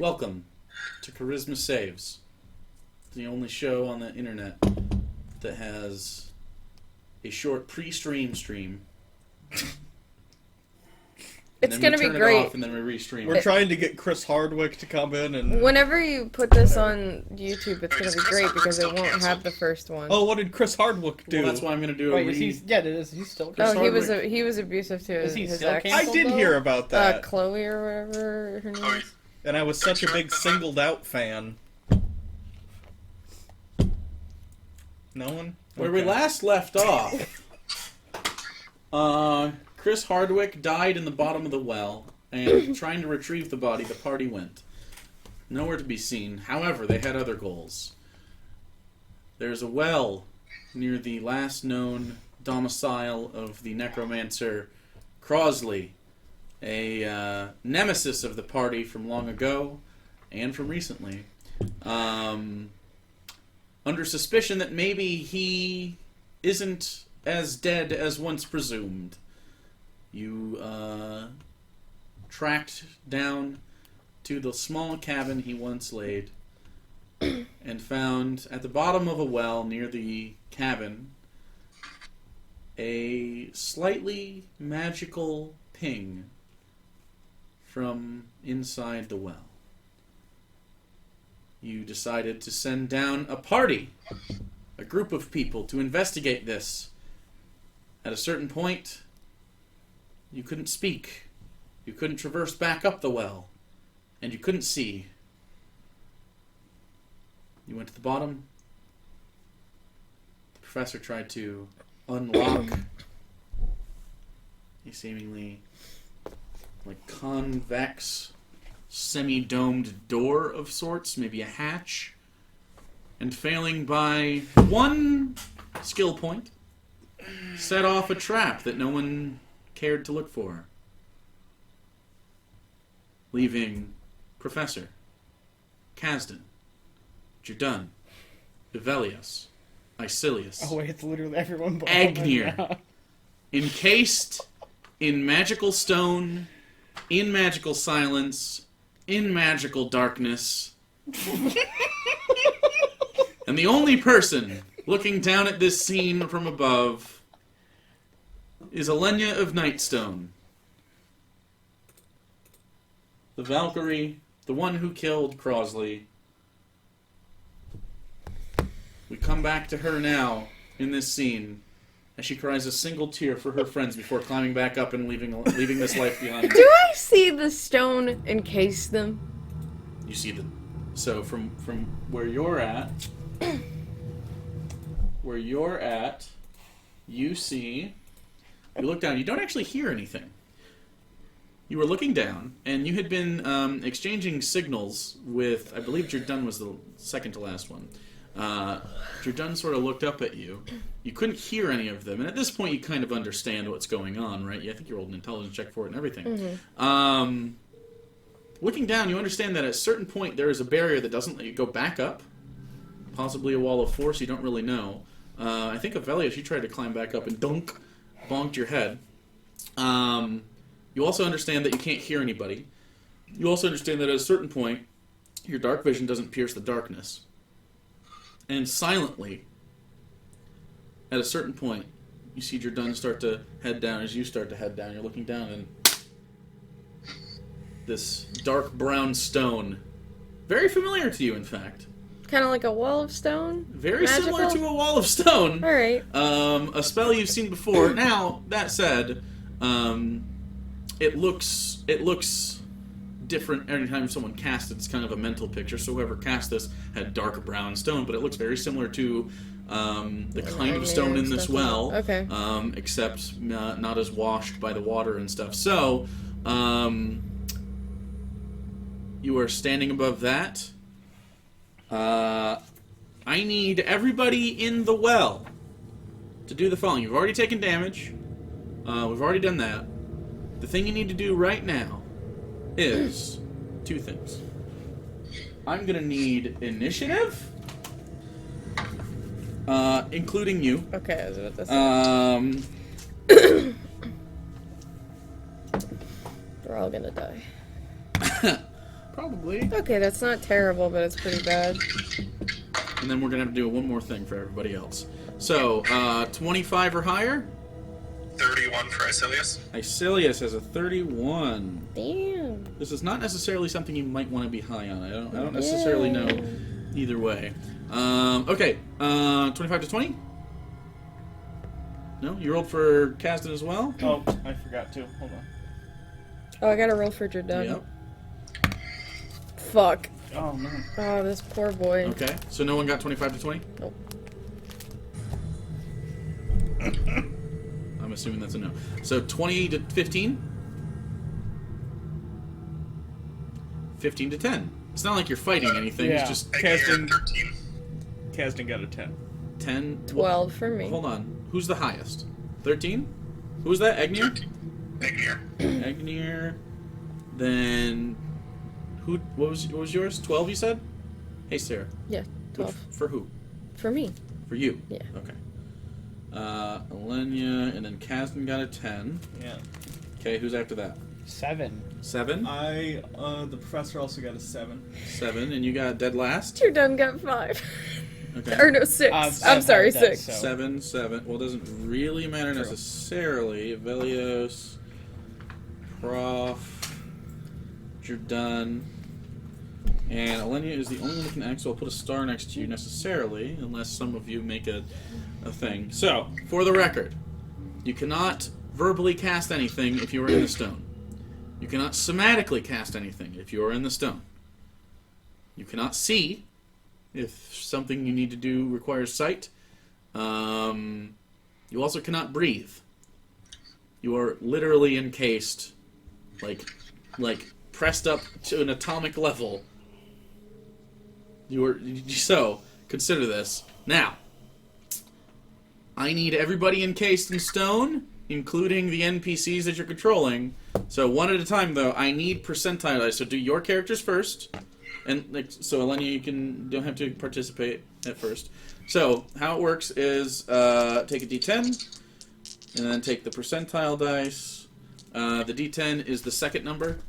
Welcome to Charisma Saves, the only show on the internet that has a short pre-stream stream. It's going to be great. It off and then we restream. We're trying to get Chris Hardwick to come in and... Whenever you put this on YouTube, it's going to be great because it won't have the first one. Oh, what did Chris Hardwick do? Well, that's why I'm going to do Wait, is he still Chris Hardwick? He was abusive to his ex. I did hear about that. Chloe or whatever her name is. And I was such a big singled out fan. No one? Where we last left off, Chris Hardwick died in the bottom of the well, and trying to retrieve the body, the party went. Nowhere to be seen. However, they had other goals. There's a well near the last known domicile of the necromancer Crosley, a nemesis of the party from long ago and from recently. Under suspicion that maybe he isn't as dead as once presumed. You tracked down to the small cabin he once laid and found at the bottom of a well near the cabin a slightly magical ping from inside the well. You decided to send down a party, a group of people, to investigate this. At a certain point, you couldn't speak. You couldn't traverse back up the well. And you couldn't see. You went to the bottom. The professor tried to unlock a seemingly convex, semi-domed door of sorts, maybe a hatch. And failing by one skill point, set off a trap that no one cared to look for, leaving Professor, Kasdan, Judun, Ivelius, Icilius, Oh wait, it's literally everyone but Agnir, encased in magical stone, in magical silence, in magical darkness. And the only person looking down at this scene from above is Alenia of Nightstone. The Valkyrie, the one who killed Crosley. We come back to her now in this scene as she cries a single tear for her friends before climbing back up and leaving this life behind. Do I see the stone encase them? You see so from where you're at, you see, you look down, you don't actually hear anything. You were looking down, and you had been exchanging signals with, I believe Jerdun was the second to last one. Jerdun sort of looked up at you. You couldn't hear any of them, and at this point you kind of understand what's going on, right? I think you rolled an intelligence check for it and everything. Mm-hmm. Looking down, you understand that at a certain point there is a barrier that doesn't let you go back up. Possibly a wall of force, you don't really know. I think Avelius, you tried to climb back up and bonked your head. You also understand that you can't hear anybody. You also understand that at a certain point, your dark vision doesn't pierce the darkness. And silently, at a certain point, you see Jerdun start to head down. As you start to head down, you're looking down, and this dark brown stone, very familiar to you, in fact. Kind of like a wall of stone? Very Magical? similar to a wall of stone. Alright. A spell you've seen before. Now, that said, it looks different every time someone casts it. It's kind of a mental picture, so whoever cast this had dark brown stone, but it looks very similar to the kind of stone in this well, okay. Except not as washed by the water and stuff. So, you are standing above that. I need everybody in the well to do the following. You've already taken damage. We've already done that. The thing you need to do right now is two things. I'm going to need initiative, including you. Okay, I was about to say. We're all gonna die. Probably. Okay, that's not terrible, but it's pretty bad. And then we're going to have to do one more thing for everybody else. So, 25 or higher? 31 for Isilius. Isilius has a 31. Damn. This is not necessarily something you might want to be high on. I don't necessarily know either way. Okay, 25 to 20? No? You rolled for Kasdan as well? Oh, I forgot to. Hold on. Oh, I gotta roll for Jordan. Yep. Fuck. Oh, man. Oh, this poor boy. Okay, so no one got 25 to 20? Nope. I'm assuming that's a no. So 20 to 15? 15 to 10. It's not like you're fighting anything, Yeah. it's just Kasdan- 13. Kasdan got a 10. 10. 12 for me. Hold on. Who's the highest? 13? Who was that? Egnir? 13. Egnir. Egnir. Then who? What was yours? 12, you said? Hey, Sarah. Yeah, 12. For who? For me. For you. Yeah. Okay. Alenia, and then Kasdan got a 10. Yeah. Okay, who's after that? 7. 7. The professor also got a 7. 7, and you got dead last. Jordan got 5. Okay. Or no, 6. I'm sorry, That, 6. so- 7, 7. Well, it doesn't really matter True. necessarily. Velios, Prof, Jordan, and Alenia is the only one who can act, so I'll put a star next to you necessarily, unless some of you make a thing. So, for the record, you cannot verbally cast anything if you are in the stone. You cannot somatically cast anything if you are in the stone. You cannot see if something you need to do requires sight. You also cannot breathe. You are literally encased, like pressed up to an atomic level. So consider this. Now, I need everybody encased in stone, including the NPCs that you're controlling. So one at a time, though. I need percentile dice. So do your characters first. And so, Alenia, you don't have to participate at first. So, how it works is take a D10, and then take the percentile dice. The D10 is the second number,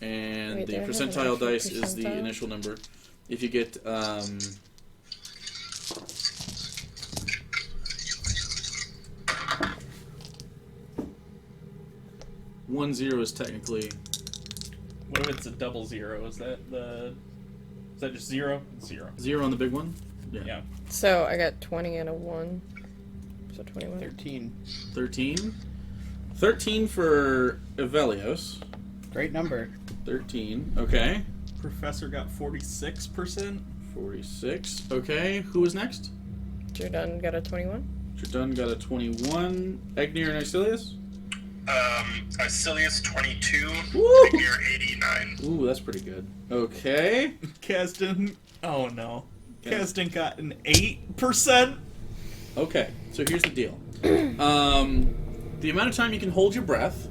and Wait, the do I have an percentile actual dice is the percentile? initial number. If you get 10 is technically What if it's a double 0? Is that just 0? 0. 0 on the big one. Yeah. So I got 20 and a 1. So 21. 13. 13. 13 for Evelios. Great number. 13. Okay. Professor got 46%. 46. Okay. Who was next? Jordan got a 21. Jordan got a 21. Egnir and Isilius? Isilius 22. Woo! Egnir 89. Ooh, that's pretty good. Okay. Kasdan. Oh no. Okay. Kasdan got an 8%. Okay. So here's the deal. The amount of time you can hold your breath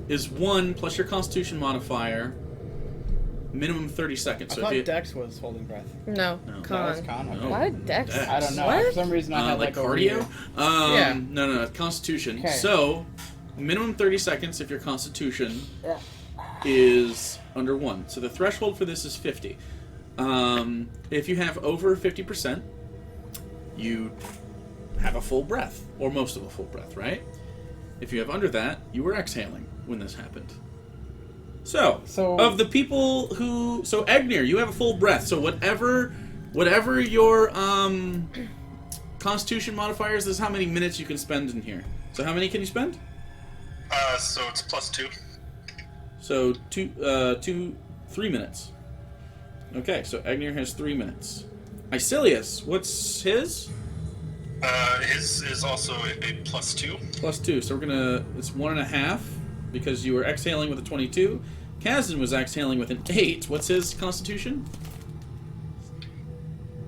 is 1 plus your Constitution modifier, minimum 30 seconds. I So thought if you Dex was holding breath. No, No. That con. was con. Okay. No. Why did Dex? Dex. I don't know. What? For some reason, I had like a cardio? weird- Yeah. No, Constitution. Okay. So, minimum 30 seconds if your Constitution is under 1. So the threshold for this is 50. If you have over 50%, you have a full breath, or most of a full breath, right? If you have under that, you were exhaling when this happened. So of the people who... So, Egnir, you have a full breath. So whatever your Constitution modifiers is how many minutes you can spend in here. So how many can you spend? So it's +2. So 3 minutes. Okay, so Egnir has 3 minutes. Isilius, what's his? His is also a +2. +2. So it's 1.5 because you were exhaling with a 22. Kasdan was exhaling with an 8. What's his Constitution?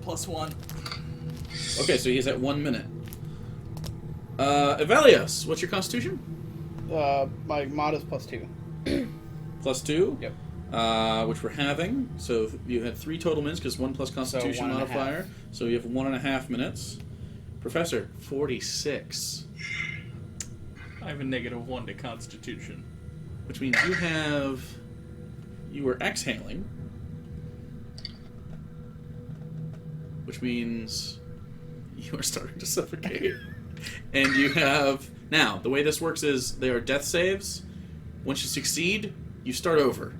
+1. Okay, so he's at 1 minute. Evelios, what's your Constitution? My mod is +2. +2. Yep. Which we're having. So you had 3 total minutes because 1 plus Constitution 1.5. modifier. So you have 1.5 minutes. Professor, 46. I have a -1 to Constitution. Which means you were exhaling. which means you are starting to suffocate. And you have... Now, the way this works is they are death saves. Once you succeed, you start over.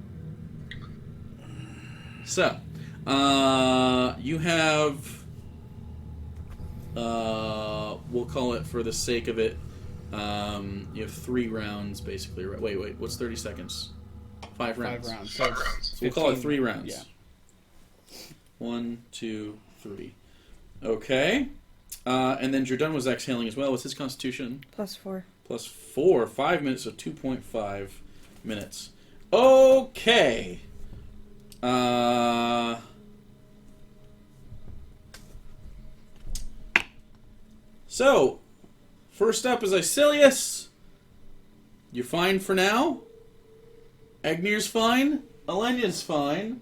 So, you have... we'll call it, for the sake of it, you have 3 rounds, basically. Wait, what's 30 seconds? 5 rounds. 5 rounds. Five it's rounds. So we'll call it 3 15 rounds. Yeah. 1, 2, 3. Okay. And then Jordan was exhaling as well. What's his constitution? +4. +4. 5 minutes, so 2.5 minutes. Okay. So, first up is Icilius. You're fine for now. Egnir's fine. Alenia's fine.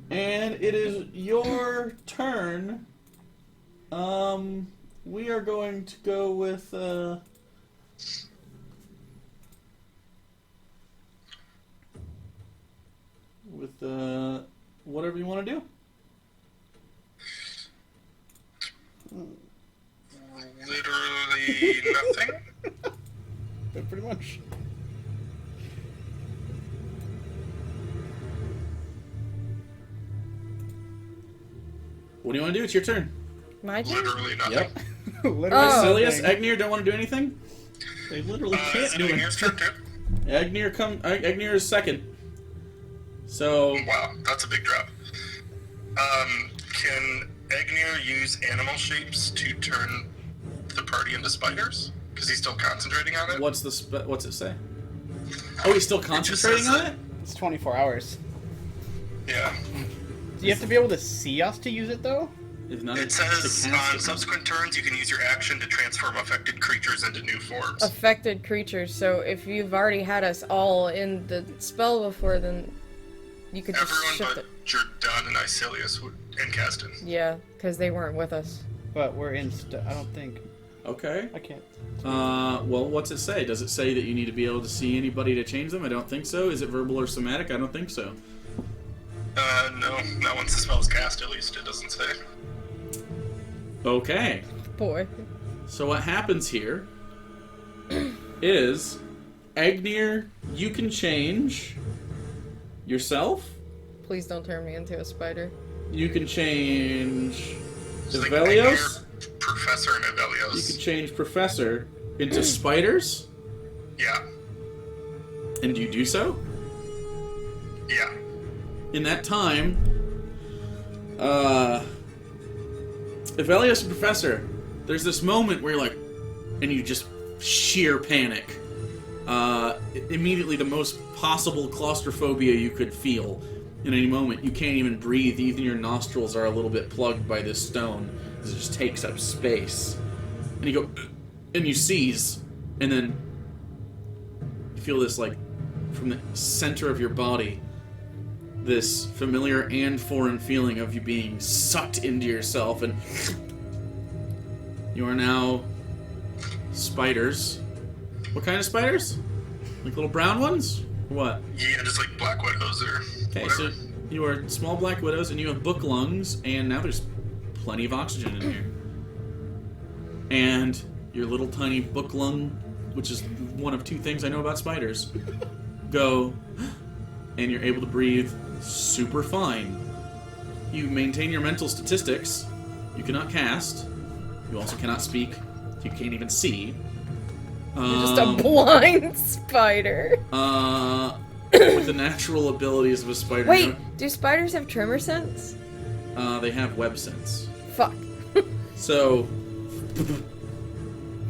And it is your turn. We are going to go with, whatever you want to do. Literally nothing. Pretty much. What do you want to do? It's your turn. My turn? Literally nothing. Yep. Literally. Oh. Icilius, nothing. Egnir don't want to do anything? They literally can't do Egnir's turn anything. too. Egnir is second. So, Wow, that's a big drop. Can Egnir use animal shapes to turn the party into spiders? Because he's still concentrating on it? what's it say? Oh, he's still concentrating says on it? It's 24 hours. Yeah. Do you have to be able to see us to use it, though? If not, It to says cast on it. subsequent turns you can use your action to transform affected creatures into new forms. Affected creatures, so if you've already had us all in the spell before, then you could just Everyone shift but it. Jordan and Icilius and Caston. Yeah, because they weren't with us. But we're in. I don't think. Okay. I can't. Well, what's it say? Does it say that you need to be able to see anybody to change them? I don't think so. Is it verbal or somatic? I don't think so. No, not once the spell is cast, at least it doesn't say. Okay. Boy. So what happens here is, Egnir, you can change yourself. Please don't turn me into a spider. You can change It's like Evelios. Egnir, Professor, and You Evelios. can change Professor into spiders. Yeah, And do you do so? yeah. In that time, Evelios and Professor, there's this moment where you're like, and you just sheer panic. Immediately the most possible claustrophobia you could feel in any moment. You can't even breathe. Even your nostrils are a little bit plugged by this stone, because it just takes up space. And you go, and you seize, and then you feel this, like, from the center of your body, this familiar and foreign feeling of you being sucked into yourself, and you are now spiders. What kind of spiders? Like little brown ones? Or what? Yeah, just like Black Widows or Okay, whatever. so you are small black widows, and you have book lungs, and now there's plenty of oxygen in here. And your little tiny book lung, which is one of 2 things I know about spiders, go, and you're able to breathe super fine. You maintain your mental statistics. You cannot cast. You also cannot speak. You can't even see. You're just a blind spider. With the natural abilities of a spider. Wait, do spiders have tremor sense? They have web sense. Fuck. So,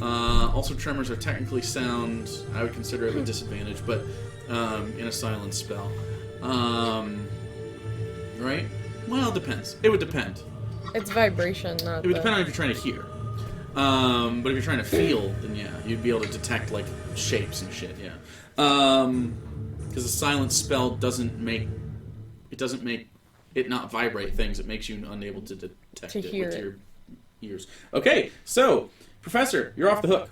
also tremors are technically sound. I would consider it a disadvantage, but in a silent spell. Right? Well, it depends. It would depend. It's vibration, not It would the... depend on if you're trying to hear. But if you're trying to feel, then yeah, you'd be able to detect like shapes and shit. Yeah. Because a silent spell doesn't make it not vibrate things. It makes you unable to detect To it hear with it. your ears. Okay, so Professor, you're off the hook.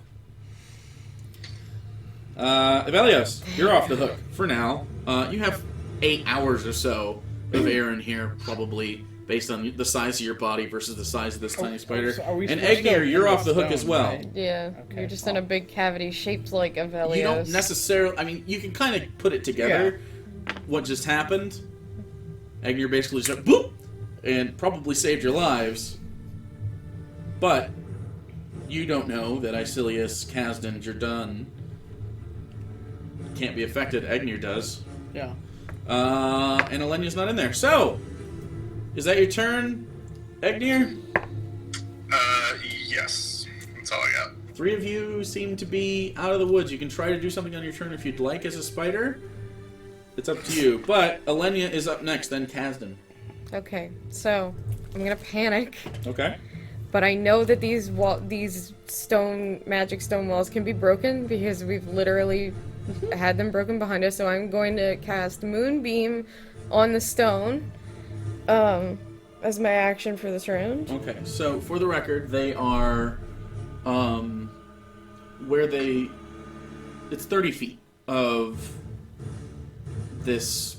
Evelios, you're off the hook for now. You have 8 hours or so of air in here, probably. based on the size of your body versus the size of this tiny spider. so are we And supposed to Egnir, go you're in off the hook as stone, well. right? Yeah, Okay, you're just in a big cavity shaped like a Velios. You don't necessarily. I mean, you can kind of put it together. What just happened? Egnir basically just went, boop, and probably saved your lives. But you don't know that Icilius, Kazdan, Jerdun can't be affected. Egnir does. Yeah. And Alenia's not in there. So, is that your turn, Egnir? Yes. That's all I got. 3 of you seem to be out of the woods. You can try to do something on your turn if you'd like as a spider. It's up to you. But Alenia is up next, then Kazdan. Okay, so I'm gonna panic, Okay. but I know that these magic stone walls can be broken because we've literally had them broken behind us. So I'm going to cast Moonbeam on the stone as my action for this round. Okay, so for the record, they are it's 30 feet of this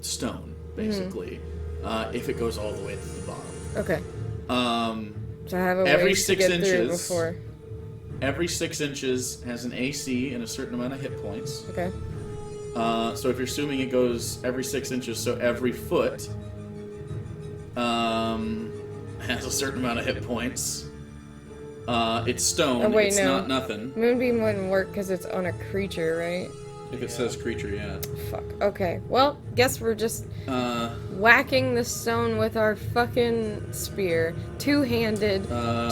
stone, basically, if it goes all the way to the bottom. Okay, Um, so I have a Every way to 6 get through inches. before. every 6 inches has an AC and a certain amount of hit points. Okay. So if you're assuming it goes every 6 inches, so every foot has a certain amount of hit points. It's stone. Oh, wait, it's no. not nothing. Moonbeam wouldn't work because it's on a creature, right? If it says creature, yeah. Fuck. Okay. Well, guess we're just whacking the stone with our fucking spear. Two-handed.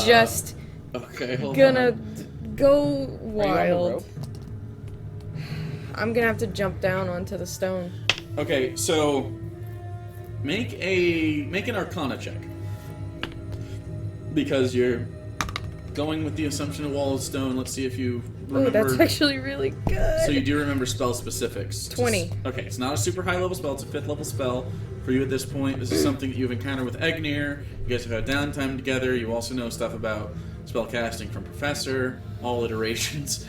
Just Okay, hold gonna on. go Are you on the wild. rope? I'm gonna have to jump down onto the stone. Okay, so make an Arcana check, because you're going with the assumption of wall of stone. Let's see if you Ooh, remember. that's actually really good. So you do remember spell specifics. 20. Okay, it's not a super high level spell. It's a 5th level spell for you at this point. This is something that you've encountered with Egnir. You guys have had downtime together. You also know stuff about spell casting from Professor, all iterations,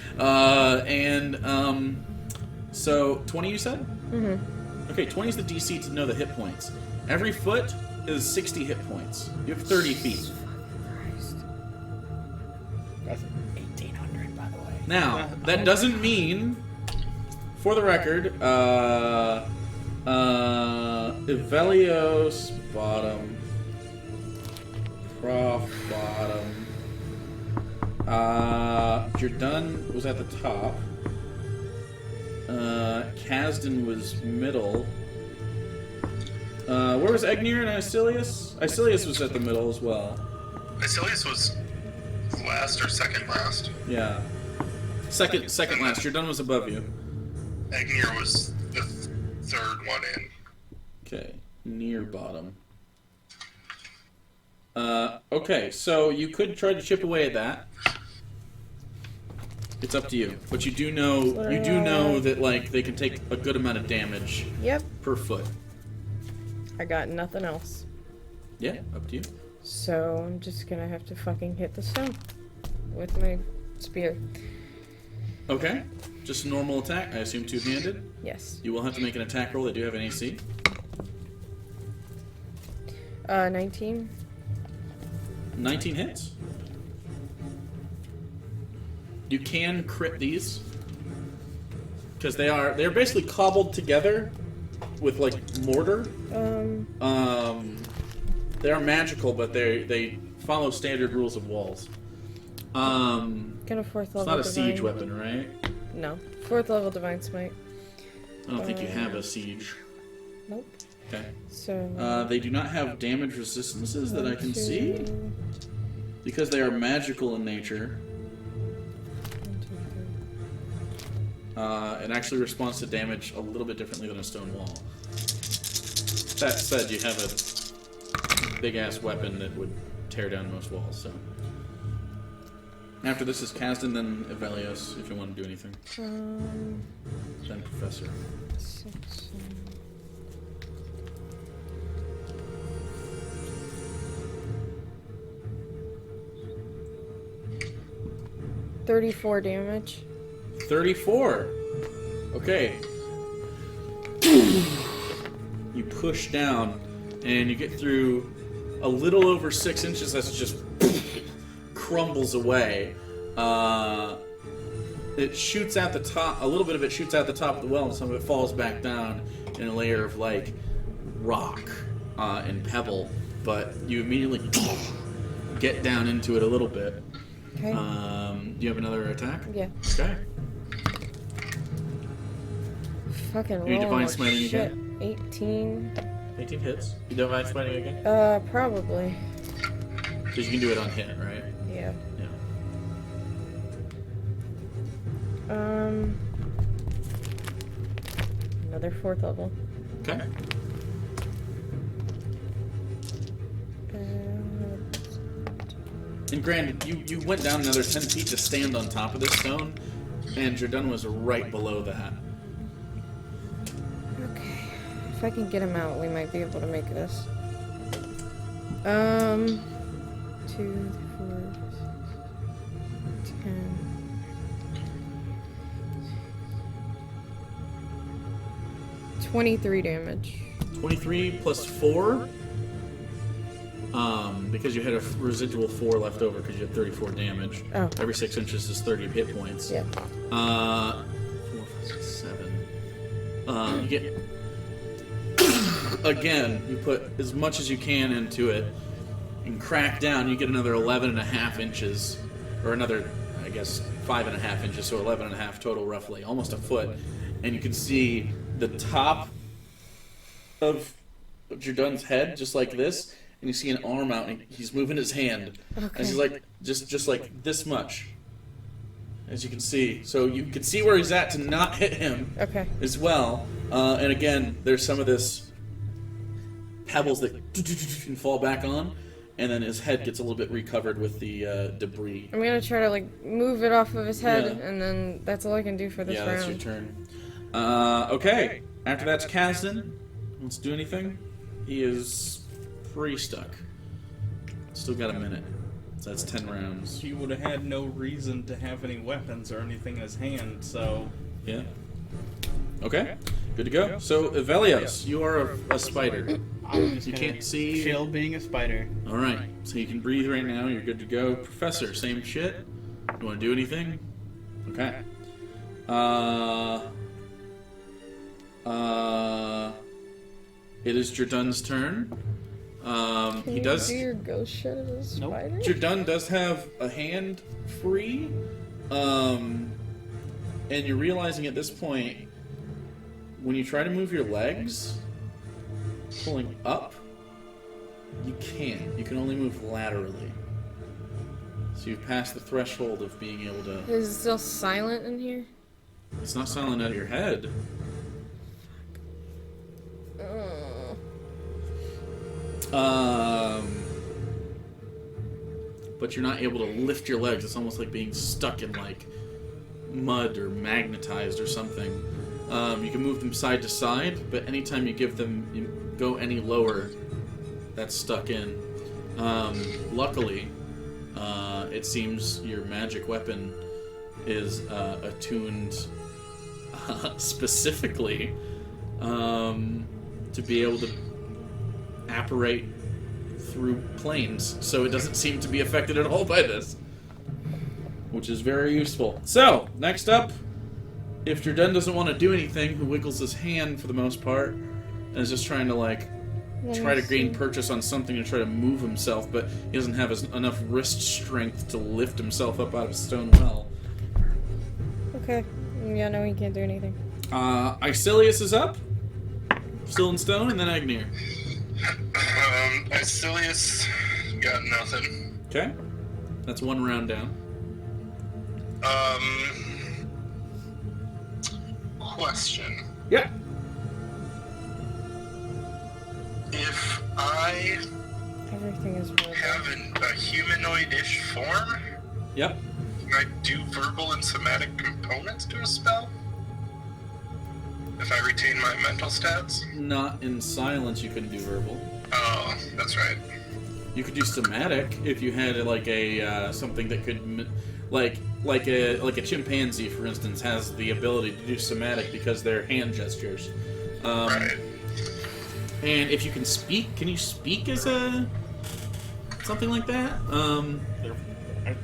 so 20 you said? Mm-hmm. Okay, 20 is the DC to know the hit points. Every foot is 60 hit points. You have 30 feet. That's 1,800, by the way. Now, that doesn't mean, for the record, Ivelios bottom, Prof bottom, Jerdun was at the top, Kazdan was middle. Where was Egnir and Icilius? Icilius was at the middle as well. Icilius was last or second last. Yeah. Second last. Jerdun was above you. Egnir was the third one in. Okay. Near bottom. Okay, so you could try to chip away at that. It's up to you. But you do know that like they can take a good amount of damage Yep. per foot. I got nothing else. Yeah, up to you. So I'm just gonna have to fucking hit the stone with my spear. Okay. Just a normal attack. I assume two-handed. Yes. You will have to make an attack roll. They do have an AC. 19. 19 hits. You can crit these because they're basically cobbled together with like mortar. They are magical, but they follow standard rules of walls. Get a 4th level. It's not a siege divine. weapon, right? No. 4th level divine smite. I don't think you have a siege. Nope. Okay. So. They do not have damage resistances that I can see because they are magical in nature. It actually responds to damage a little bit differently than a stone wall. That said, you have a big-ass weapon that would tear down most walls, so... After this is Kazdan, then Ivelios, if you want to do anything. Then Professor. 6, 34 damage. 34. Okay. You push down, and you get through a little over 6 inches as it just crumbles away. It shoots out the top. A little bit of it shoots out the top of the well, and some of it falls back down in a layer of like rock and pebble. But you immediately get down into it a little bit. Okay. Do you have another attack? Yeah. Okay. Fucking You roll. divine smiting Shit. again? 18. 18 hits. You divine smiting again? Probably. Because you can do it on hit, right? Yeah. Yeah. Another 4th level. Okay. And granted, you went down another 10 feet to stand on top of this stone, and Jordan was right below that. Okay. If I can get him out, we might be able to make this. 2, 4, 10. 23 damage. 23 plus 4. Because you had a residual 4 left over because you had 34 damage. Oh. Every 6 inches is 30 hit points. Yep. 4, 5, 6, 7. You get... Again, you put as much as you can into it and crack down, you get another 11.5 inches. Or another, I guess, 5.5 inches, so 11.5 total roughly. Almost a foot. And you can see the top of Jordan's head, just like this, and you see an arm out, and he's moving his hand. Okay. And he's like, just like this much, as you can see. So you can see where he's at to not hit him Okay. as well. And again, there's some of this pebbles that can fall back on, and then his head gets a little bit recovered with the debris. I'm gonna try to like move it off of his head, Yeah. and then that's all I can do for this Yeah, round. that's your turn. Okay. After that's Kazdan. Wants to do anything? He is pretty stuck. Still got a minute. So that's 10 rounds. He would have had no reason to have any weapons or anything in his hand, so... Yeah. Okay. Good to go. So, Velios, you are a spider. I'm just You gonna can't see. chill being a spider. Alright. So you can breathe right now. You're good to go. Professor, same shit. You want to do anything? Okay. It is Jordan's turn. Can He you does. do your ghost shit as a Nope. spider? Jordan does have a hand free, and you're realizing at this point, when you try to move your legs, pulling up, you can't. You can only move laterally. So you've passed the threshold of being able to. Is it still silent in here? It's not silent out of your head. But you're not able to lift your legs. It's almost like being stuck in like mud or magnetized or something. You can move them side to side, but anytime you go any lower, that's stuck in. Luckily, it seems your magic weapon is attuned specifically to be able to apparate through planes, so it doesn't seem to be affected at all by this, which is very useful. So, next up, if Jordan doesn't want to do anything, who wiggles his hand for the most part, and is just trying to like try to gain purchase on something and try to move himself, but he doesn't have enough wrist strength to lift himself up out of a stone well. Okay. Yeah, no, he can't do anything. Icilius is up, still in stone, and then Agnir. Icilius got nothing. Okay, that's one round down. Question. Yeah. If I Everything is verbal. have a humanoid-ish form, Yep. can I do verbal and somatic components to a spell? If I retain my mental stats? Not in silence. You couldn't do verbal. Oh, that's right. You could do somatic if you had like a something that could, like a chimpanzee, for instance, has the ability to do somatic because they're hand gestures. Right. And if you can speak, can you speak as a something like that?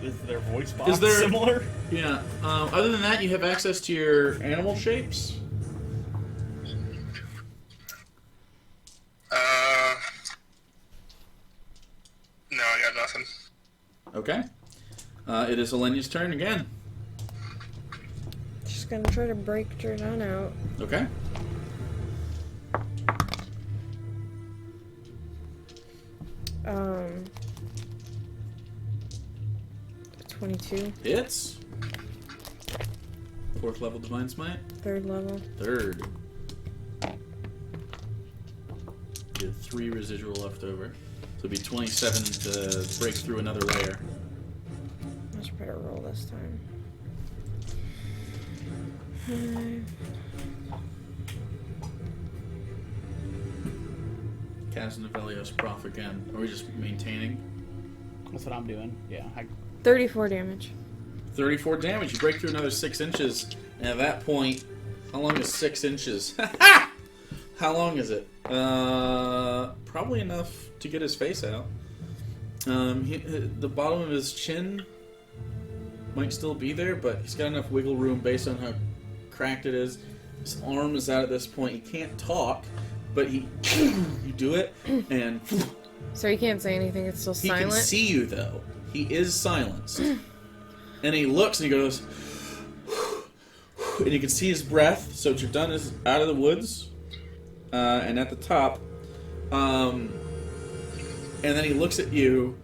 Is their voice box Is there- similar? Yeah. Other than that, you have access to your animal shapes. No, I got nothing. Okay. It is Elenia's turn again. Just gonna try to break Jordan out. Okay. Um, 22, Hits. 4th level Divine Smite. 3rd level. 3rd. You have 3 residual left over. So it'd be 27 to break through another layer. Much better roll this time. 5. Cast Novelios Prof again. Are we just maintaining? That's what I'm doing. Yeah. 34 damage. 34 damage. You break through another 6 inches. And at that point, how long is 6 inches? How long is it? Probably enough to get his face out. The bottom of his chin might still be there, but he's got enough wiggle room based on how cracked it is. His arm is out at this point. He can't talk, but you do it, and So he can't say anything, it's still he silent? can see you, though. He is silenced. And he looks and he goes, and you can see his breath. So Jordan is out of the woods, and at the top. And then he looks at you,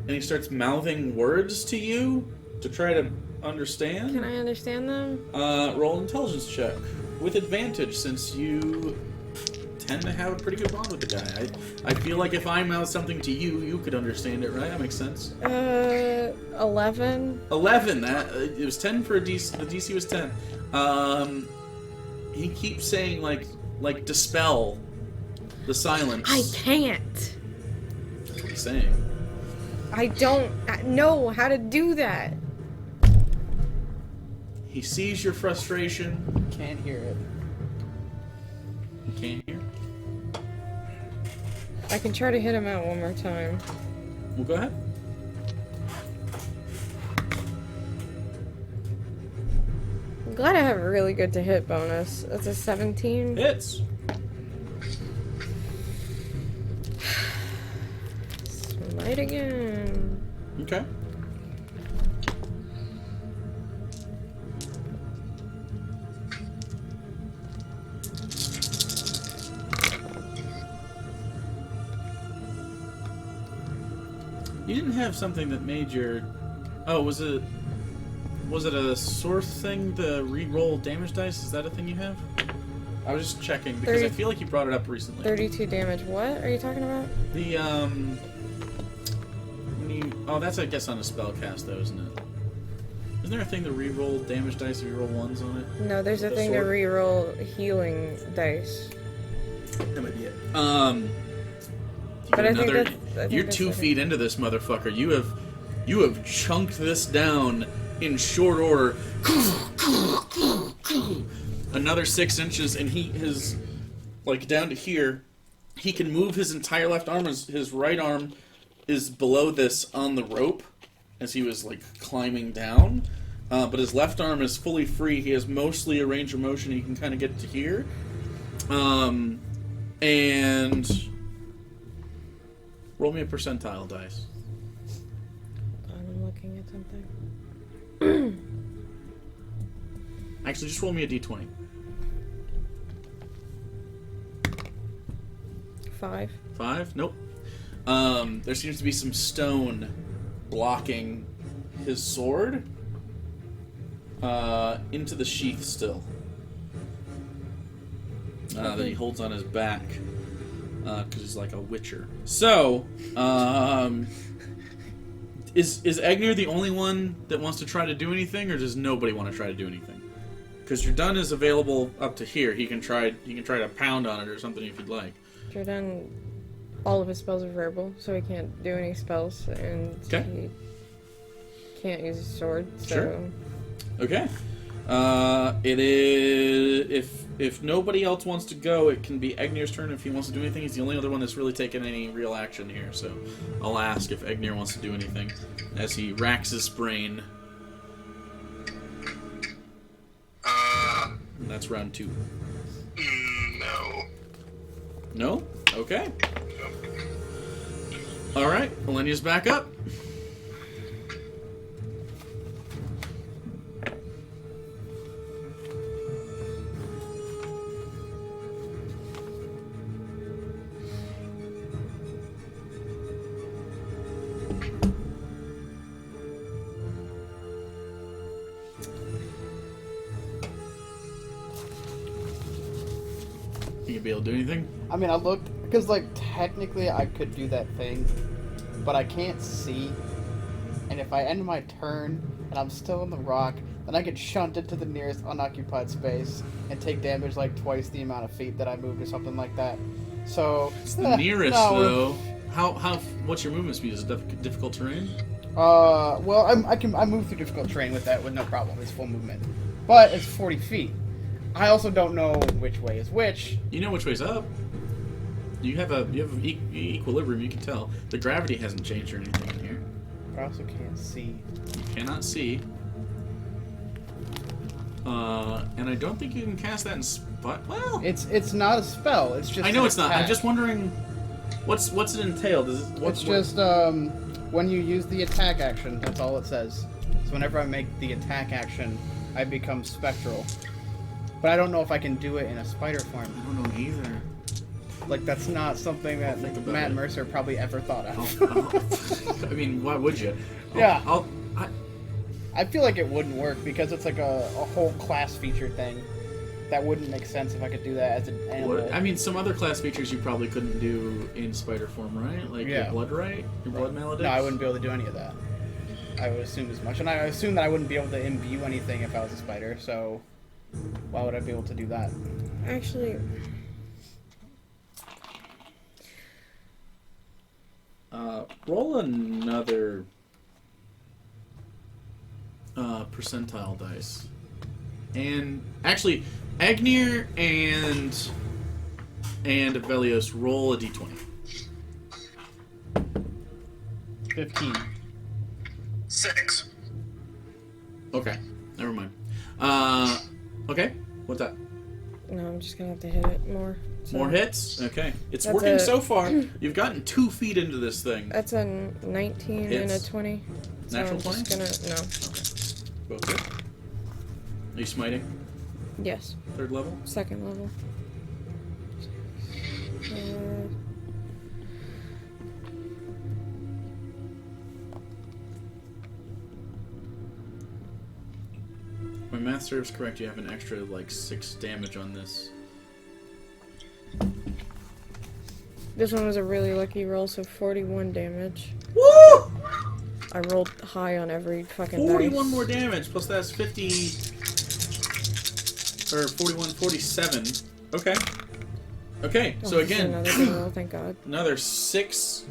and he starts mouthing words to you to try to understand. Can I understand them? Roll an intelligence check with advantage, since you tend to have a pretty good bond with the guy. I feel like if I mouth something to you, you could understand it, right? That makes sense. 11. 11. That it was 10 for a DC. The DC was 10. He keeps saying like dispel the silence. I can't. That's what he's saying. I don't know how to do that. He sees your frustration. Can't hear it. You can't hear. I can try to hit him out one more time. Well, go ahead. I'm glad I have a really good to hit bonus. That's a 17. Hits. Smite again. Okay. You didn't have something that made your... Oh, was it a source thing, the re-roll damage dice? Is that a thing you have? I was just checking, because 30 I feel like you brought it up recently. 32 damage. What are you talking about? The, oh, that's, I guess, on a spell cast, though, isn't it? Isn't there a thing to re-roll damage dice if you roll ones on it? No, there's a The thing to sword? re-roll healing dice. That might be it. But I think another, that's- I think you're that's 2 okay. feet into this motherfucker. You have chunked this down in short order. Another 6 inches, and he is like down to here. He can move his entire left arm. His right arm is below this on the rope as he was like climbing down. But his left arm is fully free. He has mostly a range of motion. He can kind of get to here. And roll me a percentile dice. I'm looking at something. Actually, just roll me a d20. 5. 5? Nope. There seems to be some stone blocking his sword into the sheath still. That he holds on his back. Because he's like a witcher. So, is Egner the only one that wants to try to do anything, or does nobody want to try to do anything? Because Jordan is available up to here. He can try to pound on it or something if you'd like. Jordan, all of his spells are verbal, so he can't do any spells, and Okay. he can't use his sword, so... Sure. Okay. It is if nobody else wants to go, it can be Egnir's turn if he wants to do anything. He's the only other one that's really taken any real action here, so I'll ask if Egnir wants to do anything as he racks his brain. And that's round 2. No. No? Okay. All right, Millennia's back up. You gonna be able to do anything? I mean, I looked because like technically I could do that thing, but I can't see. And if I end my turn and I'm still in the rock, then I get shunted to the nearest unoccupied space and take damage like twice the amount of feet that I moved or something like that. So It's the nearest no. though. How? What's your movement speed? Is it difficult terrain? Well, I move through difficult terrain with that with no problem. It's full movement, but it's 40 feet. I also don't know which way is which. You know which way's up. You have equilibrium. You can tell the gravity hasn't changed or anything in here. But I also can't see. You cannot see. And I don't think you can cast that in spot. Well, It's not a spell. It's just. I know an it's not. I'm attack. just wondering, what's it entail? Does it, It's just when you use the attack action. That's all it says. So whenever I make the attack action, I become spectral. But I don't know if I can do it in a spider form. I don't know either. Like that's not something that think about Matt it. Mercer probably ever thought of. I mean, why would you? Yeah. I feel like it wouldn't work because it's like a whole class feature thing. That wouldn't make sense if I could do that as an animal. I mean, some other class features you probably couldn't do in spider form, right? Like Yeah. your blood right, your blood malediction. No, I wouldn't be able to do any of that. I would assume as much, and I assume that I wouldn't be able to imbue anything if I was a spider. So why would I be able to do that? Actually, Roll another percentile dice, and actually, Agnir and Velios roll a d20. 15. 6. Okay, never mind. Okay, what's that? no, I'm just gonna have to hit it more. So More hits? Okay. It's That's working a- so far. You've gotten 2 feet into this thing. That's a 19 and a Hits. 20. So Natural I'm 20? just gonna Both good. Are you smiting? yes, 3rd level? second level. My math serves correct, you have an extra, like, 6 damage on this. This one was a really lucky roll, so 41 damage. Woo! I rolled high on every fucking 41 dice. more damage, plus that's 50... Or 41, 47. Okay. Okay, Oh, so this is again, another good roll, thank God. another 6,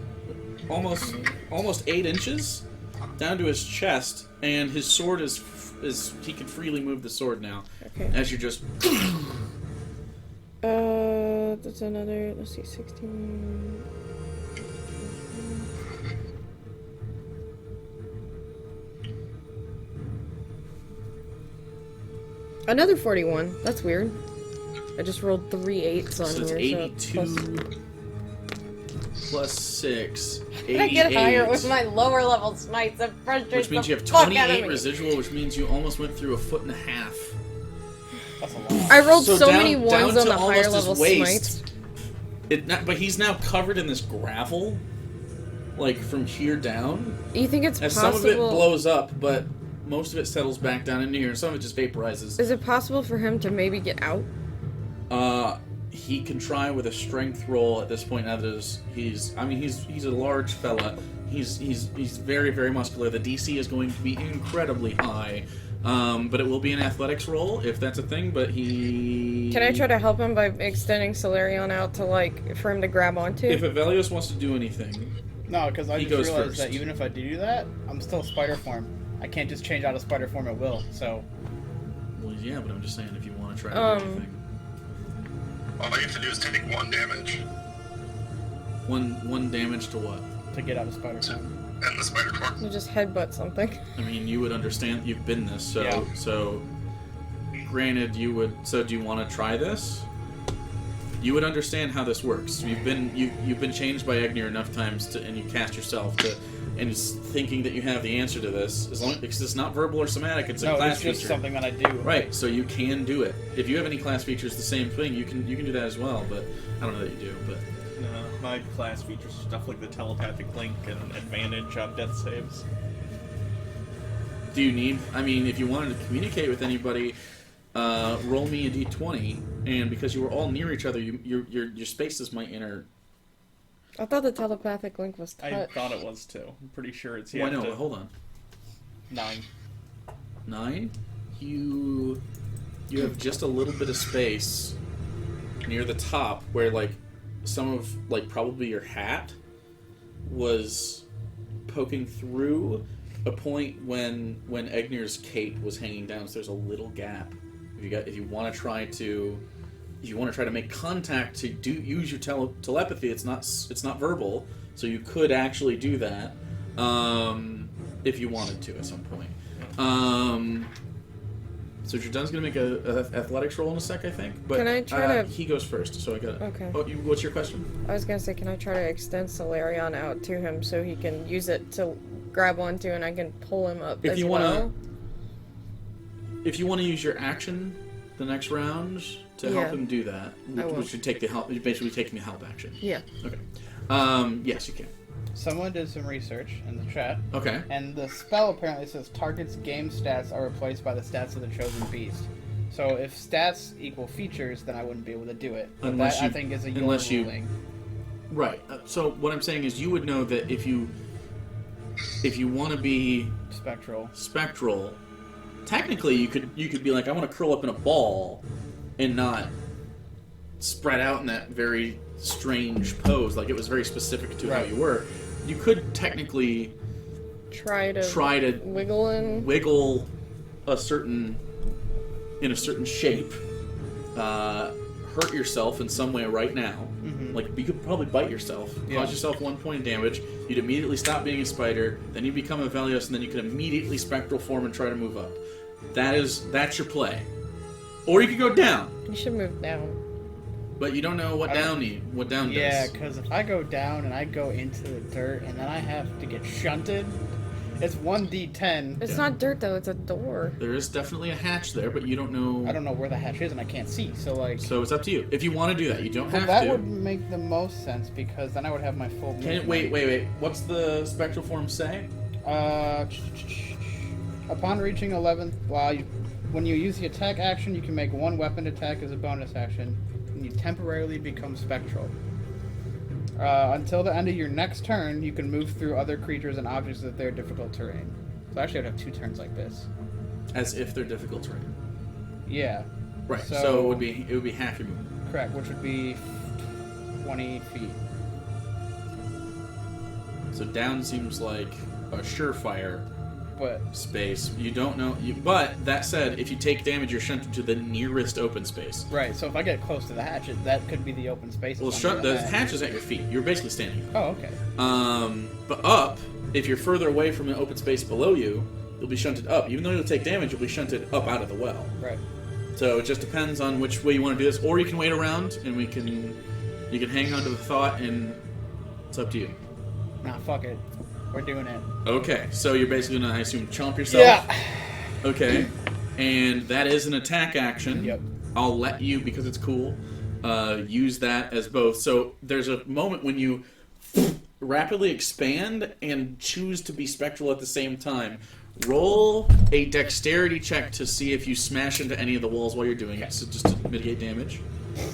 almost 8 inches down to his chest, and his sword is he can freely move the sword now. Okay. As you just... That's another, let's see, 16. Another 41. That's weird. I just rolled 3 8s on So it's here. 82 So plus 6. I get higher 88. with my lower level smites. It frustrates Which means the you have fuck out of 28 me. residual, which means you almost went through a foot and a half. That's a lot. I rolled So so down- many down ones to on the almost higher his level waist. smites. But he's now covered in this gravel, like from here down. You think it's As possible? some of it blows up, but most of it settles back down into here, and some of it just vaporizes. Is it possible for him to maybe get out? He can try with a strength roll at this point. Now that he's a large fella. He's very, very muscular. The DC is going to be incredibly high. But it will be an athletics roll if that's a thing. But he Can I try to help him by extending Solarion out to like for him to grab onto? If Avelios wants to do anything, No, because I He just goes realized first. that even if I do that, I'm still spider form. I can't just change out of spider form at will. So Well, yeah, but I'm just saying if you want to try to do anything. All you have to do is take 1 damage. One damage to what? To get out of spider form. And the spider form. You just headbutt something. I mean, you would understand. You've been this, so Yeah. so. Granted, you would. So, do you want to try this? You would understand how this works. You've been changed by Egnir enough times to, and you cast yourself to, and it's thinking that you have the answer to this. As long because it's not verbal or somatic, it's a No, class it's just feature. something that I do. Right, so you can do it. If you have any class features, the same thing. You can do that as well. But I don't know that you do. But No, my class features stuff like the telepathic link and advantage on death saves. do you need? I mean, if you wanted to communicate with anybody, roll me a d20, and because you were all near each other, your spaces might enter. I thought the telepathic link was touch. I thought it was too. I'm pretty sure it's Why no? Hold on. 9. 9. You have just a little bit of space near the top where like some of like probably your hat was poking through a point when Egnir's cape was hanging down, so there's a little gap. If you want to try to make contact to use your telepathy, it's not verbal, so you could actually do that if you wanted to at some point. So Jordan's gonna make a athletics roll in a sec, I think. But Can I try to- he goes first, so I got it. Okay. Oh, what's your question? I was gonna say, can I try to extend Solarion out to him so he can use it to grab onto and I can pull him up If as you well? If you want to use your action the next round to help Yeah. him do that, I will. which would take the help, basically taking the help action. Yeah. Okay. Yes, you can. Someone did some research in the chat, Okay. and the spell apparently says target's game stats are replaced by the stats of the chosen beast. So if stats equal features, then I wouldn't be able to do it. But Unless that, I you- think, is a unless you- ruling. Right. So what I'm saying is, you would know that if you want to be spectral, technically you could be like, I want to curl up in a ball and not spread out in that very strange pose. Like, it was very specific to how Right. you were. You could technically Try to wiggle in. wiggle in a certain shape, hurt yourself in some way right now. Mhm. Like, you could probably bite yourself, Yeah. cause yourself 1 point of damage. You'd immediately stop being a spider, then you become a Velios, and then you can immediately spectral form and try to move up. That's your play. Or you could go down, You should move down. but you don't know what down Yeah, does. because if I go down and I go into the dirt and then I have to get shunted, it's 1d10. It's Yeah. not dirt though, it's a door. There is definitely a hatch there, but you don't know. I don't know where the hatch is and I can't see. So like, So it's up to you. If you want to do that, you don't well, have that to. would make the most sense because then I would have my full. Can it, movement. wait. What's the spectral form say? Upon reaching 11th, when you use the attack action, you can make one weapon attack as a bonus action, and you temporarily become spectral. Until the end of your next turn, you can move through other creatures and objects if they're difficult terrain. So actually, I'd have 2 turns like this. As if they're difficult terrain. Yeah, Right. So, So- it would be half your movement. correct, which would be 20 feet. So down seems like a surefire But space. You don't know. But that said, if you take damage, you're shunted to the nearest open space. right, so if I get close to the hatch, that could be the open space. Well, the hatch is at your feet. You're basically standing up. Oh, okay. But up, if you're further away from an open space below you, you'll be shunted up. Even though you'll take damage, you'll be shunted up out of the well. Right. So it just depends on which way you want to do this. Or you can wait around, and you can hang on to the thought, and it's up to you. Nah, fuck it. We're doing it. Okay, so you're basically gonna, I assume, chomp yourself. Yeah. Okay, and that is an attack action. Yep. I'll let you, because it's cool, use that as both. So there's a moment when you rapidly expand and choose to be spectral at the same time. Roll a dexterity check to see if you smash into any of the walls while you're doing it, so just to mitigate damage.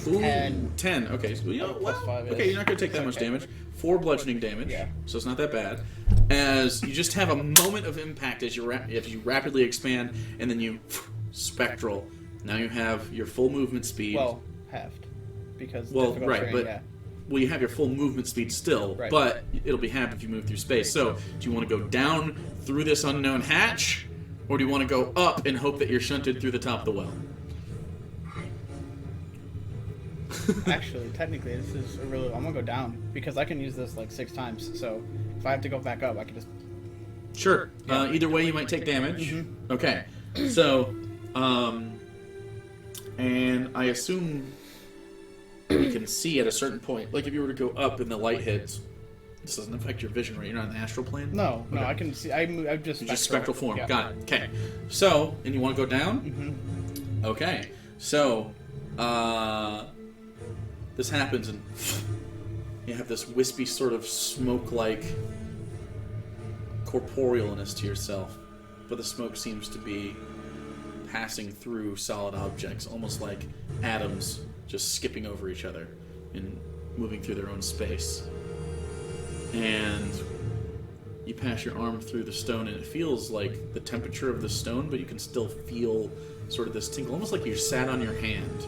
Ooh, 10. 10. Okay, so Plus 5 is- okay, you're not going to take that much okay. damage. 4 bludgeoning damage, Yeah. so it's not that bad. As you just have a moment of impact as you rapidly expand, and then you spectral. Now you have your full movement speed. Well, halved. Because Well, difficult right, terrain, but yeah. well, you have your full movement speed still, Right. but it'll be halved if you move through space. So, do you want to go down through this unknown hatch, Or do you want to go up and hope that you're shunted through the top of the well? Actually, technically, this is a really. I'm gonna go down because I can use this like 6 times. So if I have to go back up, I can just. Sure. Either way, you might take damage. Mm-hmm. Okay. So, and I assume you can see at a certain point. Like if you were to go up and the light hits, this doesn't affect your vision, right? You're not in the astral plane? No, Okay. I can see. I'm just. Just spectral form. Yeah. Got it. Okay. So, and you want to go down? Mm-hmm. Okay. So, this happens and you have this wispy sort of smoke-like corporealness to yourself, but the smoke seems to be passing through solid objects, almost like atoms just skipping over each other and moving through their own space. And you pass your arm through the stone, and it feels like the temperature of the stone, but you can still feel sort of this tingle, almost like you sat on your hand.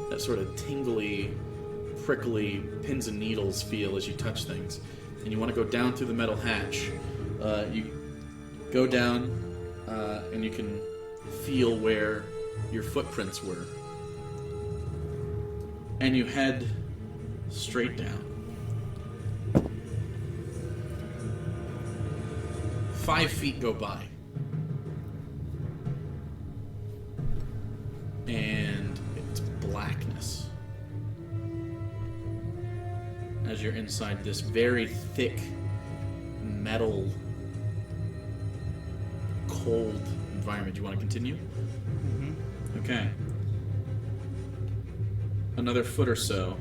That sort of tingly, prickly pins and needles feel as you touch things. And you want to go down through the metal hatch. You go down, and you can feel where your footprints were. And you head straight down. 5 feet go by. And it's blackness. As you're inside this very thick, metal, cold environment. Do you want to continue? Mm-hmm. Okay. Another foot or so.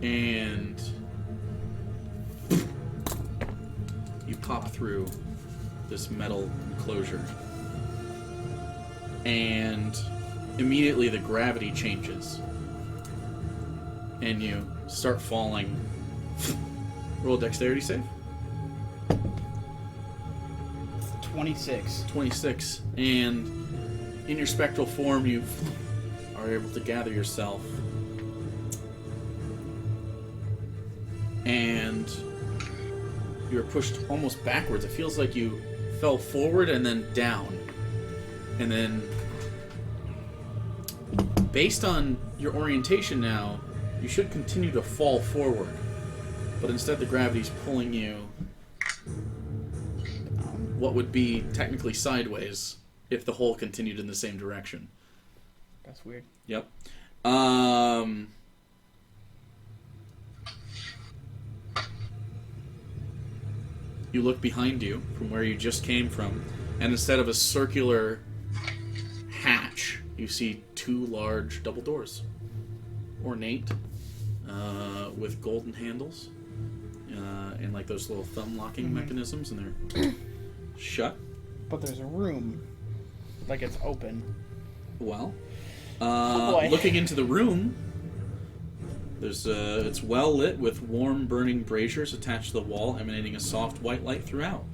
And you pop through this metal enclosure. And immediately the gravity changes. And you start falling. Roll a dexterity save. 26. 26. And in your spectral form, you are able to gather yourself. And you're pushed almost backwards. It feels like you fell forward and then down. And then, based on your orientation now, you should continue to fall forward. But instead the gravity's pulling you what would be technically sideways if the hole continued in the same direction. That's weird. Yep. You look behind you from where you just came from, and instead of a circular hatch, you see 2 large double doors. Ornate, with golden handles, and like those little thumb locking mechanisms, and they're shut. But there's a room. Like it's open. Well, Oh boy. looking into the room, there's it's well lit with warm burning braziers attached to the wall, emanating a soft white light throughout.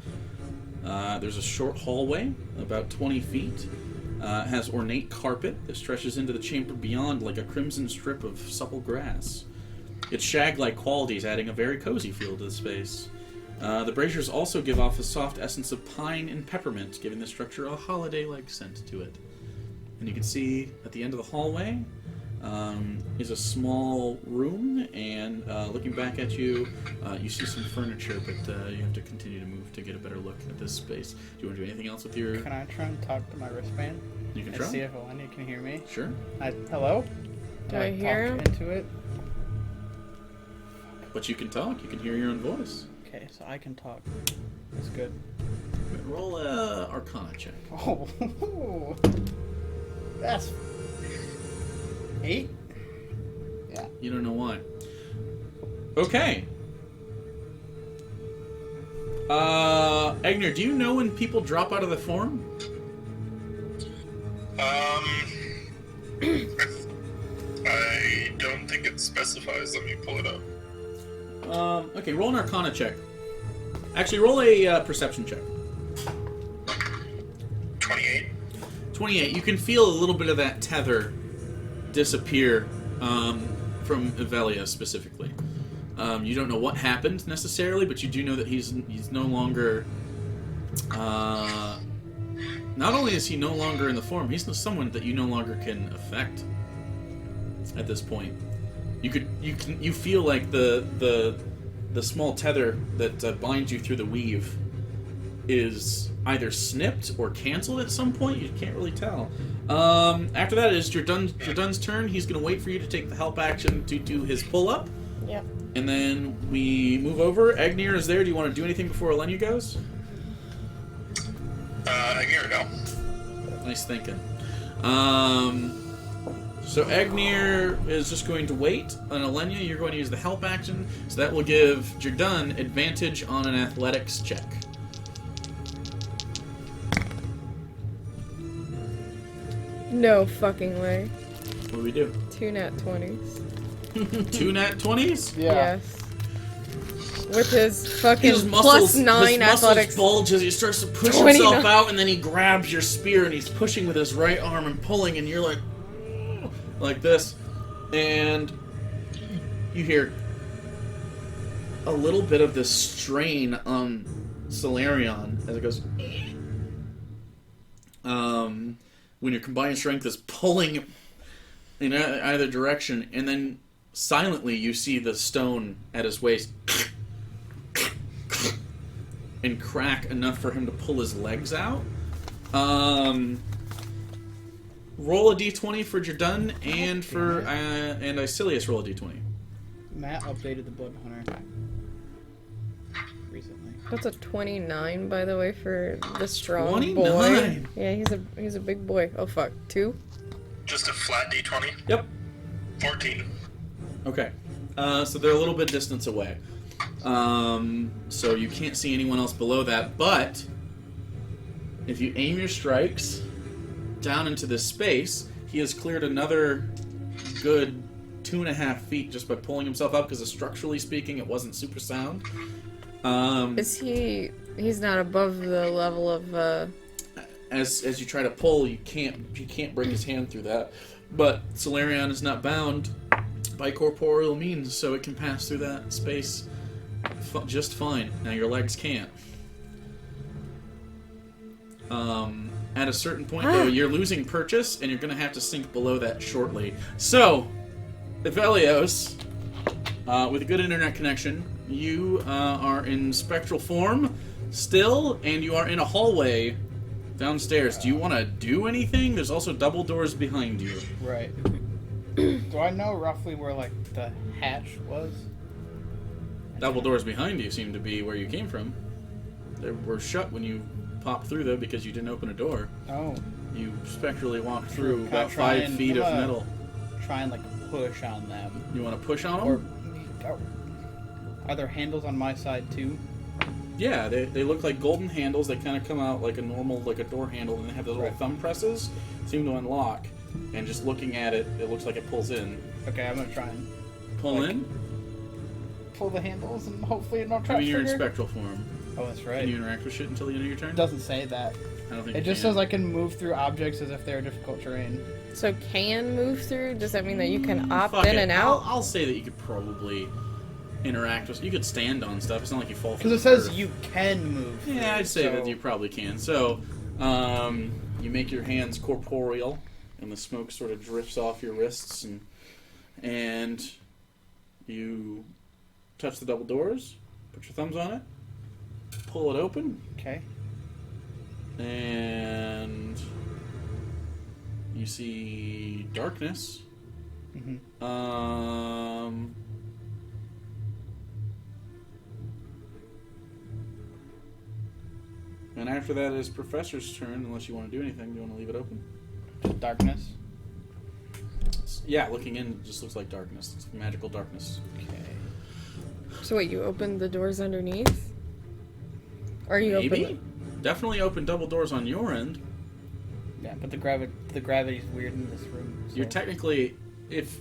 There's a short hallway, about 20 feet. It has ornate carpet that stretches into the chamber beyond like a crimson strip of supple grass. Its shag-like qualities adding a very cozy feel to the space. The braziers also give off a soft essence of pine and peppermint, giving the structure a holiday-like scent to it. And you can see at the end of the hallway is a small room, and looking back at you, you see some furniture, but you have to continue to move to get a better look at this space. Do you want to do anything else with your... Can I try and talk to my wristband? You can And try. see if Eleni can hear me? Sure. Hello? Do I hear him? talk into it? But you can talk. You can hear your own voice. Okay, so I can talk. That's good. Roll a Arcana check. Oh, that's 8. Yeah. You don't know why. Okay. Egner, do you know when people drop out of the form? I don't think it specifies. Let me pull it up. Okay, roll an Arcana check. Actually, roll a perception check. 28. 28. You can feel a little bit of that tether disappear from Evelia specifically. You don't know what happened necessarily, but you do know that he's no longer. Not only is he no longer in the form, he's someone that you no longer can affect. At this point, you feel like the small tether that binds you through the weave is either snipped or canceled at some point. You can't really tell. After that is Jordan's turn. He's going to wait for you to take the help action to do his pull-up. Yep. And then we move over. Agnir is there. Do you want to do anything before Elenia goes? Agnir, no. Nice thinking. So Agnir is just going to wait. On Elenia, you're going to use the help action. So that will give Jordan advantage on an athletics check. No fucking way. What do we do? 2 nat 20s. 2 nat 20s? Yeah. Yes. With his fucking His muscles, plus 9 his muscles athletics. bulge as he starts to push 29. himself out, and then he grabs your spear and he's pushing with his right arm and pulling, and you're like this, and you hear a little bit of this strain on Solarion as it goes. When your combined strength is pulling in either direction, and then silently you see the stone at his waist and crack enough for him to pull his legs out. Roll a d20 for Jordan and for and Icilius roll a d20. Matt updated the Blood Hunter recently. That's a 29, by the way, for the strong 29? boy. Yeah, he's a big boy. Oh fuck, 2? Just a flat d20. Yep. 14. Okay. So they're a little bit distance away. So you can't see anyone else below that, but if you aim your strikes down into this space, he has cleared another good 2.5 feet just by pulling himself up, because structurally speaking, it wasn't super sound. Is he... He's not above the level of, As you try to pull, you can't break his hand through that. But Solarion is not bound by corporeal means, so it can pass through that space just fine. Now your legs can't. At a certain point, though, you're losing purchase, and you're going to have to sink below that shortly. So, Evelios, with a good internet connection, you are in spectral form still, and you are in a hallway downstairs. Do you want to do anything? There's also double doors behind you. Right. Do I know roughly where, like, the hatch was? Double doors behind you seem to be where you came from. They were shut when you popped through, though, because you didn't open a door. Oh. You spectrally walked through Can I about try 5 and- feet of I'm gonna metal. Try and, like, push on them. You want to push on Or... them? Are there handles on my side, too? Yeah, they look like golden handles. They kind of come out like a normal, like a door handle, and they have those little Right. thumb presses. Seem to unlock. And just looking at it, it looks like it pulls in. Okay, I'm gonna try and Pull Like- in? pull the handles and hopefully it don't I trap mean, you're in trigger. spectral form. Oh, that's Can right. you interact with shit until the end of your turn? It doesn't say that. I don't think It you just can. says I can move through objects as if they're difficult terrain. So can move through? Does that mean that you can opt Fuck in it. and out? I'll say that you could probably interact with... You could stand on stuff. It's not like you fall from Because it the says earth. you can move. Yeah, I'd say so- that you probably can. So, you make your hands corporeal, and the smoke sort of drifts off your wrists, and you touch the double doors, put your thumbs on it, pull it open, Okay. and you see darkness. Mm-hmm. And after that is Professor's turn, unless you want to do anything. Do you want to leave it open? Darkness. Yeah, looking in, it just looks like darkness. It's magical darkness. Okay. So wait, you opened the doors underneath? Or you Maybe? opened... Definitely open double doors on your end. Yeah, but the gravity's weird in this room. So. You're technically... If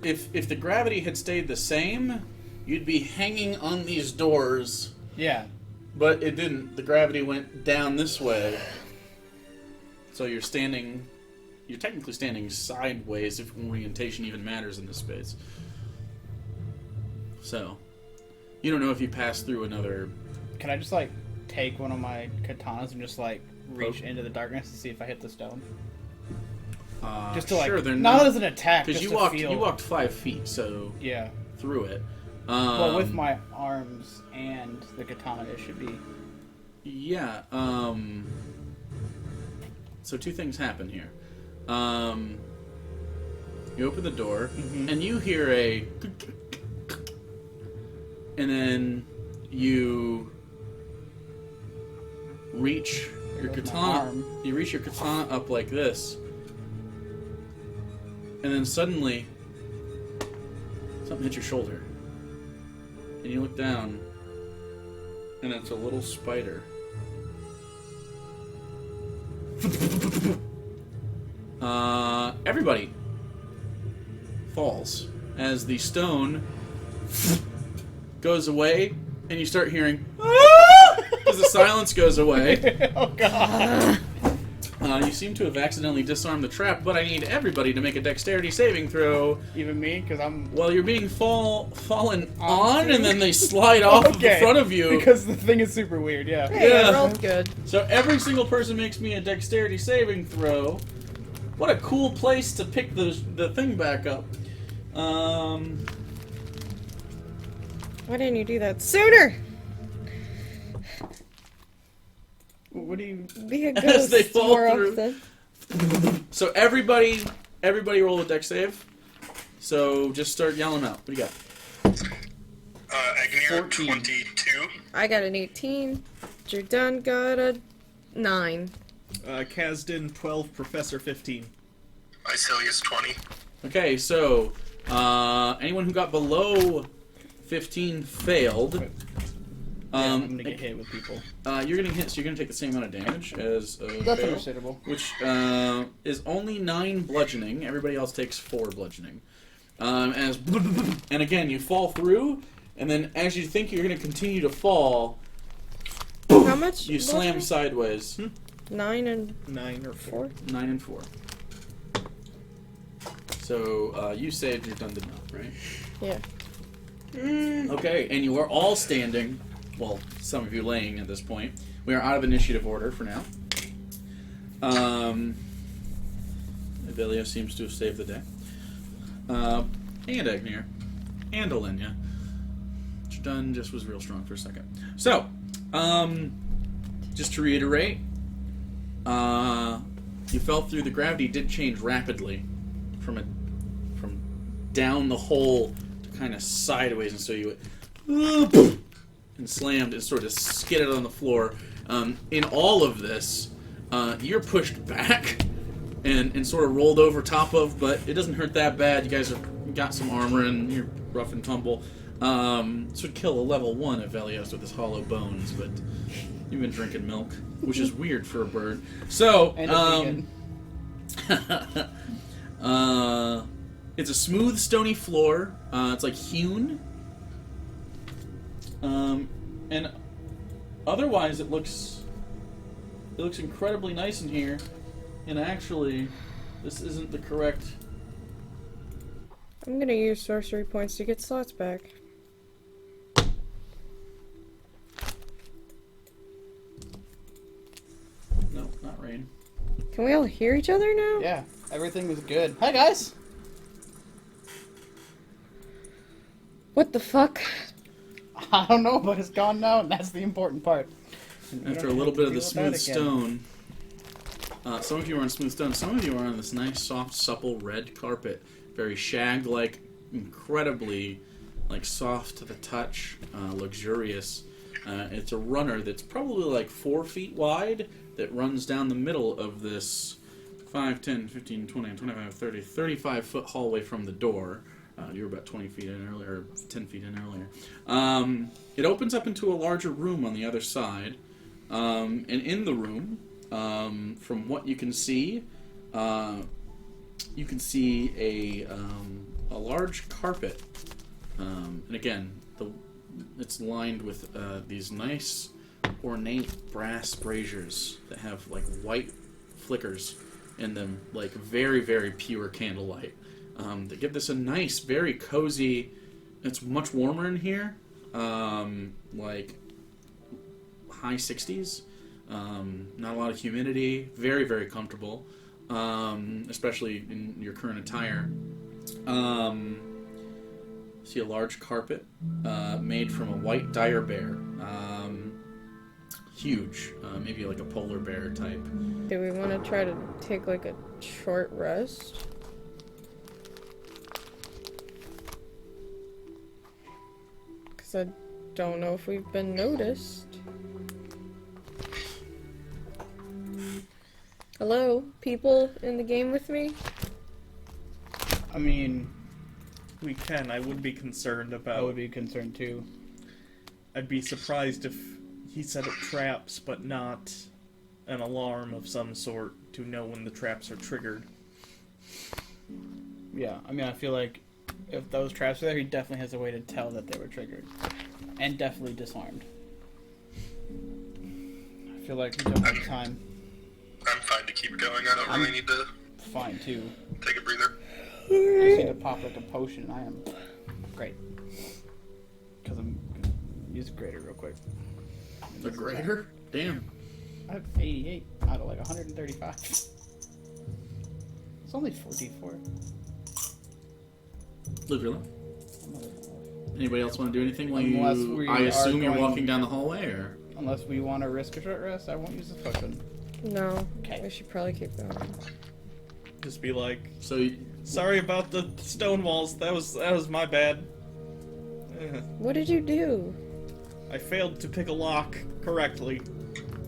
the gravity had stayed the same, you'd be hanging on these doors. Yeah. But it didn't. The gravity went down this way. So you're standing... You're technically standing sideways if orientation even matters in this space. So, you don't know if you pass through another... Can I just, like, take one of my katanas and just, like, reach into the darkness to see if I hit the stone? Just to, like, sure, they're not as an attack, because just you to walked feel... you walked 5 feet, so Yeah. through it. Well, with my arms and the katana, it should be... Yeah. So 2 things happen here. You open the door, and you hear a... And then you reach your With my katana. arm. You reach your katana up like this, and then suddenly something hits your shoulder, and you look down, and it's a little spider. Everybody falls as the stone goes away, and you start hearing as the silence goes away. Oh, God. You seem to have accidentally disarmed the trap, but I need everybody to make a dexterity saving throw. Even me? Because I'm... Well, you're being fallen on, too? and then they slide off of the front of you. Because the thing is super weird, yeah. Hey, Yeah. I rolled good. So every single person makes me a dexterity saving throw. What a cool place to pick the thing back up. Why didn't you do that sooner? What do you... Be a As ghost they fall more through. often. So everybody roll a dex save. So just start yelling out. What do you got? Agnew 14. 22. I got an 18. Jordan got a 9. Kasdan 12, Professor 15. Isilius 20. Okay, so anyone who got below 15 failed. I'm gonna get hit with people. You're getting hit, so you're gonna take the same amount of damage as That's fail, understandable. which is only 9 bludgeoning. Everybody else takes 4 bludgeoning. And again, you fall through, and then as you think you're gonna continue to fall, How much? you slam sideways. 9 and 9 or 4. 4? 9 and 4. So you saved, you're done enough, right? Yeah. Okay, and you are all standing. Well, some of you laying at this point. We are out of initiative order for now. Avelio seems to have saved the day. And Agnir. And Alenia. Done just was real strong for a second. So, just to reiterate, you fell through. The gravity did change rapidly from down the hole to kind of sideways, and so you went and slammed and sort of skidded on the floor. In all of this, you're pushed back and sort of rolled over top of, but it doesn't hurt that bad. You guys have got some armor and you're rough and tumble. This would kill a level 1 of Velios with his hollow bones, but you've been drinking milk, which is weird for a bird. So, And a vegan. it's a smooth, stony floor. It's like hewn. And otherwise it looks incredibly nice in here. And actually, this isn't the correct... I'm gonna use sorcery points to get slots back. No, not rain. Can we all hear each other now? Yeah, everything was good. Hi, guys! What the fuck? I don't know, but it's gone now, and that's the important part. After a little bit of the smooth stone, some of you are on smooth stone, some of you are on this nice, soft, supple red carpet. Very shag-like, incredibly soft to the touch, luxurious. It's a runner that's probably like 4 feet wide that runs down the middle of this 5, 10, 15, 20, 25, 30, 35-foot hallway from the door. You were about 20 feet in earlier, or 10 feet in earlier. It opens up into a larger room on the other side. And in the room, from what you can see a large carpet. And again, it's lined with these nice, ornate brass braziers that have white flickers in them, very, very pure candlelight. That give this a nice, very cozy, It's much warmer in here, like high 60s. Not a lot of humidity. Very, very comfortable, especially in your current attire. See a large carpet made from a white dire bear. Huge, maybe like a polar bear type. Do we want to try to take like a short rest? Because I don't know if we've been noticed. Hello, people in the game with me? I mean, We can. I would be concerned I about. would be concerned too. I'd be surprised if he set up traps, but not an alarm of some sort to know when the traps are triggered. Yeah, I mean, I feel like if those traps are there, he definitely has a way to tell that they were triggered. And definitely disarmed. I feel like we don't have time. I'm fine to keep going. I don't really need to Fine, too. take a breather. I just need to pop like a potion, and I am great. Because I'm gonna use a grater real quick. The grater? Damn. I have 88 out of like 135. It's only 44. Live your life. Anybody else want to do anything while Unless you... we I assume are you're going- walking down the hallway, or... Unless we want to risk a short rest, I won't use this potion. No. Okay. We should probably keep going. Just be like, So, you- sorry about the stone walls. That was my bad. What did you do? I failed to pick a lock correctly.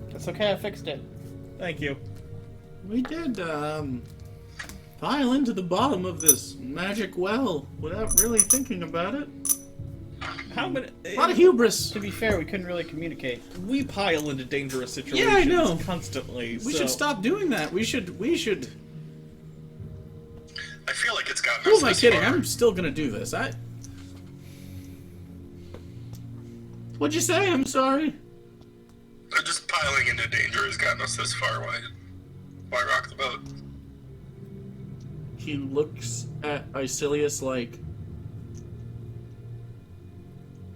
It's okay, I fixed it. Thank you. we did, pile into the bottom of this magic well without really thinking about it. How many? A lot of hubris. To be fair, we couldn't really communicate. We pile into dangerous situations Yeah, I know. constantly. We should stop doing that. We should... I feel like it's gotten Who us am I this kidding? far. I'm still gonna do this. What'd you say? I'm sorry. Just piling into danger has gotten us this far. Why rock the boat? He looks at Icilius like...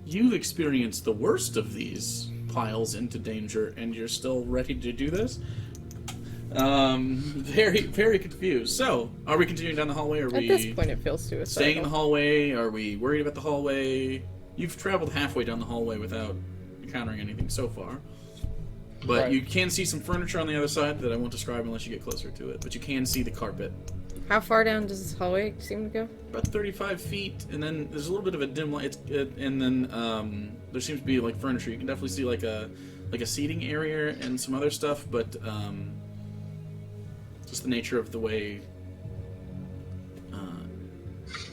You've experienced the worst of these piles into danger, and you're still ready to do this? Very, very confused. So, are we continuing down the hallway, or are At we this point, it feels suicidal. staying in the hallway? Are we worried about the hallway? You've traveled halfway down the hallway without encountering anything so far. But Right. you can see some furniture on the other side that I won't describe unless you get closer to it. But you can see the carpet. How far down does this hallway seem to go? About 35 feet, and then there's a little bit of a dim light, and then there seems to be like furniture. You can definitely see like a seating area and some other stuff, but just the nature of the way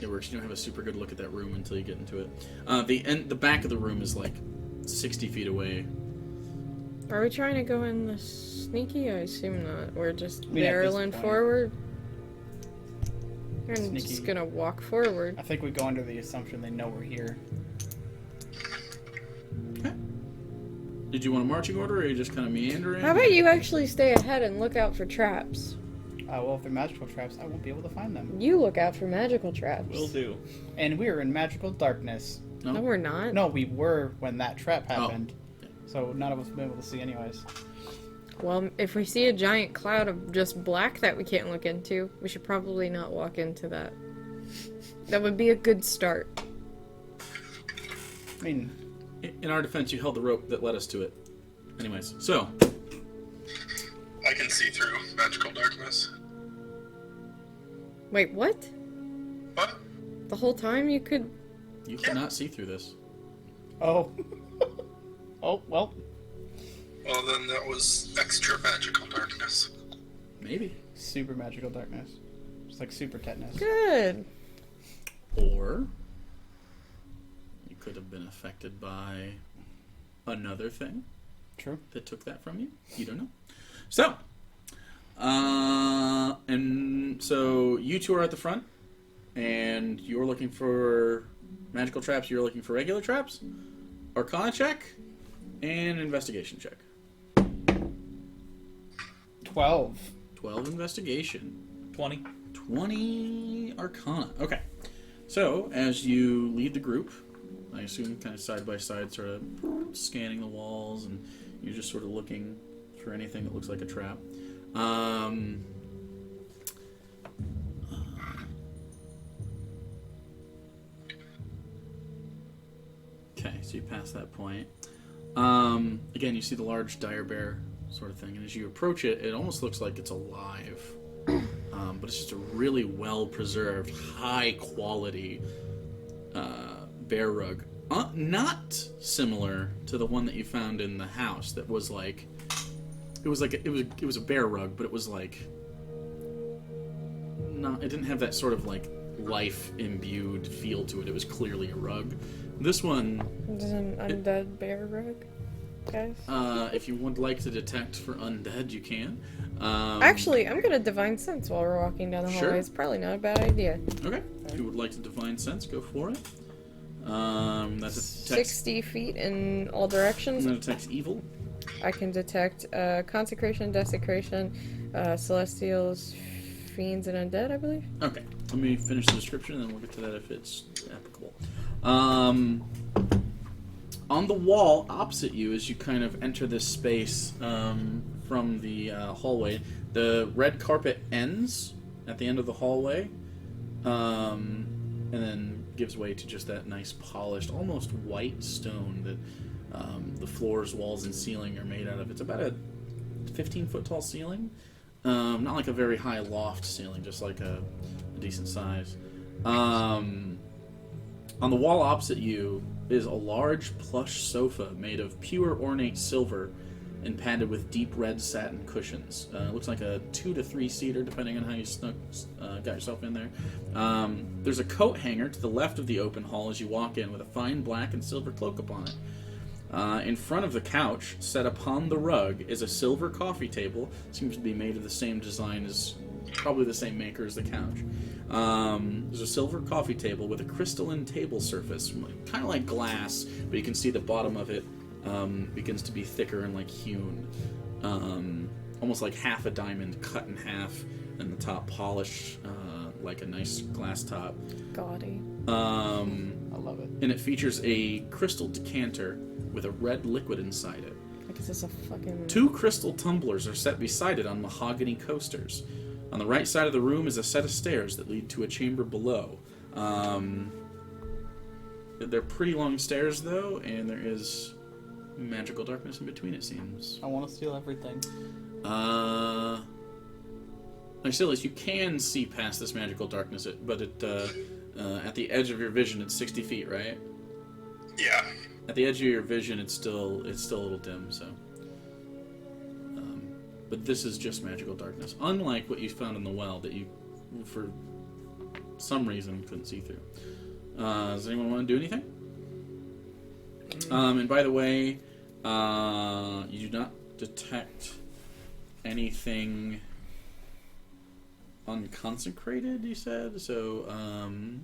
it works. You don't have a super good look at that room until you get into it. The back of the room is like 60 feet away. Are we trying to go in the sneaky? I assume not. We're just mean, at this barreling point- forward. I'm Sneaky. just gonna walk forward. I think we go under the assumption they know we're here. Okay. Did you want a marching order, or are you just kind of meandering? How about you actually stay ahead and look out for traps? Well, if they're magical traps, I won't be able to find them. You look out for magical traps. Will do. And we are in magical darkness. No? No, we're not. No, we were when that trap Oh. happened. So none of us will be able to see anyways. Well, if we see a giant cloud of just black that we can't look into, we should probably not walk into that. That would be a good start. I mean, In our defense, you held the rope that led us to it. Anyways, so I can see through magical darkness. Wait, what? What? The whole time you could... you cannot see through this. oh. Oh, well. Well, then that was extra magical darkness. Maybe. Super magical darkness. Just like super tetanus. Good. Or you could have been affected by another thing True. that took that from you. You don't know. So, and so you two are at the front, and you're looking for magical traps. You're looking for regular traps. Arcana check and investigation check. 12. 12 investigation. 20. 20 Arcana. Okay. So, as you lead the group, I assume kind of side by side, sort of scanning the walls, and you're just sort of looking for anything that looks like a trap. Okay, so you pass that point. Again, you see the large dire bear sort of thing, and as you approach it, it almost looks like it's alive. But it's just a really well-preserved, high-quality bear rug. Not similar to the one that you found in the house. That was like, it was a bear rug, but it was like, not. It didn't have that sort of like life-imbued feel to it. It was clearly a rug. This one Is an undead bear rug, guys? if you would like to detect for undead, you can. Actually, I'm gonna divine sense while we're walking down the hallway. Sure. It's probably not a bad idea. Okay. If you would like to divine sense, go for it. That detects 60 feet in all directions. that detects evil. I can detect consecration, desecration, celestials, fiends, and undead, I believe. Okay. Let me finish the description, and then we'll get to that if it's applicable. On the wall opposite you, as you kind of enter this space from the hallway, the red carpet ends at the end of the hallway, and then gives way to just that nice polished, almost white stone that the floors, walls, and ceiling are made out of. It's about a 15-foot tall ceiling. Not like a very high loft ceiling, just like a decent size. On the wall opposite you is a large plush sofa made of pure ornate silver and padded with deep red satin cushions. It looks like a 2 to 3 seater, depending on how you got yourself in there. There's a coat hanger to the left of the open hall as you walk in, with a fine black and silver cloak upon it. In front of the couch, set upon the rug, is a silver coffee table. Seems to be made of the same design as, probably the same maker as the couch. There's a silver coffee table with a crystalline table surface, kind of like glass, but you can see the bottom of it begins to be thicker and like hewn. Almost like half a diamond cut in half, and the top polished like a nice glass top. Gaudy. I love it. And it features a crystal decanter with a red liquid inside it. Like, is this a fucking... 2 crystal tumblers are set beside it on mahogany coasters. On the right side of the room is a set of stairs that lead to a chamber below. They're pretty long stairs, though, and there is magical darkness in between, it seems. I want to steal everything. Arcelius, you can see past this magical darkness, but at the edge of your vision, it's 60 feet, right? Yeah. At the edge of your vision, it's still a little dim, so. But this is just magical darkness, unlike what you found in the well that you, for some reason, couldn't see through. Does anyone want to do anything? And by the way, you do not detect anything unconsecrated, you said? So,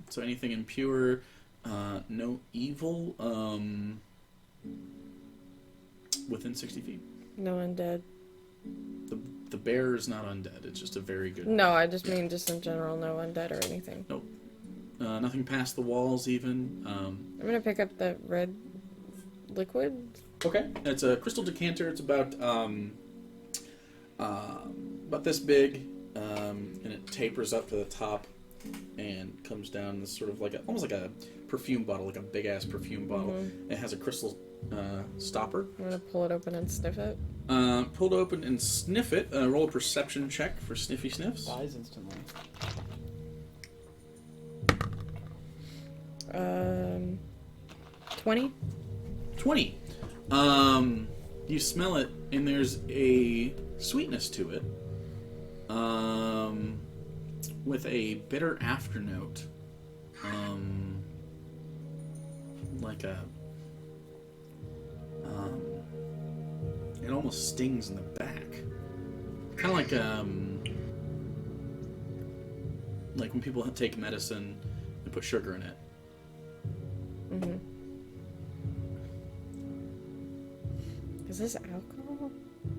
so anything impure, no evil, within 60 feet. No undead. The bear is not undead. It's just a very good... No, I just mean just in general, no undead or anything. Nope. Nothing past the walls, even. I'm gonna pick up the red liquid. Okay. It's a crystal decanter. It's about this big, and it tapers up to the top and comes down this sort of like almost like a perfume bottle, like a big ass perfume bottle. Mm-hmm. It has a crystal stopper. I'm gonna pull it open and sniff it. Pull it open and sniff it. Roll a perception check for sniffy sniffs. Dies instantly. 20. 20. You smell it, and there's a sweetness to it, with a bitter afternote, like a, it almost stings in the back, kind of like when people take medicine and put sugar in it. Mm-hmm. Is this alcohol?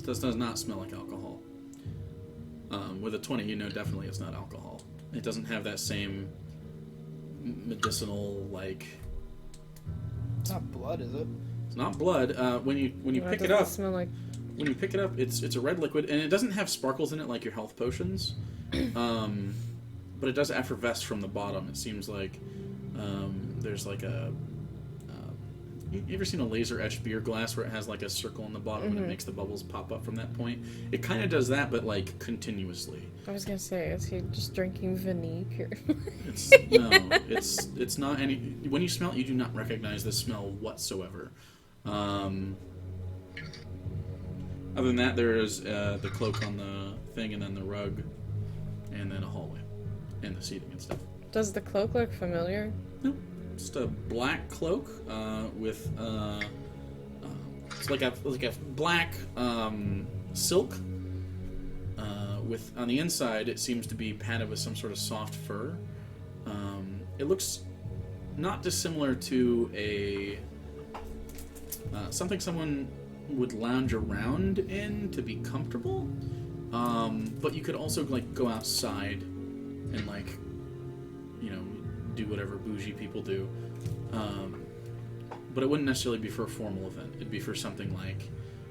This does not smell like alcohol. With a 20, you know definitely it's not alcohol. It doesn't have that same medicinal, like... It's not blood, is it? It's not blood. When you What pick it does up, smell like? when you pick it up, it's a red liquid, and it doesn't have sparkles in it like your health potions. But it does effervesce from the bottom. It seems like there's like a... you ever seen a laser-etched beer glass where it has like a circle in the bottom and it makes the bubbles pop up from that point? It kind of does that, but like continuously. I was gonna say, is he just drinking Vanique? It's not any... When you smell it, you do not recognize the smell whatsoever. Other than that, there is the cloak on the thing, and then the rug, and then a hallway, and the seating and stuff. Does the cloak look familiar? No, just a black cloak with it's like a black silk. With on the inside, it seems to be padded with some sort of soft fur. It looks not dissimilar to a something someone would lounge around in to be comfortable. But you could also like go outside and like, you know, do whatever bougie people do. But it wouldn't necessarily be for a formal event. It'd be for something like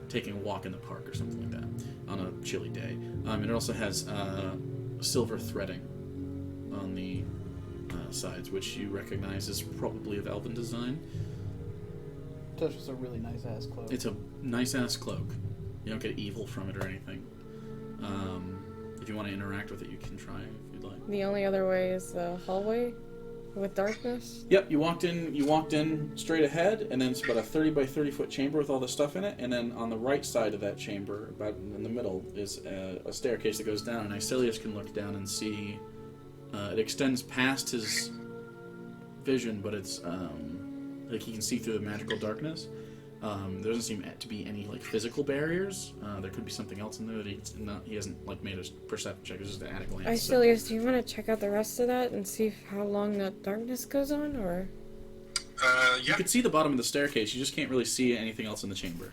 taking a walk in the park or something like that on a chilly day. It also has silver threading on the sides, which you recognize as probably of elven design. That's just a really nice ass cloak. It's a nice ass cloak. You don't get evil from it or anything. If you want to interact with it, you can try if you'd like. The only other way is the hallway with darkness. Yep, you walked in straight ahead, and then it's about a 30 by 30 foot chamber with all the stuff in it, and then on the right side of that chamber, about in the middle, is a staircase that goes down, and Icelius can look down and see it extends past his vision, but it's like he can see through the magical darkness. There doesn't seem to be any like physical barriers. There could be something else in there that he hasn't like made a perception check. It's just an attic glance. Icelius, do you want to check out the rest of that and see how long that darkness goes on, or? You Yeah. could see the bottom of the staircase. You just can't really see anything else in the chamber.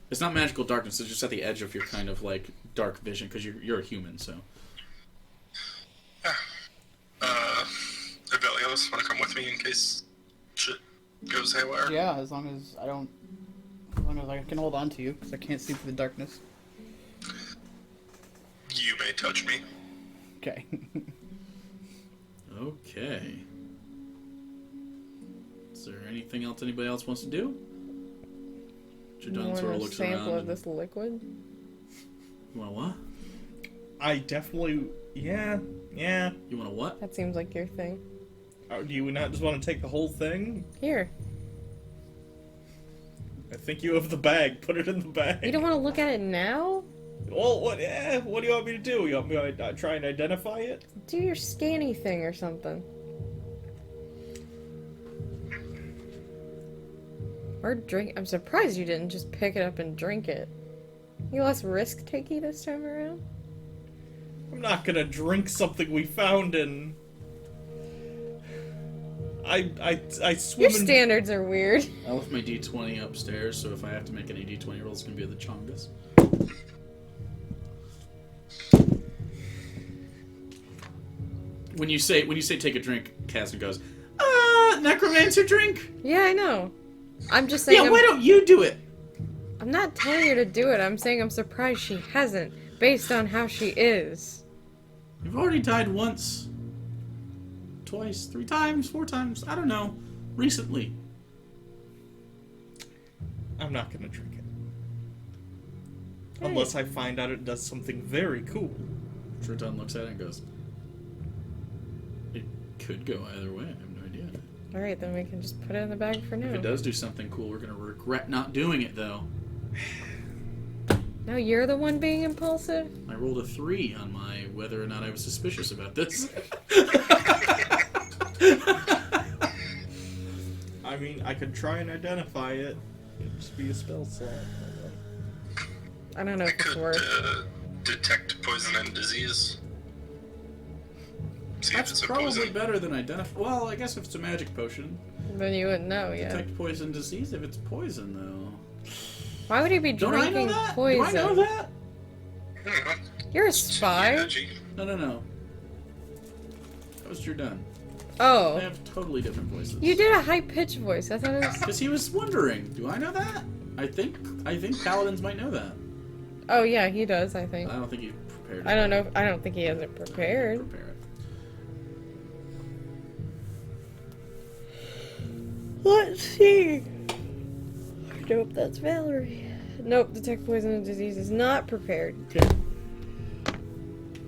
It's not magical darkness. It's just at the edge of your kind of like dark vision because you're a human. So. Abelios, want to come with me in case shit goes haywire? Yeah, as long as I can hold on to you, because I can't see through the darkness. You may touch me. Okay. Okay. Is there anything else anybody else wants to do? You Jadon want sort of a looks sample around. of this liquid? You want a what? I definitely, yeah. You want a what? That seems like your thing. Do you not just want to take the whole thing? Here. I think you have the bag. Put it in the bag. You don't want to look at it now? Well, what? What do you want me to do? You want me to try and identify it? Do your scanny thing or something. Or drink. I'm surprised you didn't just pick it up and drink it. You less risk-takey this time around? I'm not gonna drink something we found in. I swim Your in. standards are weird. I left my D20 upstairs, so if I have to make any D20 rolls, it's gonna be the Chongas. When you say take a drink, Kazan goes, necromancer drink? Yeah, I know. I'm just saying. Yeah, why don't you do it? I'm not telling her to do it. I'm saying I'm surprised she hasn't, based on how she is. You've already died once. Twice, 3 times, 4 times, I don't know. Recently. I'm not gonna drink it. Hey. Unless I find out it does something very cool. Triton looks at it and goes, it could go either way, I have no idea. Alright, then we can just put it in the bag for If now. it does do something cool, we're gonna regret not doing it, though. Now you're the one being impulsive? I rolled a 3 on my whether or not I was suspicious about this. I mean, I could try and identify it. It'd just be a spell slot. I don't know I if it's could worth. detect poison and disease. See if That's it's a probably poison. better than identify. Well, I guess if it's a magic potion. Then you wouldn't know, yeah. Detect poison disease if it's poison, thoa Why would he be Don't I know drinking that? poison? Do I know that? I don't know. You're a It's spy. energy. No. That was Jordan. Oh. They have totally different voices. You did a high-pitched voice. I thought it was... Because he was wondering, do I know that? I think paladins might know that. Oh, yeah, he does, I think. I don't think he prepared it. I don't know. I don't think he has it prepared. Prepare it. Let's see. Nope, that's Valerie. Nope, detect poison and disease is not prepared. Okay.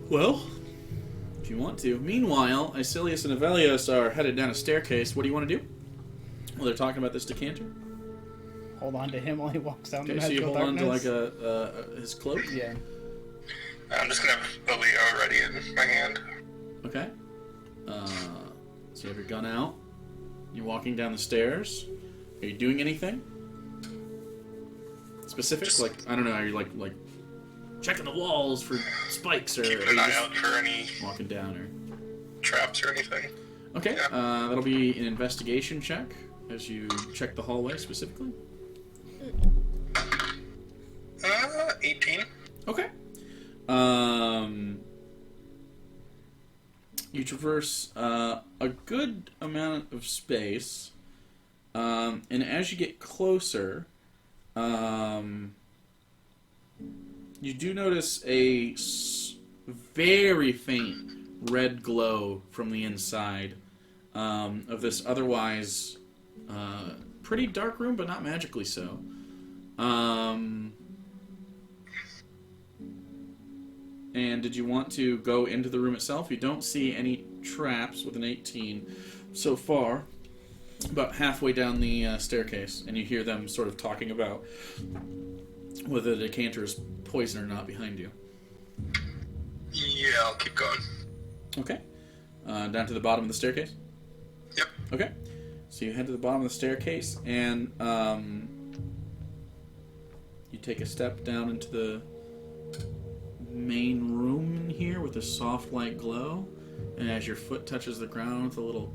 Well, if you want to. Meanwhile, Isilius and Avelios are headed down a staircase. What do you want to do? Well, they're talking about this decanter. Hold on to him while he walks down the Okay, so you magical hold on to darkness. like his cloak. Yeah. I'm just gonna have a Leo ready in my hand. Okay. So you have your gun out. You're walking down the stairs. Are you doing anything specific? Like, I don't know. Are you like checking the walls for spikes, or Keeping are an you eye just out for any walking down, or? traps or anything. Okay. Yeah. That'll be an investigation check as you check the hallway specifically. 18. Okay. You traverse a good amount of space, and as you get closer, you do notice a very faint red glow from the inside of this otherwise pretty dark room, but not magically so. And did you want to go into the room itself? You don't see any traps with an 18 so far. About halfway down the staircase, and you hear them sort of talking about whether the decanter is poison or not behind you. Yeah, I'll keep going. Okay. Down to the bottom of the staircase? Yep. Okay. So you head to the bottom of the staircase, and you take a step down into the main room in here with a soft light glow, and as your foot touches the ground with a little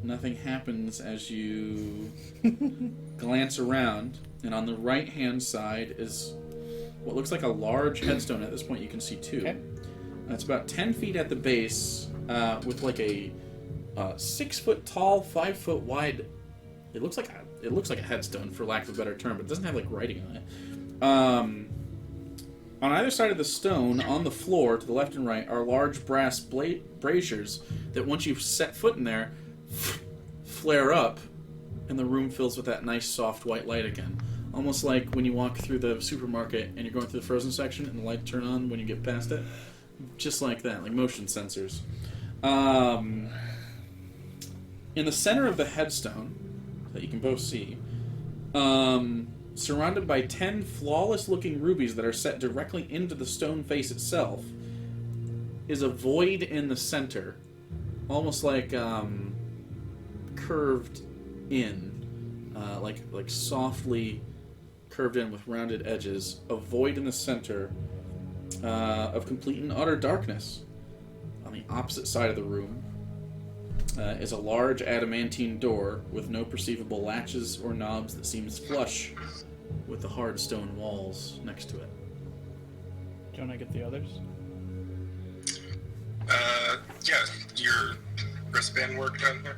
nothing happens as you glance around, and on the right hand side is what looks like a large headstone. At this point you can see two. Okay. It's about 10 feet at the base, with like a 6 foot tall, 5 foot wide. It looks like a headstone, for lack of a better term, but it doesn't have like writing on it. On either side of the stone, on the floor to the left and right, are large brass braziers that, once you've set foot in there, flare up, and the room fills with that nice soft white light again. Almost like when you walk through the supermarket and you're going through the frozen section and the lights turn on when you get past it. Just like that, like motion sensors. In the center of the headstone, that you can both see, surrounded by 10 flawless-looking rubies that are set directly into the stone face itself, is a void in the center, almost like curved in, like softly curved in with rounded edges. A void in the center of complete and utter darkness. On the opposite side of the room is a large adamantine door with no perceivable latches or knobs that seems flush with the hard stone walls next to it. Do you want to get the others? Yeah, your wristband work done here?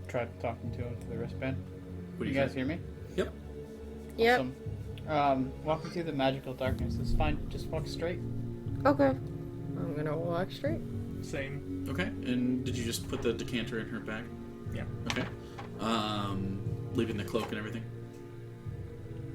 Try talking to him through the wristband. What do You you guys think? hear me? Yep. Yep. Awesome. Walking through the magical darkness is fine. Just walk straight. Okay. I'm gonna walk straight. Same. Okay, and did you just put the decanter in her bag? Yeah. Okay. Leaving the cloak and everything?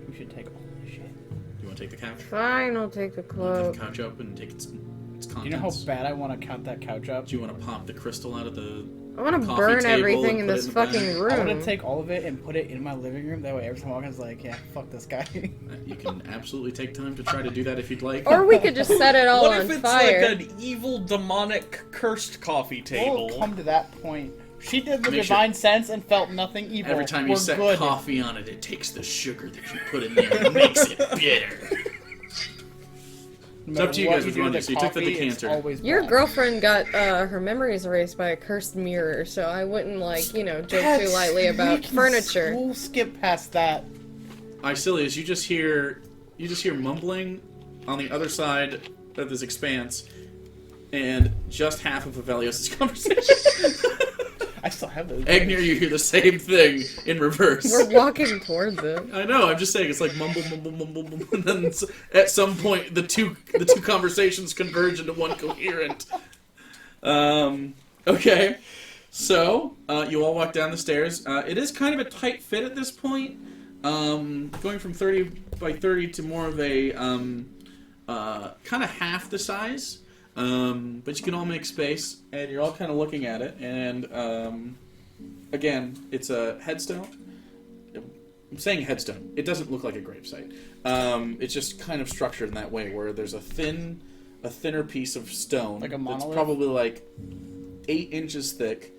We should take all this shit. Do you want to take the couch? Fine, I'll take the Lift cloak. the couch up and take its contents? Do you know how bad I want to count that couch up? Do you want to pop the crystal out of the I want to coffee burn table everything and in put it this in the bag? fucking room. I want to take all of it and put it in my living room. That way every time I walk in, it's like, yeah, fuck this guy. You can absolutely take time to try to do that if you'd like. Or we could just set it all What on if it's fire. like an evil, demonic, cursed coffee table? We'll come to that point. She did the Make divine sense and felt nothing evil. Every time you We're set good. coffee on it, it takes the sugar that you put in there and makes it bitter. No It's up to you matter guys what which one do you- so you took the coffee, it's decanter. always Your black. girlfriend got her memories erased by a cursed mirror, so I wouldn't, like, joke too That's- lightly we about can furniture. We'll skip past that. Isilius, you just hear mumbling on the other side of this expanse, and just half of Avelios' conversation. I still have those. Agnir, you hear the same thing in reverse. We're walking towards it. I know. I'm just saying it's like mumble, mumble, mumble, mumble, and then at some point the two conversations converge into one coherent. Okay, so you all walk down the stairs. It is kind of a tight fit at this point, going from 30 by 30 to more of a kind of half the size. But you can all make space, and you're all kind of looking at it. And again, it's a headstone. I'm saying headstone. It doesn't look like a gravesite. It's just kind of structured in that way, where there's a thinner piece of stone Like a that's monolith? probably like 8 inches thick.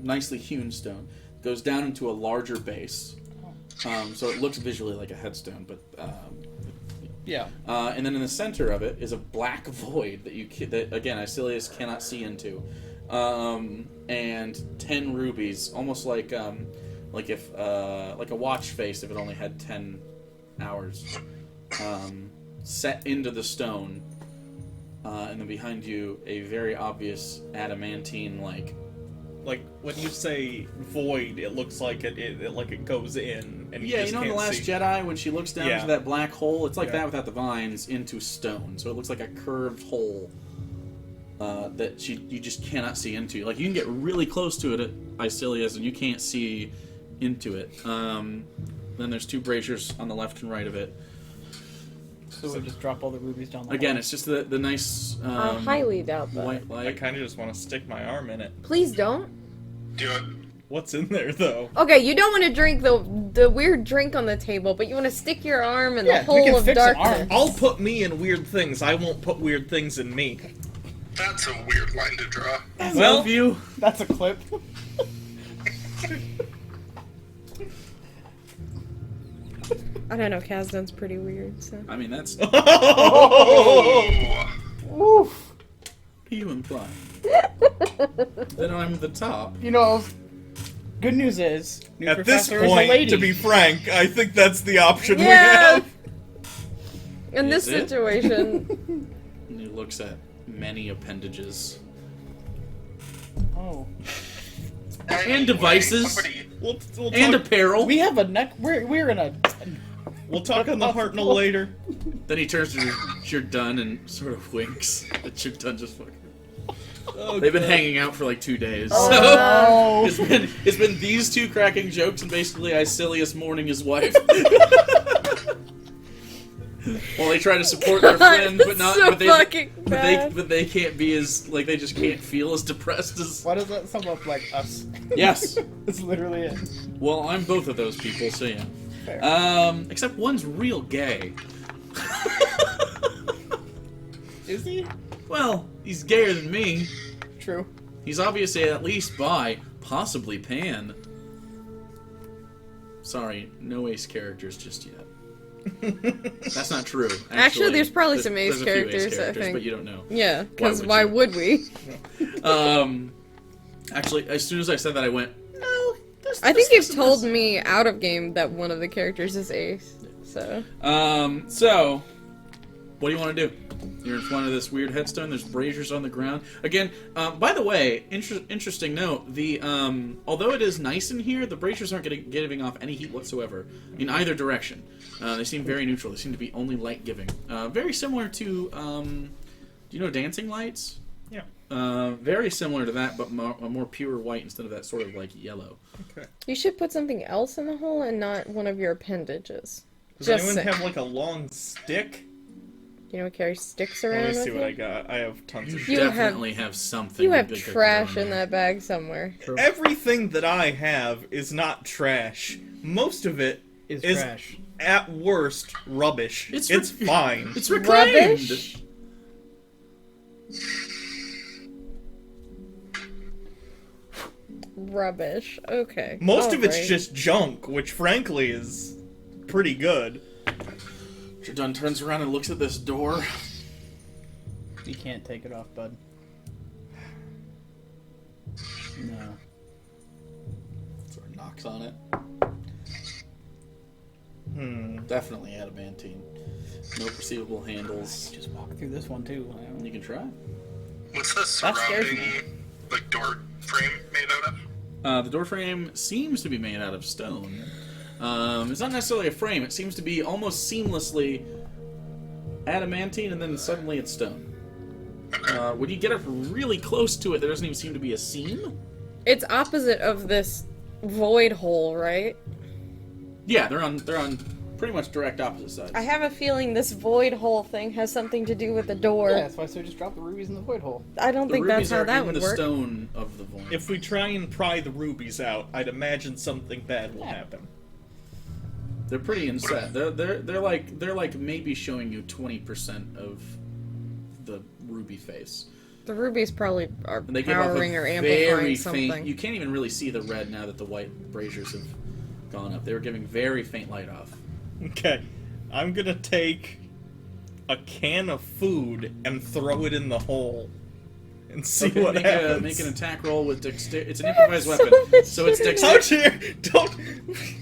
Nicely hewn stone. Goes down into a larger base. So it looks visually like a headstone, but Yeah. and then in the center of it is a black void that again Icilius cannot see into, and 10 rubies, almost like if like a watch face if it only had 10 hours, set into the stone, and then behind you a very obvious adamantine Like when you say void, it looks like it goes in, and you yeah, just you know in can't The Last see. Jedi when she looks down Yeah. into that black hole, it's like Yeah. that without the vines into stone. So it looks like a curved hole that you just cannot see into. Like you can get really close to it at Icilius, and you can't see into it. Then there's 2 braziers on the left and right of it. So we just drop all the rubies down the Again, hole. it's just the nice I highly doubt that. white I light. kind of just want to stick my arm in it. Please don't. Do it. What's in there, though? Okay, you don't want to drink the weird drink on the table, but you want to stick your arm in Yeah, the we hole can of fix an darkness. arm. I'll put me in weird things. I won't put weird things in me. That's a weird line to draw. Well, view. That's a clip. I don't know, Kazdun's pretty weird, so. I mean that's Oh, Woof. you imply. Then I'm the top. You know, good news is, new at this professor is a point, lady. to be frank, I think that's the option we Yeah. have. In this Is it? situation, And he looks at many appendages. Oh. And devices. Somebody, We'll And talk, apparel. We have a neck. We're in a. we'll talk on the Hartnell later. Then he turns to Jordan and sort of winks. That Jordan just fucking. Oh, They've been God. hanging out for like 2 days. Oh. So it's been these 2 cracking jokes and basically Icilius mourning his wife. While they try to support their friend, but not. so but they, fucking bad. but they can't be as like they just can't feel as depressed as. Why does that sound like us? Yes. That's literally it. Well, I'm both of those people, so yeah. Fair. Except one's real gay. Is he? Well, he's gayer than me. True. He's obviously at least bi, possibly pan. Sorry, no ace characters just yet. That's not true. Actually, there's probably some there's ace a few characters, I think. but you don't know. yeah, because would why you? would we? Actually, as soon as I said that, I went, no. I think you've told me out of game that one of the characters is Ace. So So, what do you want to do? You're in front of this weird headstone. There's braziers on the ground. Again, by the way, interesting note. The although it is nice in here, the braziers aren't giving off any heat whatsoever in either direction. They seem very neutral. They seem to be only light giving. Very similar to, do you know dancing lights? Yeah. Very similar to that, but more pure white instead of that sort of like yellow. Okay. you should put something else in the hole and not one of your appendages. Does Just anyone saying. have like a long stick? You know, carry sticks Let around me see with what I you? got. I have tons of. You have- Definitely have something. You with have good characters trash on in there. that bag somewhere. Everything that I have is not trash. Most of it Is is trash. at worst rubbish. It's It's re- fine. It's reclaimed. Rubbish? Rubbish. Okay. Most of it's Alright. just junk, which frankly is pretty good. Jordan turns around and looks at this door. You can't take it off, bud. No. Sort of knocks on it. Definitely adamantine. No perceivable handles. Just walk through this one too. You can try. What's the scares surrounding, me. like, door frame made out of? The door frame seems to be made out of stone. It's not necessarily a frame. It seems to be almost seamlessly adamantine, and then suddenly it's stone. When you get up really close to it, there doesn't even seem to be a seam. It's opposite of this void hole, right? Yeah, they're on pretty much direct opposite sides. I have a feeling this void hole thing has something to do with the door. Yeah, that's why I said just drop the rubies in the void hole. I don't the think that's rubies how are that in would the work. stone of the void. If we try and pry the rubies out, I'd imagine something bad will happen. They're pretty inset. They're like maybe showing you 20% of the ruby face. The rubies probably are And they give off a powering or very amplifying something. faint. You can't even really see the red now that the white braziers have gone up. They were giving very faint light off. Okay, I'm gonna take a can of food and throw it in the hole and see Okay, what happens. make an attack roll with dexterity. It's an improvised So weapon, much so it's shit in dexterity. Don't.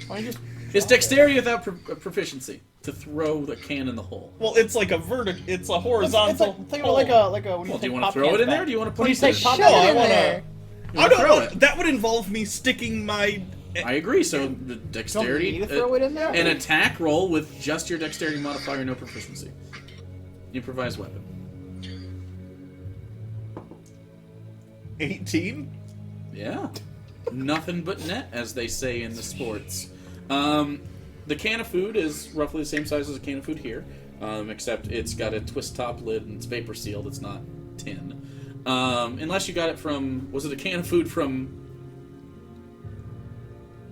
Why don't you just It's dexterity without proficiency to throw the can in the hole. Well, it's like a it's a horizontal. Think of it like a when you Well, do take you want to pop throw cans it in there? back. Or do you want to When you place it? take pop No, cans I in wanna. there. You I wanna don't throw want. it. That would involve me sticking my. I agree. So the Don't you dexterity, need to throw it in there? an attack roll with just your dexterity modifier, no proficiency. Improvised weapon. 18. Yeah. Nothing but net, as they say in the sports. The can of food is roughly the same size as a can of food here, except it's got a twist top lid and it's vapor sealed. It's not tin. Unless you got it from... Was it a can of food from...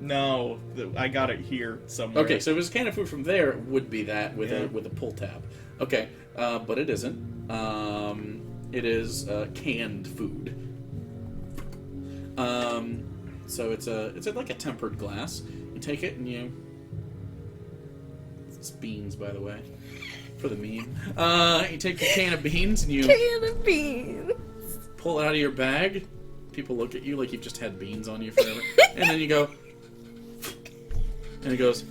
No, I got it here somewhere. Okay, so if it was a can of food from there, it would be that with Yeah. a pull tab. Okay, but it isn't. It is canned food. So it's like a tempered glass. You take it and you... It's beans, by the way, for the meme. You take the can of beans and you Can of beans. pull it out of your bag. People look at you like you've just had beans on you forever, and then you go, and it goes,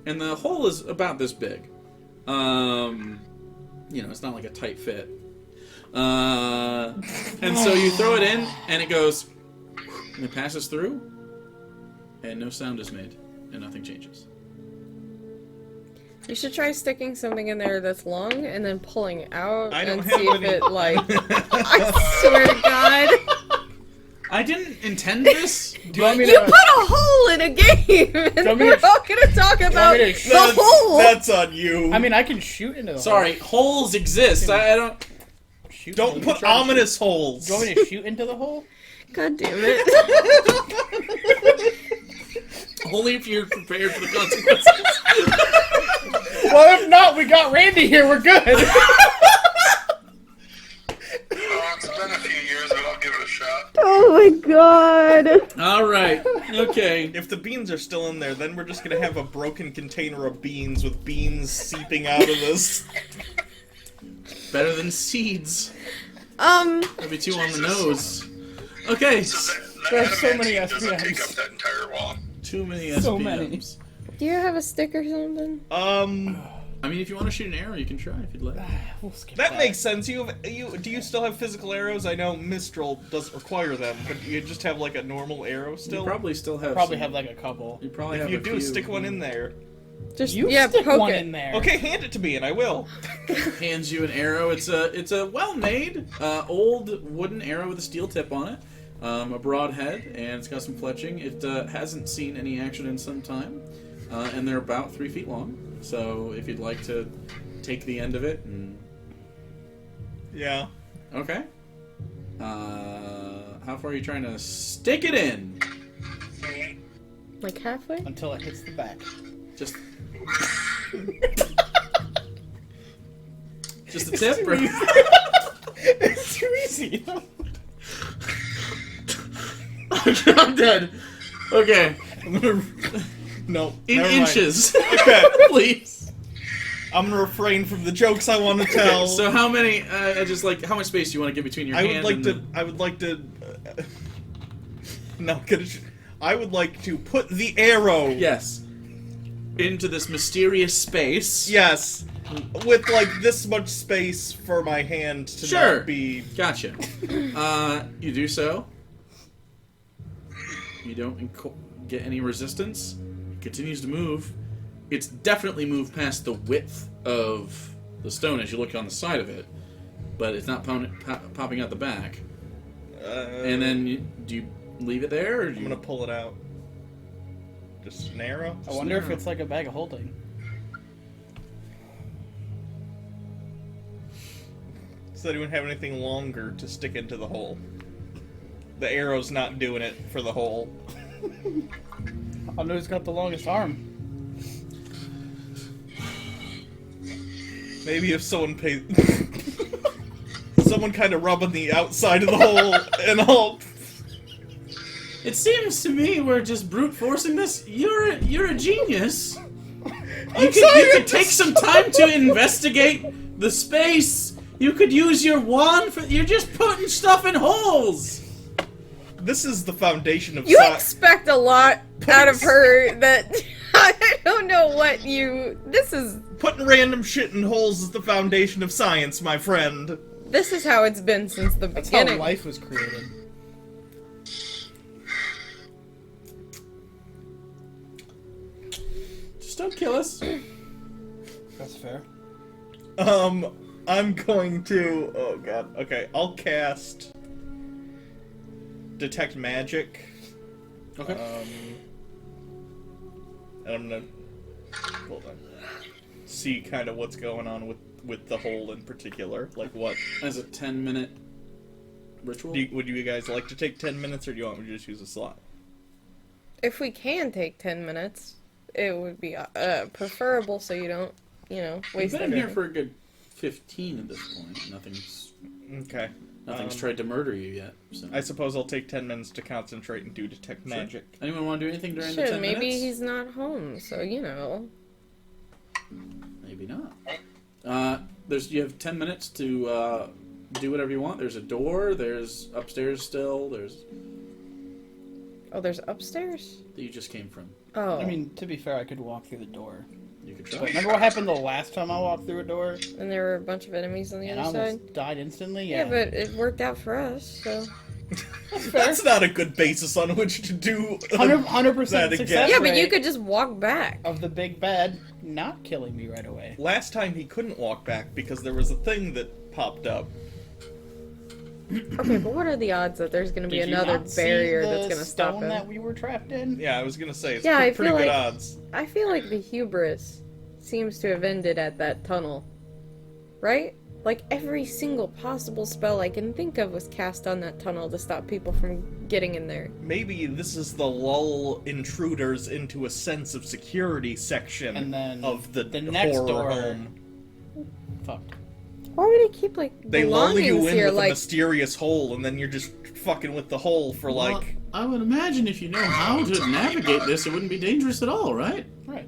and the hole is about this big. It's not like a tight fit. And so you throw it in, and it goes, and it passes through, and no sound is made, and nothing changes. You should try sticking something in there that's long and then pulling it out I don't and have see if any- it, like... I swear to God. I didn't intend this. Do you want me You to? put a hole in a game, and want me we're to- all gonna talk about me to- the hole. That's on you. I mean, I can shoot into the Sorry, holes exist. I don't. hole. Shoot Don't into- put try to ominous holes. shoot- Do you want me to shoot into the hole? God damn it. Only if you're prepared for the consequences. Well, if not, we got Randy here. We're good. It's been a few years, but I'll give it a shot. Oh my God. All right. Okay. If the beans are still in there, then we're just gonna have a broken container of beans with beans seeping out of this. Better than seeds. That'd be too on the nose. Okay. So that There's so adamantine many doesn't take SPMs. up that entire wall. Too many SPMs. So many. Do you have a stick or something? I mean, if you want to shoot an arrow, you can try if you'd like. We'll skip That makes sense. Do you still have physical arrows? I know Mistral doesn't require them, but you just have like a normal arrow You still. probably still have. Probably some- have like a couple. You probably If have you a do, few. stick one in there. Just You yeah, stick poke one it. in there. Okay, hand it to me, and I will. Hands you an arrow. It's a well-made old wooden arrow with a steel tip on it, a broad head, and it's got some fletching. It hasn't seen any action in some time, and they're about 3 feet long. So if you'd like to take the end of it and Yeah. okay, how far are you trying to stick it in? Like halfway? Until it hits the back. Just the tip. Or... It's too easy. I'm dead. Okay. No. In never mind. inches. Okay. Please. I'm gonna refrain from the jokes I want to tell. So how many? Just like how much space do you want to get between your I hand? would like and to. I would like to. No, I would like to put the arrow Yes. into this mysterious space. Yes, with like this much space for my hand to Sure. not be. Gotcha. You do so. You don't get any resistance. It continues to move. It's definitely moved past the width of the stone as you look on the side of it, but it's not popping out the back. And then, do you leave it there, or do I'm you... gonna pull it out. Just narrow. I wonder if it's like a bag of holding. Does anyone have anything longer to stick into the hole? The arrow's not doing it for the hole. I know who's got the longest arm. Maybe if someone pays... someone kind of rubbing the outside of the hole, and I'll... It seems to me we're just brute forcing this. You're a genius. You could take some time to investigate the space. You could use your wand for... You're just putting stuff in holes. This is the foundation of You science. expect a lot out of her that I don't know what you. This is Putting random shit in holes is the foundation of science, my friend. this is how it's been since the That's how beginning. life was created. Just don't kill us. That's fair. I'm going to... Oh, God. Okay, I'll cast... Detect Magic. Okay. And I'm gonna... Hold on. See kind of what's going on with the hole in particular. Like, what... As a 10-minute ritual? Would you guys like to take 10 minutes, or do you want me to just use a slot? If we can take 10 minutes, it would be preferable so you don't, We've waste been in here everything. for a good 15 at this point. Nothing's Okay. tried to murder you yet. So. I suppose I'll take 10 minutes to concentrate and do Detect Sure. Magic. Anyone want to do anything during the Shit, 10 maybe minutes? he's not home, so Maybe not. You have 10 minutes to do whatever you want. There's a door. There's upstairs still. There's Oh, there's upstairs? that you just came from. Oh. I mean, to be fair, I could walk through the door. You could But try. remember what happened the last time I walked through a door? And there were a bunch of enemies on the And I other almost side? died instantly? Yeah, Yeah. but it worked out for us, so... That's not a good basis on which to do 100% that success again. Yeah, but you rate could just walk back. of the big bad not killing me right away. Last time he couldn't walk back because there was a thing that popped up. Okay, but what are the odds that there's gonna be Did you another not see barrier the that's gonna stop stone him? that we were trapped in? Yeah, I was gonna say, it's Yeah, I pretty feel good like- odds. I feel like the hubris seems to have ended at that tunnel. Right? Like, every single possible spell I can think of was cast on that tunnel to stop people from getting in there. Maybe this is the lull intruders into a sense of security section And then of the next horror door- home. Fuck. Why would he keep, like, They lull you belongings in here? with a Like, mysterious hole, and then you're just fucking with the hole for Well, like... I would imagine if you know how to navigate this, it wouldn't be dangerous at all, right? Right.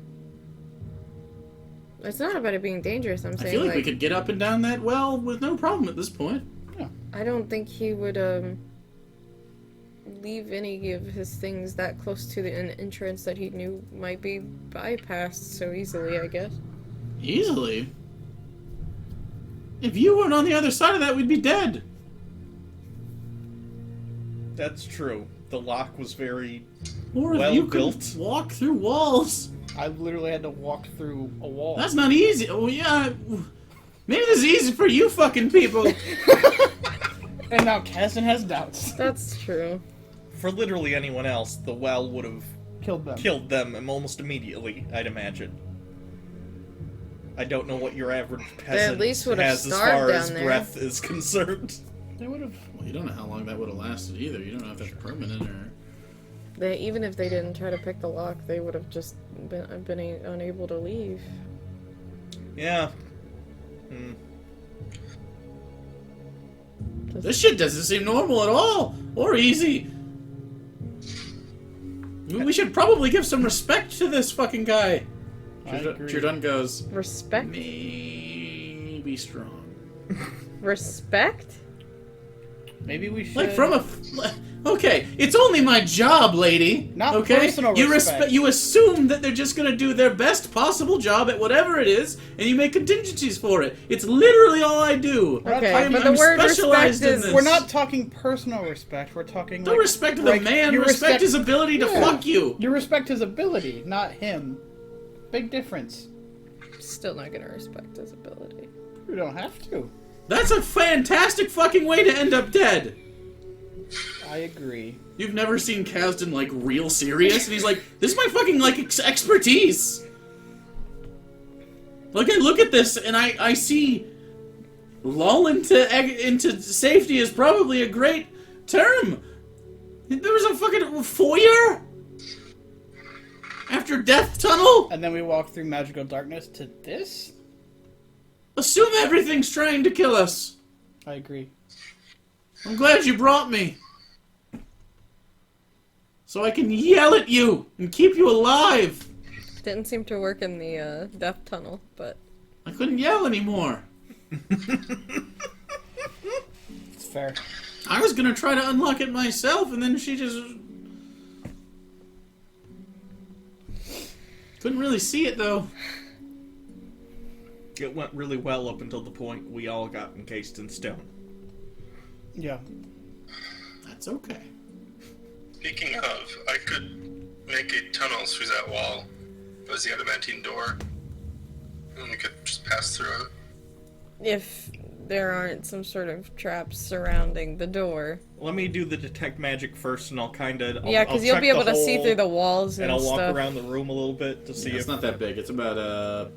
it's not about it being dangerous, I'm I saying, feel like like, we could get up and down that well with no problem at this point. I don't think he would, leave any of his things that close to an entrance that he knew might be bypassed so easily, I guess. Easily. If you weren't on the other side of that, we'd be dead. That's true. The lock was very... Or if Well you built. could walk through walls. I literally had to walk through a wall. That's not easy. Oh, yeah. Maybe this is easy for you fucking people. And now Kazan has doubts. That's true. For literally anyone else, the well would have Killed them. killed them almost immediately, I'd imagine. I don't know what your average peasant least would have has as starved far down as there. breath is concerned. They would have. Well, you don't know how long that would have lasted either. You don't know if that's permanent or... Even if they didn't try to pick the lock, they would have just been unable to leave. Yeah. This shit doesn't seem normal at all. Or easy. We should probably give some respect to this fucking guy. I agree. Trudun goes, Respect? maybe strong. Respect? Maybe we should. Like, from a... Okay, it's only my job, lady. Not okay? personal You respect. You assume that they're just gonna do their best possible job at whatever it is, and you make contingencies for it. It's literally all I do. Okay, but the word specialized respect in is- this. We're not talking personal respect. We're talking Don't like, respect the like, man. you Respect his ability to Yeah. fuck you. You respect his ability, not him. Big difference. Still not gonna respect his ability. You don't have to. That's a fantastic fucking way to end up dead. I agree. You've never seen Kasdan like real serious, and he's like, "This is my fucking like expertise." Look at this, and I see lull into safety is probably a great term. There was a fucking foyer after death tunnel. And then we walk through magical darkness to this? Assume everything's trying to kill us. I agree. I'm glad you brought me. So I can yell at you and keep you alive. Didn't seem to work in the death tunnel, but I couldn't yell anymore. It's fair. I was gonna try to unlock it myself, and then she just... Couldn't really see it, though. It went really well up until the point we all got encased in stone. Yeah. That's okay. Speaking of, I could make a tunnel through that wall. It was the adamantine door. And we could just pass through it. if there aren't some sort of traps surrounding the door. Let me do the detect magic first, and I'll kind of... Yeah, because you'll be able to see through the walls and I'll walk stuff. around the room a little bit to see Yeah, if... it's not that big. It's about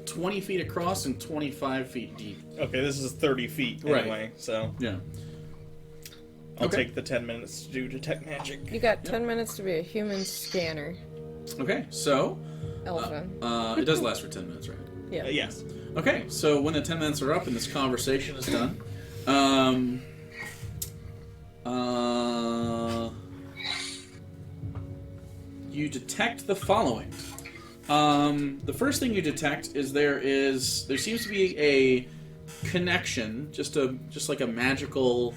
20 feet across and 25 feet deep. Okay, this is 30 feet anyway, so... Yeah. I'll Okay. take the 10 minutes to do detect magic. You got 10 minutes to be a human scanner. Okay, so Elephant. it does last for 10 minutes, right? Yeah. Yes. Okay, so when the 10 minutes are up and this conversation is done, you detect the following. The first thing you detect is there seems to be a connection, just like a magical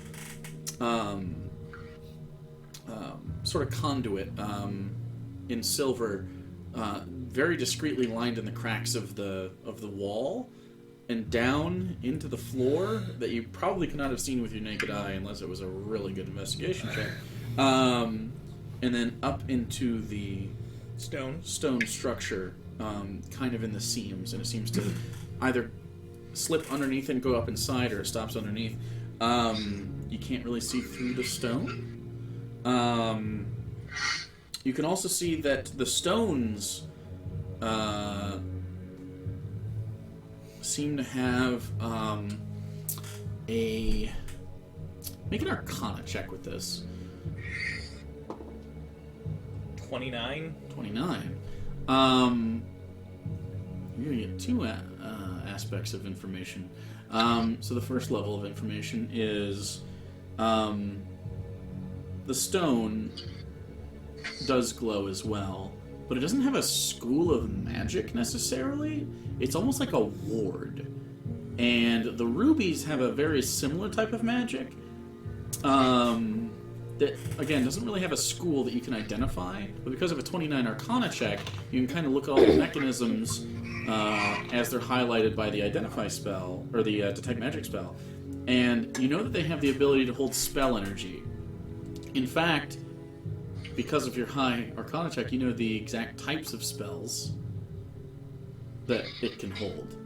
sort of conduit in silver, very discreetly lined in the cracks of the wall and down into the floor that you probably could not have seen with your naked eye unless it was a really good investigation check. And then up into the Stone. stone structure, kind of in the seams, and it seems to either slip underneath and go up inside, or it stops underneath. You can't really see through the stone. You can also see that the stones seem to have make an Arcana check with this. 29. 29. You're gonna get two aspects of information. So the first level of information is the stone does glow as well, but it doesn't have a school of magic necessarily. It's almost like a ward. And the rubies have a very similar type of magic. That, again, doesn't really have a school that you can identify, but because of a 29 Arcana check, you can kind of look at all the mechanisms as they're highlighted by the Identify spell, or the Detect Magic spell. And you know that they have the ability to hold spell energy. In fact, because of your high Arcana check, you know the exact types of spells that it can hold.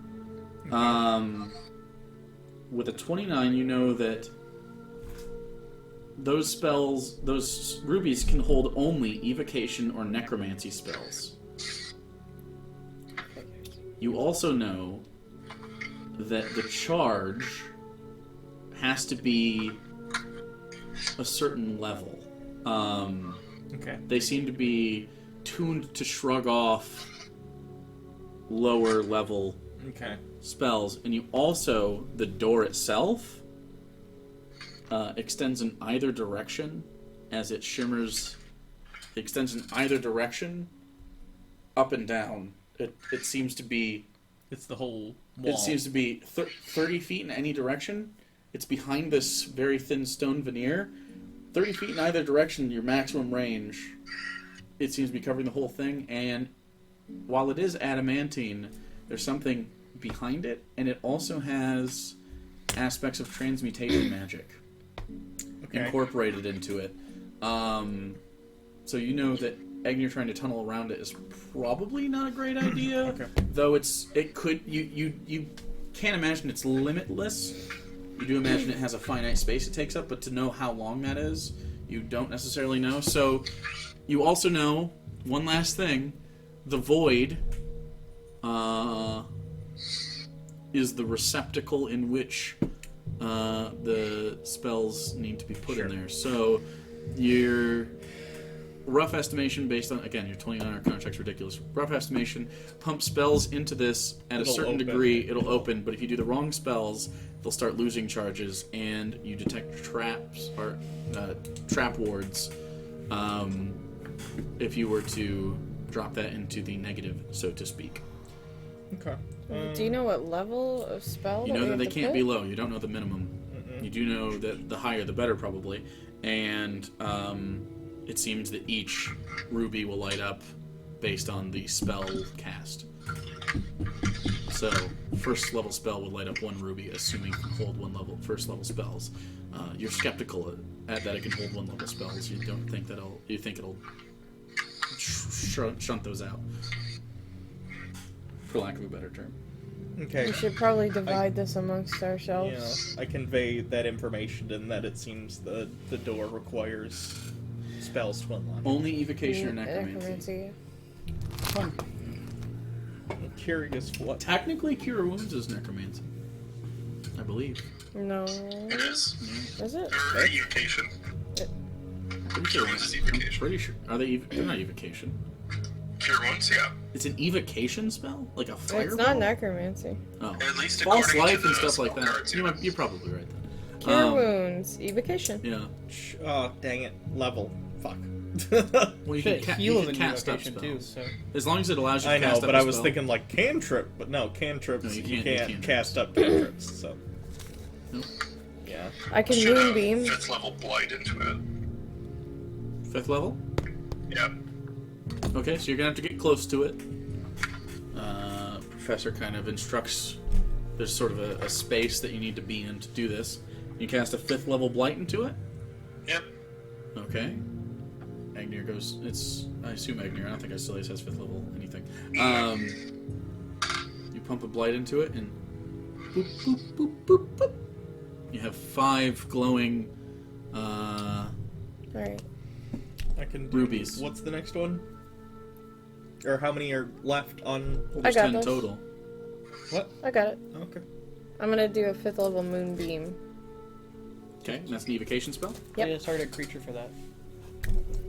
With a 29, you know that those spells, those rubies can hold only evocation or necromancy spells. You also know that the charge has to be a certain level. Okay. They seem to be tuned to shrug off lower level Okay. spells, and you also, the door itself extends in either direction as it shimmers. It extends in either direction, up and down. It seems to be. It's the whole wall. It seems to be 30 feet in any direction. It's behind this very thin stone veneer, 30 feet in either direction, your maximum range, it seems to be covering the whole thing, and while it is adamantine, there's something behind it, and it also has aspects of transmutation magic incorporated into it. So you know that Agnew trying to tunnel around it is probably not a great idea. Though you can't imagine it's limitless. You do imagine it has a finite space it takes up, but to know how long that is, you don't necessarily know. So you also know one last thing: the void is the receptacle in which the spells need to be put in there. So your rough estimation, based on, again, your 29 arcana check's ridiculous. Rough estimation, pump spells into this at a certain degree, it'll open, but if you do the wrong spells, they'll start losing charges, and you detect traps or trap wards if you were to drop that into the negative, so to speak. Okay. Do you know what level of spell? You know that we they have to can't put? be low. You don't know the minimum. You do know that the higher the better, probably. And it seems that each ruby will light up based on the spell cast. So, first level spell would light up 1 ruby, assuming it can hold 1 level first level spells. You're skeptical at that it can hold 1 level spells. You don't think that'll. You think it'll shunt those out, for lack of a better term. Okay. We should probably divide this amongst ourselves. Yeah, I convey that information in that it seems the door requires spells to unlock. Only evocation or necromancy. I'm curious what. Technically, Cure Wounds is necromancy, I believe. No. It is. Is it? Or evocation. Pretty Cure sure. Wounds is I'm evocation. pretty sure. Are they? They're not evocation. Cure Wounds, yeah. It's an evocation spell, like a fireball. It's not necromancy. Oh, At least false according life to and the stuff like spell that. cards, You're probably right then. Cure wounds. Evocation. Yeah. Oh, dang it. Level. Fuck. Well, you Shit, can, heal you is can an cast up evocation spells. too. So As long as it allows you to I know, cast up but a I was spell. thinking like cantrip, but no, cantrips, No, you you can't do can't cantrips. cast up cantrips, so. Nope. Yeah. I can Should have moonbeam. 5th level blight into it. 5th level. Yep. Okay, so you're gonna have to get close to it. Professor kind of instructs. There's sort of a space that you need to be in to do this. You cast a 5th level blight into it. Yep. Okay. Agnew goes. I assume Agnew. I don't think Asilius has 5th level anything. You pump a blight into it, and boop, boop, boop, boop, boop. You have 5 glowing Alright. I can do. rubies. What's the next one? Or how many are left on. Well, I there's got 10 this. total. What? I got it. Okay. I'm gonna do a 5th level moonbeam. Okay, and that's an evocation spell. Yep. yeah, target a creature for that.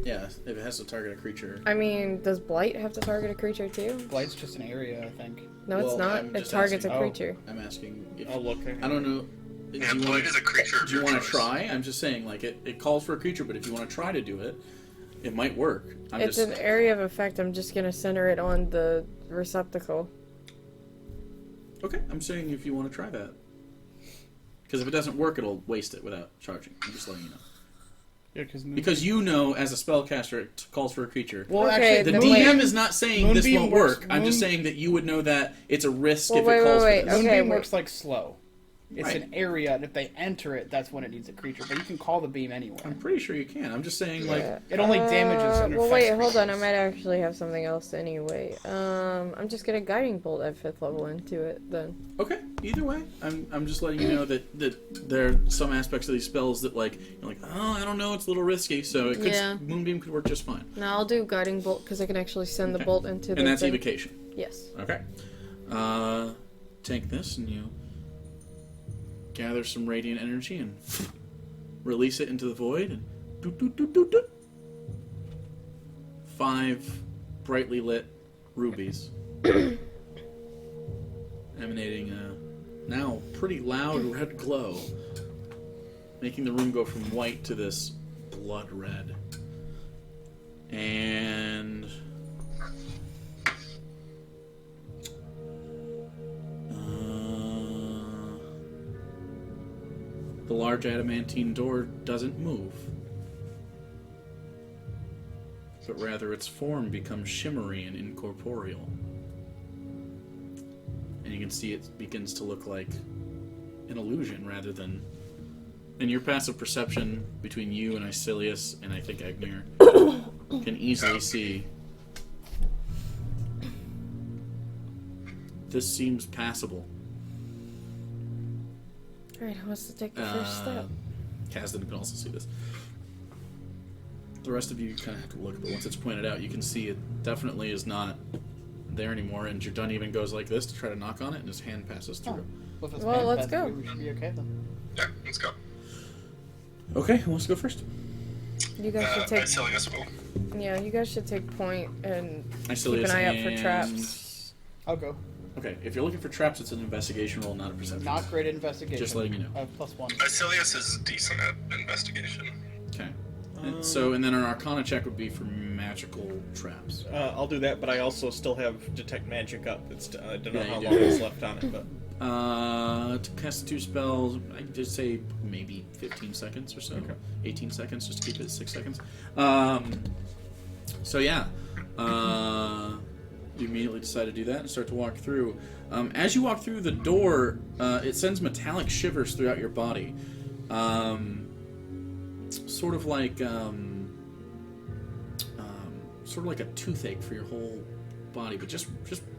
Yeah, if it has to target a creature. I mean, does blight have to target a creature too? Blight's just an area, I think. No, it's Well, not. I'm It just targets asking. a creature. I'm asking. If, I'll look. I don't know. Yeah, blight is a creature of Do you your want to choice. try? I'm just saying, like it calls for a creature, but if you want to try to do it, it might work. It's an area of effect. I'm just gonna center it on the receptacle. Okay, I'm saying if you want to try that. Because if it doesn't work, it'll waste it without charging. I'm just letting you know. Yeah, Because you know, as a spellcaster, it calls for a creature. Well, Okay, actually, The then DM wait. is not saying this Moonbeam won't works- work. I'm just Moon- saying that you would know that it's a risk Well, if wait, it calls wait, for wait. this. Okay, Moonbeam wait. works like slow. It's Right. an area, and if they enter it, that's when it needs a creature. But you can call the beam anywhere. I'm pretty sure you can. I'm just saying, like, Yeah. It only damages and Well, wait, affects hold on. I creatures. might actually have something else anyway. I'm just gonna guiding bolt at 5th level into it then. okay, either way, I'm just letting you know that there are some aspects of these spells that, like, you're like, oh, I don't know, it's a little risky, so it could, Yeah. Moonbeam could work just fine. No, I'll do guiding bolt because I can actually send the Okay. bolt into the And that's thing. evocation. Yes. Okay. Take this and you gather some radiant energy and release it into the void. And doot, doot, doot, doot, doot. 5 brightly lit rubies emanating a now pretty loud red glow, making the room go from white to this blood red. And the large adamantine door doesn't move. but rather its form becomes shimmery and incorporeal. And you can see it begins to look like an illusion rather than... And your passive perception between you and Icilius, and I think Agnir, can easily see... This seems passable. Alright, who wants to take the first step? Kasdan can also see this. The rest of you kind of have to look, but once it's pointed out, you can see it definitely is not there anymore, and Jordan even goes like this to try to knock on it, and his hand passes through. Well, if it's Well, let's fantastic, go. We should be okay then. Yeah, let's go. Okay, who wants to go first? You guys should take... Icilius will. Yeah, you guys should take point and keep Icilius an eye out for and- traps. I'll go. Okay, if you're looking for traps, it's an investigation roll, not a perception. Not great at investigation. Just letting you know. I have +1. Icilius is decent at investigation. Okay. And then an Arcana check would be for magical traps. I'll do that, but I also still have detect magic up. It's I don't know Yeah, how you long do. it's left on it, but To cast 2 spells, I'd just say maybe 15 seconds or so. Okay. 18 seconds, just to keep it at 6 seconds. So yeah. You immediately decide to do that and start to walk through. As you walk through the door, it sends metallic shivers throughout your body. Sort of like a toothache for your whole body, but just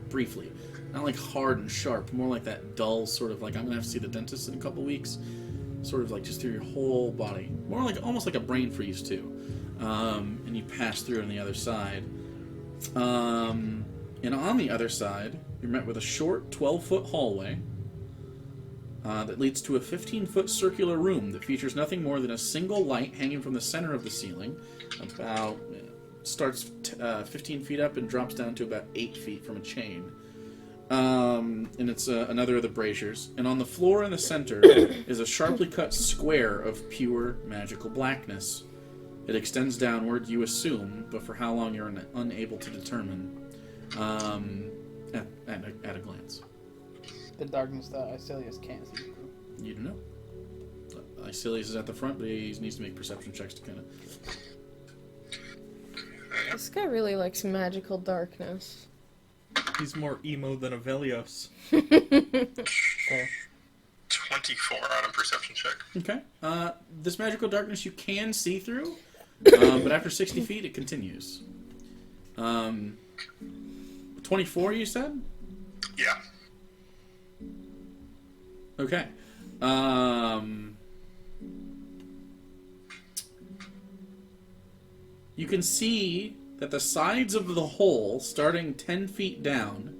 briefly. Not like hard and sharp, more like that dull sort of like, I'm gonna have to see the dentist in a couple weeks. Sort of like just through your whole body. More like almost like a brain freeze too. And you pass through on the other side. And on the other side, you're met with a short 12-foot hallway that leads to a 15-foot circular room that features nothing more than a single light hanging from the center of the ceiling. Starts 15 feet up and drops down to about 8 feet from a chain. And it's another of the braziers. And on the floor in the center is a sharply cut square of pure magical blackness. It extends downward, you assume, but for how long you're unable to determine at a glance. The darkness that Icilius can't see through. You don't know. Icilius is at the front, but he needs to make perception checks to kind of... This guy really likes magical darkness. he's more emo than Avelios. Okay. 24 on a perception check. Okay. This magical darkness you can see through, but after 60 feet it continues. 24, you said? Yeah. Okay. You can see that the sides of the hole, starting 10 feet down,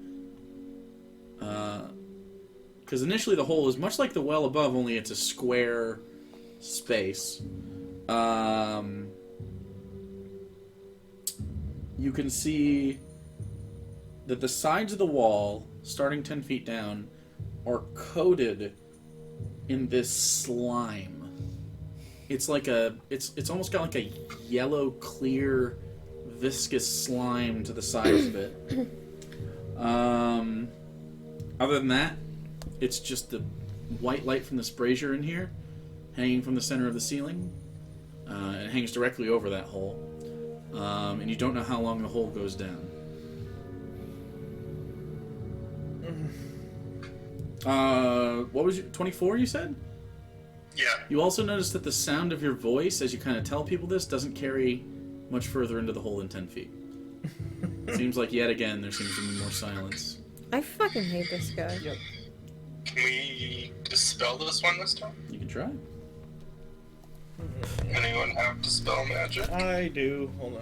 because initially the hole is much like the well above, only it's a square space. You can see that the sides of the wall, starting 10 feet down, are coated in this slime. It's like it's almost got like a yellow, clear, viscous slime to the sides of it. Other than that, it's just the white light from this brazier in here, hanging from the center of the ceiling. It hangs directly over that hole. And you don't know how long the hole goes down. What was your 24 you said? Yeah. You also notice that the sound of your voice, as you kind of tell people this, doesn't carry much further into the hole than 10 feet. Seems like yet again there seems to be more silence. I fucking hate this guy. Yep. Can we dispel this one this time? You can try. Anyone have dispel magic? I do. Hold on.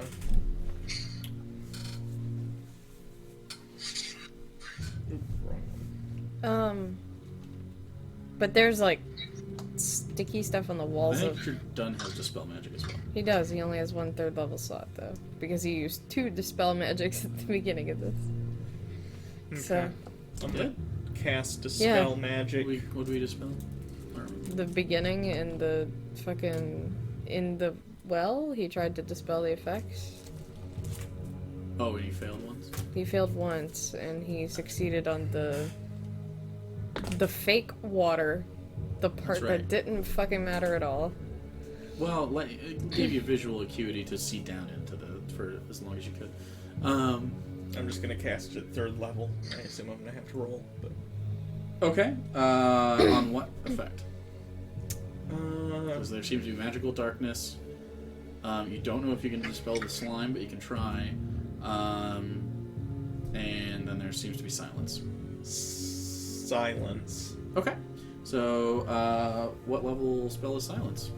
Oop, wrong one. But there's like sticky stuff on the I walls think of. your done has dispel magic as well. He does. He only has 1 3rd level slot though, because he used 2 dispel magics at the beginning of this. So Okay. I'm Yeah. gonna cast dispel Yeah. magic. What do we dispel? the beginning and the fucking in the well, he tried to dispel the effects. Oh, and you failed once? He failed once, and he succeeded on the fake water, the part right. that didn't fucking matter at all. Well, it gave you visual acuity to see down into the for as long as you could. I'm just gonna cast it 3rd level. I assume I'm gonna have to roll, but Okay. On what effect? uh, Because there seems to be magical darkness. You don't know if you can dispel the slime, but you can try. And then there seems to be silence. silence. Okay. So, what level spell is silence?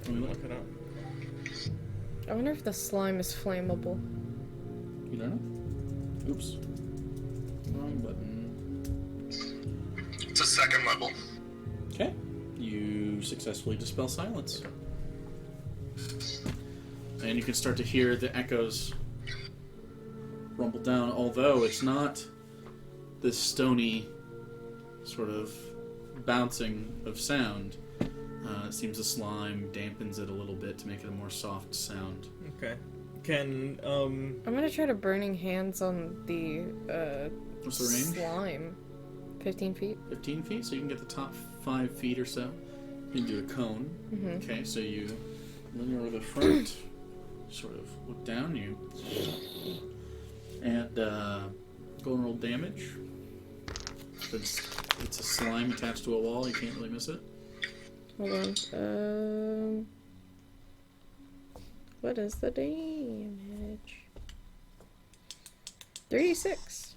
Let me look it up. I wonder if the slime is flammable. You don't know? Oops. Wrong button. It's a 2nd level. Okay. You successfully dispel silence. And you can start to hear the echoes rumble down, although it's not this stony sort of bouncing of sound. It seems the slime dampens it a little bit to make it a more soft sound. Okay. Can I'm gonna try to burning hands on the What's the range? slime. 15 feet. 15 feet, so you can get the top 5 feet or so. You can do a cone. Mhm. Okay, so you linear over the front, sort of look down, you, and go and roll damage. It's a slime attached to a wall, you can't really miss it. Hold on. What is the damage? 36.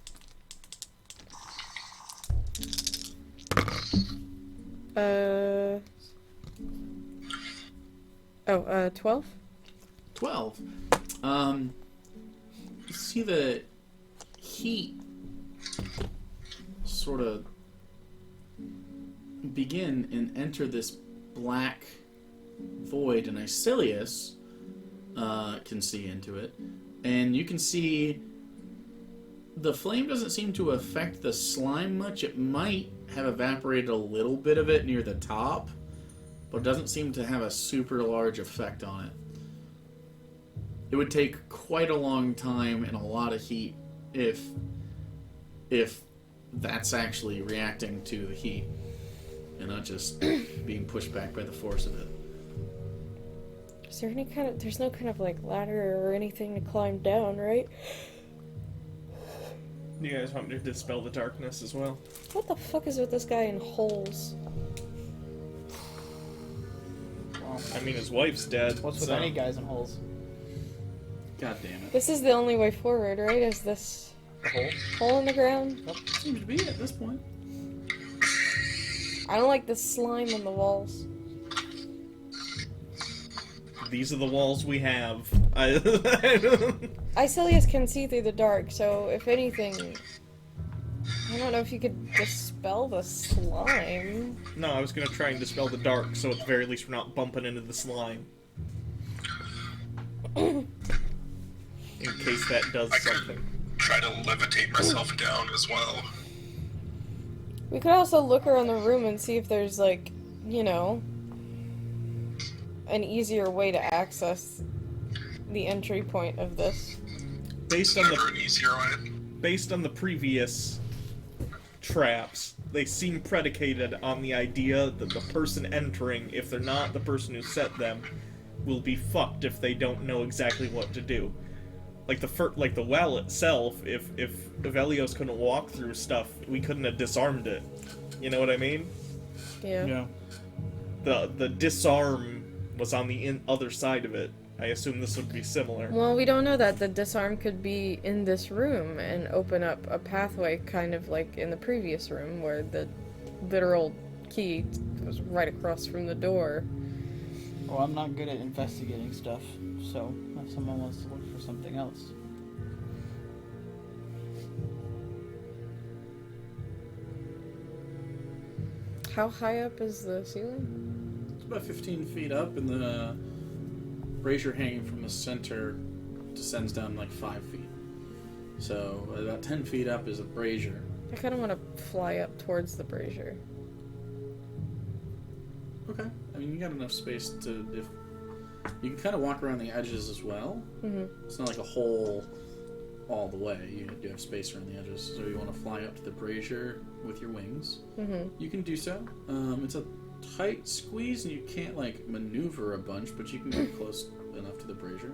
12? 12. You see the heat sort of begin and enter this black void, and Icilius can see into it, and you can see the flame doesn't seem to affect the slime much. It might have evaporated a little bit of it near the top, but it doesn't seem to have a super large effect on it. It would take quite a long time and a lot of heat if that's actually reacting to the heat and not just being pushed back by the force of it. Is there there's no kind of like ladder or anything to climb down, right? you guys want me to dispel the darkness as well? What the fuck is with this guy in holes? Well, I mean, his wife's dead. what's with so- any guys in holes? God damn it. This is the only way forward, right? Is this hole in the ground? Seems to be at this point. I don't like the slime on the walls. These are the walls we have. Icilius can see through the dark, so if anything, I don't know if you could dispel the slime. No, I was gonna try and dispel the dark, so at the very least we're not bumping into the slime. In case that does I could something. try to levitate myself down as well. We could also look around the room and see if there's, like, you know, an easier way to access the entry point of this. Based It's on never the an easier way. based on the previous traps, they seem predicated on the idea that the person entering, if they're not the person who set them, will be fucked if they don't know exactly what to do. Like the well itself, if Velios couldn't walk through stuff, we couldn't have disarmed it. You know what I mean? Yeah. The disarm was on the other side of it. I assume this would be similar. Well, we don't know that. The disarm could be in this room and open up a pathway, kind of like in the previous room, where the literal key was right across from the door. Well, I'm not good at investigating stuff, so if someone wants to look for something else. How high up is the ceiling? It's about 15 feet up, and the brazier hanging from the center descends down like 5 feet. So about 10 feet up is a brazier. I kind of want to fly up towards the brazier. Okay. I mean, you got enough space to, if you can kind of walk around the edges as well. Mm-hmm. It's not like a hole all the way. You do have space around the edges. So you want to fly up to the brazier with your wings. Mm-hmm. You can do so. It's a tight squeeze, and you can't like maneuver a bunch, but you can get close enough to the brazier.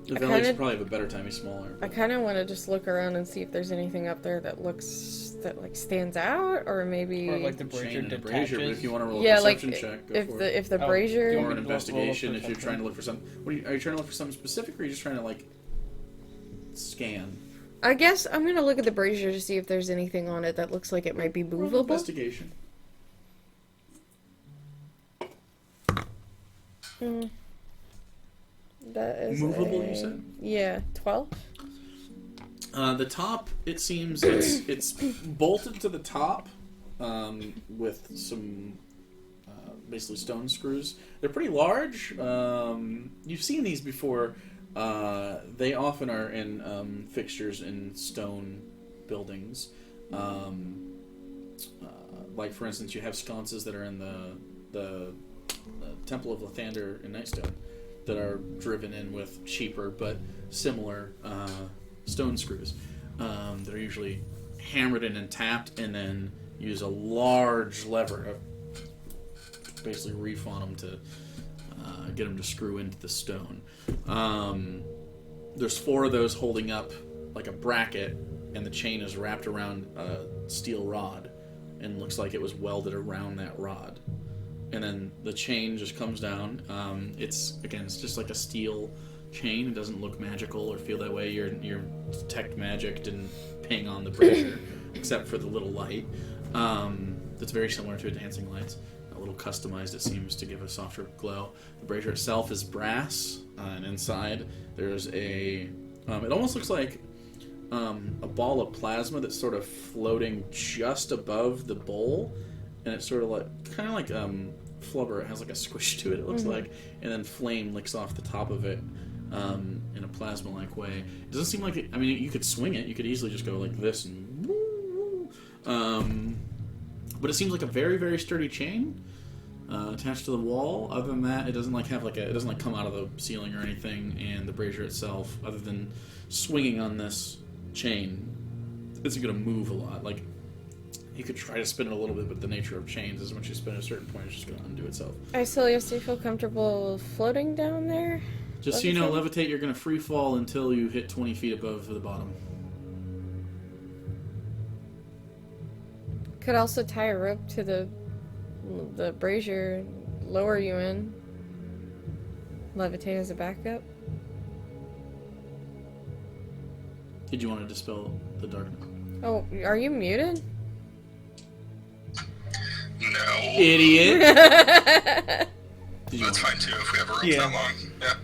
The village should probably have a better time. He's smaller. I kind of want to just look around and see if there's anything up there that stands out, or maybe Or like the brazier Chain and a detaches. brazier, but if you want to roll a yeah, like perception check, go if for the it. if the Oh, brazier. do you Or want an me to roll investigation if you're perception? trying to look for something. Are you trying to look for something specific, or are you just trying to like scan? I guess I'm gonna look at the brazier to see if there's anything on it that looks like it might be Roll movable. investigation. Hmm. That is Movable, you said? Yeah, 12. The top, it seems, it's bolted to the top with some basically stone screws. They're pretty large. You've seen these before. They often are in fixtures in stone buildings. Like, for instance, you have sconces that are in the Temple of Lathander in Nightstone that are driven in with cheaper but similar stone screws. They're usually hammered in and tapped, and then use a large lever to basically reef on them to get them to screw into the stone. There's 4 of those holding up like a bracket, and the chain is wrapped around a steel rod, and looks like it was welded around that rod. And then the chain just comes down. It's just like a steel chain. It doesn't look magical or feel that way. Your detect magic didn't ping on the brazier, except for the little light. That's very similar to a dancing lights. A little customized, it seems, to give a softer glow. The brazier itself is brass, and inside there's a. It almost looks like a ball of plasma that's sort of floating just above the bowl, and it's sort of like kind of like flubber. It has like a squish to it. It looks like, and then flame licks off the top of it in a plasma-like way. It doesn't seem like it. I mean, you could swing it. You could easily just go like this and. But it seems like a very, very sturdy chain attached to the wall. Other than that, it doesn't like have like a. It doesn't like come out of the ceiling or anything. And the brazier itself, other than swinging on this chain, isn't going to move a lot. Like, you could try to spin it a little bit, but the nature of chains is once you spin at a certain point, it's just going to undo itself. Isilius, do you feel comfortable floating down there? Just so you know, levitate, you're going to free fall until you hit 20 feet above the bottom. Could also tie a rope to the brazier, lower you in. Levitate as a backup. Did you want to dispel the darkness? Oh, are you muted? No. Idiot! Did you That's want fine too if we have a rope Yeah. that long. Yeah.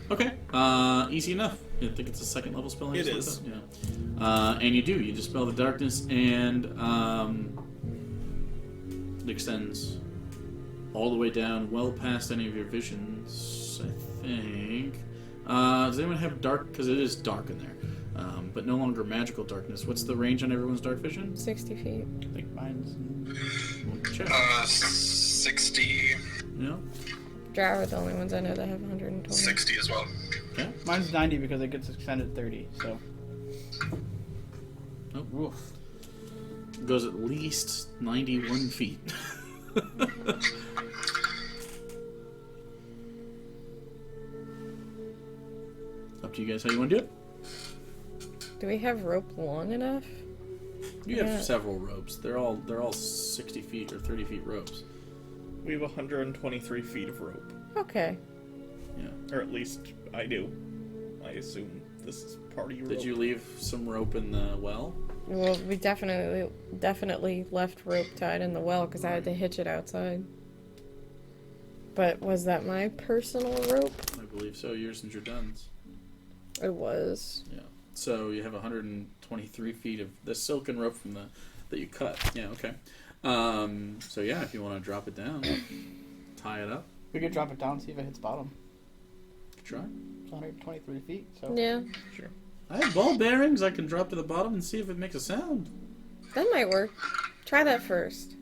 Okay, easy enough. I think it's a second level spell. It is. Yeah. And you do. You dispel the darkness, and it extends all the way down, well past any of your visions, I think. Does anyone have dark? Because it is dark in there. But no longer magical darkness. What's the range on everyone's dark vision? 60 feet. I think mine's. We'll check. 60, Yeah. Drow are the only ones I know that have 120. 60 as well. Okay. Mine's 90 because it gets extended 30, so. Oh. Woof. Goes at least 91 feet. Up to you guys how you want to do it. Do we have rope long enough? You Yeah. have several ropes. They're all 60 feet or 30 feet ropes. We have 123 feet of rope. Okay. Yeah. Or at least I do. I assume this is party rope. Did you leave some rope in the well? Well, we definitely left rope tied in the well because I had to hitch it outside. But was that my personal rope? I believe so. Yours and Jordan's. It was. Yeah. So you have 123 feet of the silken rope from that you cut. Yeah. Okay. So yeah, if you want to drop it down, tie it up. We could drop it down and see if it hits bottom. Try. It's 123 feet, so. Yeah, Sure. I have ball bearings. I can drop to the bottom and see if it makes a sound. that might work. Try that first.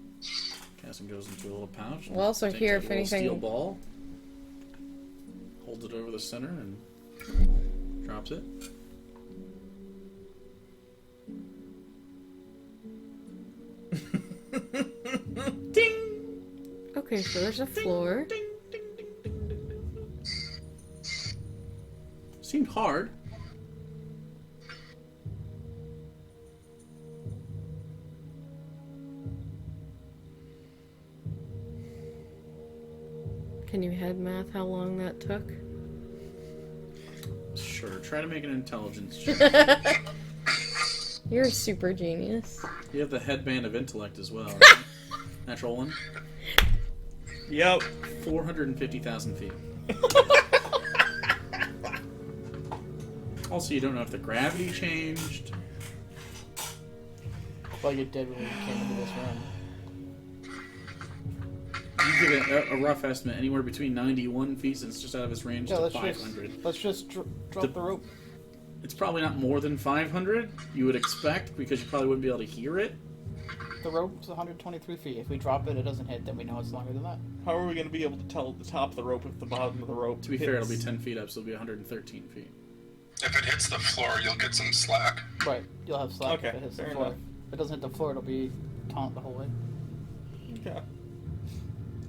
Cassim goes into a little pouch. and We'll also takes hear a if little anything- steel ball, holds it over the center, and drops it. Okay, so there's a floor. Ding, ding, ding, ding, ding, ding. Seemed hard. Can you head math how long that took? Sure, try to make an intelligence check. You're a super genius. You have the headband of intellect as well. Right? Natural one. Yep. 450,000 feet. Also, you don't know if the gravity changed. Well, you did when we came into this room. You give a rough estimate, anywhere between 91 feet, since it's just out of its range, Yeah, to let's 500. let's just drop the rope. It's probably not more than 500, you would expect, because you probably wouldn't be able to hear it. The rope's 123 feet. If we drop it, it doesn't hit, then we know it's longer than that. How are we going to be able to tell the top of the rope if the bottom of the rope To be hits? fair, it'll be 10 feet up, so it'll be 113 feet. If it hits the floor, you'll get some slack. Right, you'll have slack Okay, if it hits the fair floor. enough. If it doesn't hit the floor, it'll be taunt the whole way. Okay.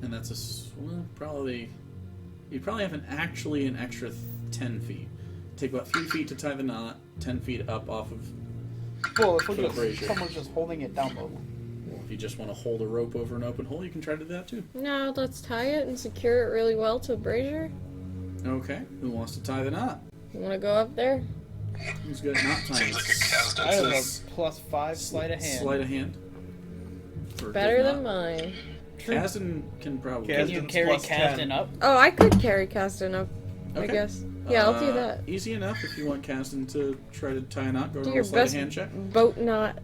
And that's well, probably... You probably have an extra 10 feet. Take about 3 feet to tie the knot, 10 feet up off of... Well, if For the brazier. someone's just holding it down low. If you just want to hold a rope over an open hole, you can try to do that too. No, let's tie it and secure it really well to a brazier. Okay, who wants to tie the knot? You want to go up there? Who's got knot tying? Seems like a cast I have a says. +5 sleight of hand. Sleight of hand. For a Better good than knot. mine. Kazan can probably... Can you Kasdan's carry plus 10. Kasdan up? Oh, I could carry Caston up, I Okay. guess. Yeah, I'll do that. Easy enough if you want Kazan to try to tie a knot. Go Do to your a sleight of best hand check. boat knot.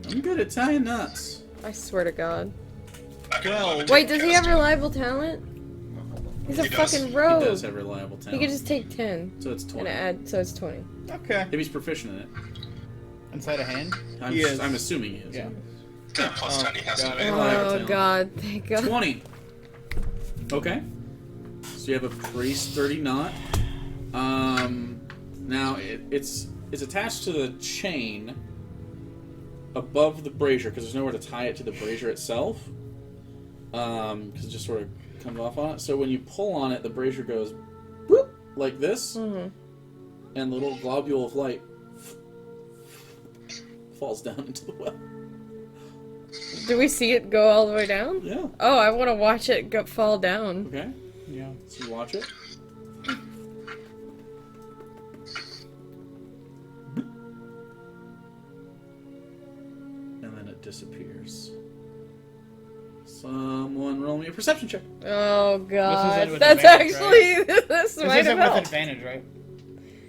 I'm good at tying knots. I swear to God. I can Well, levitate Wait, does he have Kasdan. reliable talent? He's a He does. fucking He rogue. does have reliable He talent. could just take 10 So it's and 20. add, so it's 20. Okay. If he's proficient in it. And sleight of hand? He is. I'm assuming he is. Yeah. That plus Oh, 10 he has got to it. make. Reliable Oh talent. God, thank God. 20. Okay. So you have a pretty sturdy knot. Now it's attached to the chain above the brazier because there's nowhere to tie it to the brazier itself. Because it just sort of comes off on it. So when you pull on it, the brazier goes whoop, like this, and the little globule of light falls down into the well. Do we see it go all the way down? Yeah. Oh, I want to watch it go fall down. Okay. Yeah. So you watch it. And then it disappears. Someone roll me a perception check. Oh This God, is with that's advantage, actually this This might isn't have with helped. advantage, right?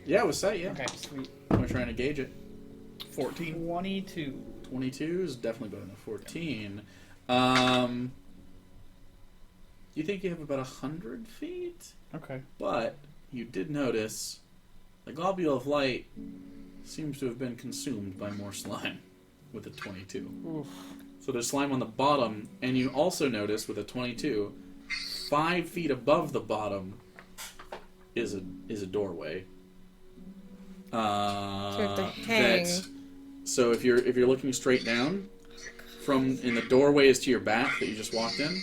Yeah, with sight, yeah. Okay, sweet. I'm trying to gauge it. 14. 22. 22 is definitely better than 14. You think you have about 100 feet? Okay. But you did notice the globule of light seems to have been consumed by more slime with a 22. Oof. So there's slime on the bottom, and you also notice with a 22, 5 feet above the bottom is a doorway. So we have to hang. So if you're looking straight down, in the doorway is to your back that you just walked in,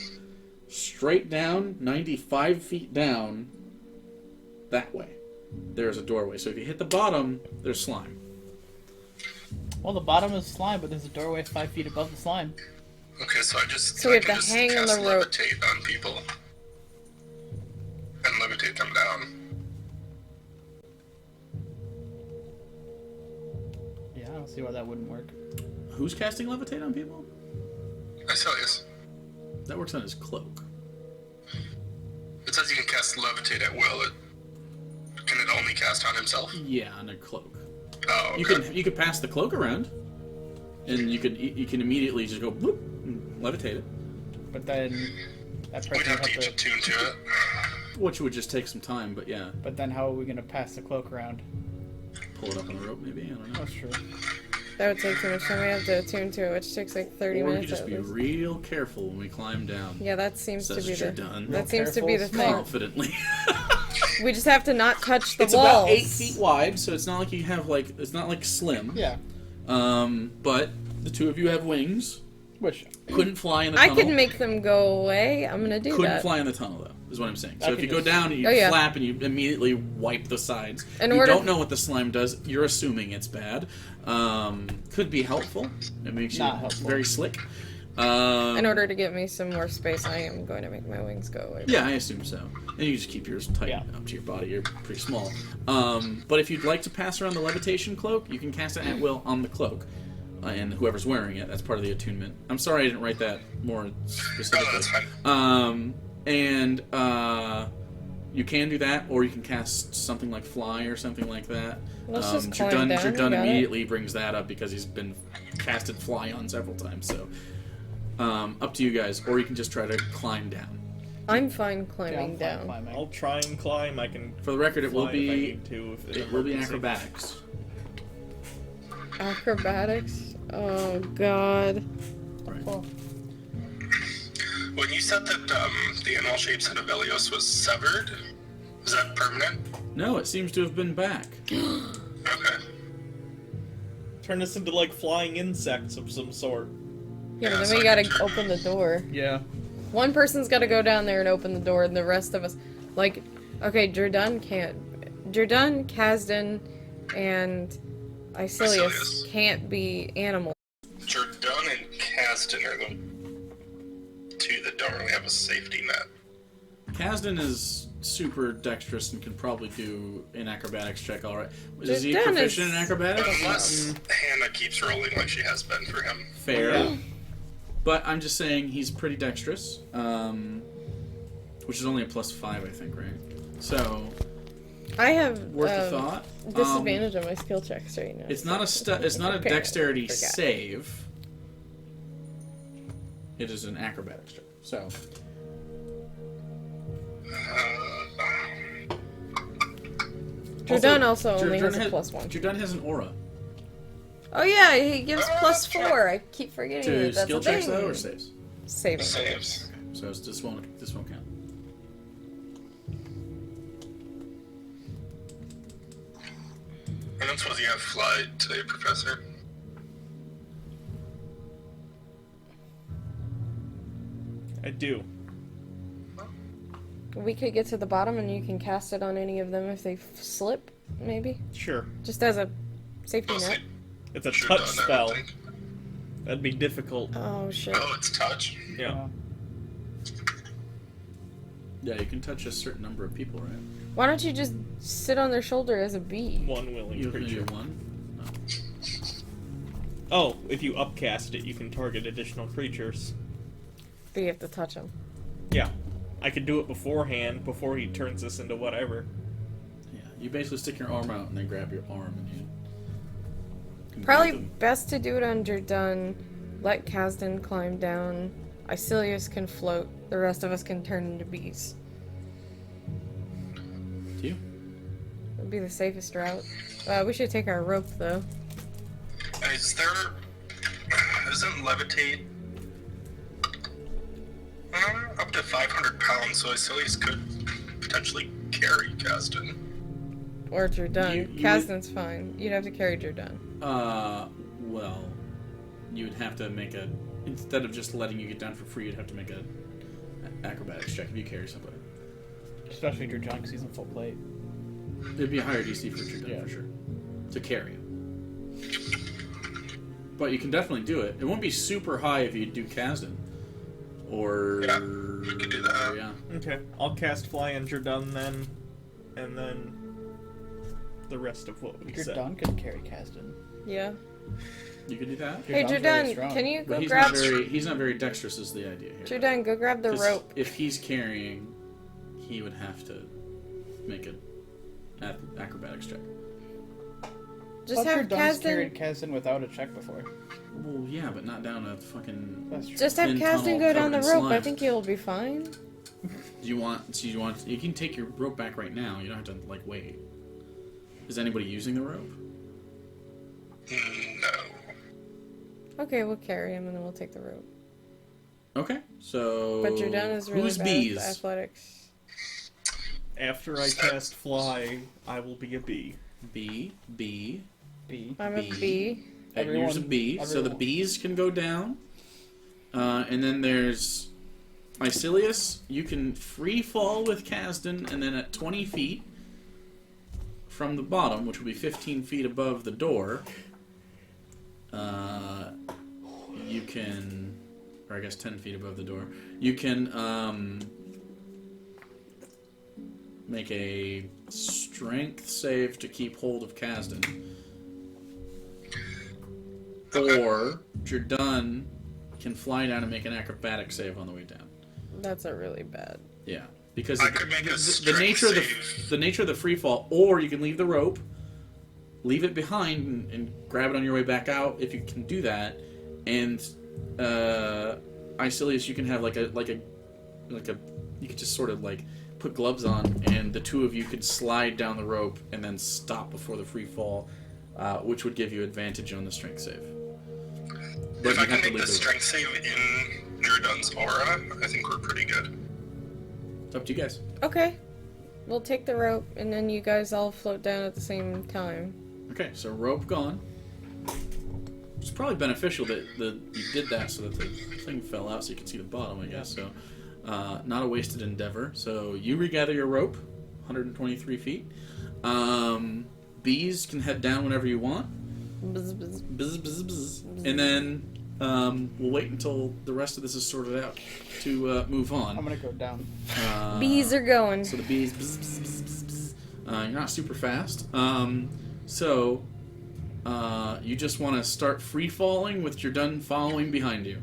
straight down, 95 feet down, that way, there's a doorway. So if you hit the bottom, there's slime. Well, the bottom is slime, but there's a doorway 5 feet above the slime. Okay, so I just So we I have can to just hang on cast the rope. levitate on people and levitate them down. Yeah, I don't see why that wouldn't work. Who's casting levitate on people? Iselius. That works on his cloak. It says you can cast levitate at will. Can it only cast on himself? Yeah, on a cloak. Oh, okay. You could pass the cloak around, and you can immediately just go bloop and levitate it. But then that We'd person have would to have each to. attune to it. Which would just take some time, but yeah, But then how are we gonna pass the cloak around? pull it up on a rope maybe. I don't know. That's true. That would take too much time. We have to attune to it, which takes like 30 Or you minutes could just at be least. real careful when we climb down. Yeah, that seems to Says be you're the. done. That seems to be the Careful, thing. Confidently. We just have to not touch the It's walls. about 8 feet wide, so it's not like you have it's not like slim. Yeah. But the two of you have wings, Which Couldn't fly in the I tunnel. can make them go away. I'm gonna do Couldn't that. fly in the tunnel, though, is what I'm saying. So I if you could go just- down and you Oh, yeah. flap and you immediately wipe the sides, In you order- don't know what the slime does. You're assuming it's bad. Could be helpful. It makes you Not helpful. very slick. In order to get me some more space, I am going to make my wings go away. Yeah, I assume so. And you just keep yours tight Yeah. up to your body. You're pretty small. But if you'd like to pass around the levitation cloak, you can cast it at will on the cloak. And whoever's wearing it, that's part of the attunement. I'm sorry I didn't write that more specifically. Oh, that's fine. You can do that, or you can cast something like Fly or something like that. Let's just climb down, you Jerdun got it. immediately brings that up because he's been casted Fly on several times. So, up to you guys, or you can just try to climb down. I'm fine climbing down, down. climbing. I'll try and climb. I can. For the record, it will fly if I be need to, if it's it will be emergency. acrobatics. Acrobatics? Oh, God. Right. When you said that the animal shapes head of Velios was severed, is that permanent? No, it seems to have been back. Okay. Turn this into like flying insects of some sort. Yeah, Yeah, but so then we I gotta can turn- open the door. yeah. One person's gotta go down there and open the door, and the rest of us... Like, okay, Jerdun can't... Jerdun, Kazdan, and Icilius Icilius. can't be animals. Jerdun and Caston are the two that don't really have a safety net. Kazdan is super dexterous and can probably do an acrobatics check all right. Is he Jerdun proficient is- in acrobatics? Unless Hannah keeps rolling like she has been for him. Fair. Yeah. But I'm just saying he's pretty dexterous, which is only a +5, I think, right? So, I have worth a thought. disadvantage on my skill checks right now. It's not it's not a Okay, dexterity forgot. save. It is an acrobatics check. So, Jerdun also only Jerdun has a +1. Jerdun has an aura. Oh yeah, he gives +4. I keep forgetting To that that's skill a checks thing. though, or saves? Saving. Saves. So this won't count. And that's what you have fly today, Professor. I do. We could get to the bottom and you can cast it on any of them if they slip, maybe? Sure. Just as a safety Mostly net. It's a Should've touch done that, I spell. think. That'd be difficult. Oh shit. Oh, it's touch? Yeah. Yeah, you can touch a certain number of people, right? Why don't you just sit on their shoulder as a bee? One willing You creature. one. Oh, if you upcast it, you can target additional creatures. But you have to touch them. Yeah. I could do it beforehand, before he turns this into whatever. Yeah, you basically stick your arm out and then grab your arm and you. can Probably move them. best to do it on Jerdun. Let Kazdan climb down. Icilius can float. The rest of us can turn into bees. Do you? Would be the safest route. We should take our rope though. And isn't levitate up to 500 pounds, so Icilius could potentially carry Caston. Or Jerdun. You Kazdan's fine. You'd have to carry Jerdun. Well, you would have to make a instead of just letting you get down for free, you'd have to make a acrobatics check if you carry somebody. Especially if you're John, because he's in full plate. It'd be a higher DC for Jerdun Yeah. for sure to carry him. But you can definitely do it. It won't be super high if you do Kazdan. Or Yeah, we could do that. Yeah. Okay. I'll cast Fly on Jerdun then, and then the rest of what we Your said. Don could carry Kazdan. Yeah. You could do that. Hey Jerdun's very Jerdun, strong. can you But go he's grab... not very dexterous is the idea here. Jerdun, go grab the 'Cause rope. If he's carrying, he would have to make an acrobatics check. Just But your have Don's Kazdan... carried Kazdan without a check before. Well, yeah, but not down a fucking. That's true. Just have thin Kazdan tunnel go down the covered in rope. I slime. think you'll be fine. Do you want? You can take your rope back right now. You don't have to wait. Is anybody using the rope? No. Okay, we'll carry him and then we'll take the rope. Okay, so. But Jerdun is really who's bad bees? at athletics. After I cast Fly, I will be a bee. B. I'm a Bee. bee. And here's a Everyone- bee. So the everyone. bees can go down. And then there's Icilius. You can free fall with Kasdan, and then at 20 feet from the bottom, which will be 15 feet above the door, you can, or I guess 10 feet above the door, you can make a strength save to keep hold of Kasdan. Or, if you're done, can fly down and make an acrobatic save on the way down. That's a really bad. Yeah, because I could make a the strength nature of save. the nature of the free fall, or you can leave the rope, leave it behind, and grab it on your way back out if you can do that. And Icilius, you can have like a you could just sort of like put gloves on, and the two of you could slide down the rope and then stop before the free fall, which would give you advantage on the strength save. But If you I can have to make leave the strength save in Jordan's aura, I think we're pretty good. It's up to you guys. Okay. We'll take the rope, and then you guys all float down at the same time. Okay, so rope gone. It's probably beneficial that you did that so that the thing fell out so you can see the bottom, I guess. So, not a wasted endeavor. So you regather your rope, 123 feet. Bees can head down whenever you want. Bzz, bzz. Bzz, bzz, bzz. And then we'll wait until the rest of this is sorted out to move on. I'm gonna go down. Bees are going. So the bees, bzz, bzz, bzz, bzz, bzz. You're not super fast. So you just want to start free falling with Jordan following behind you.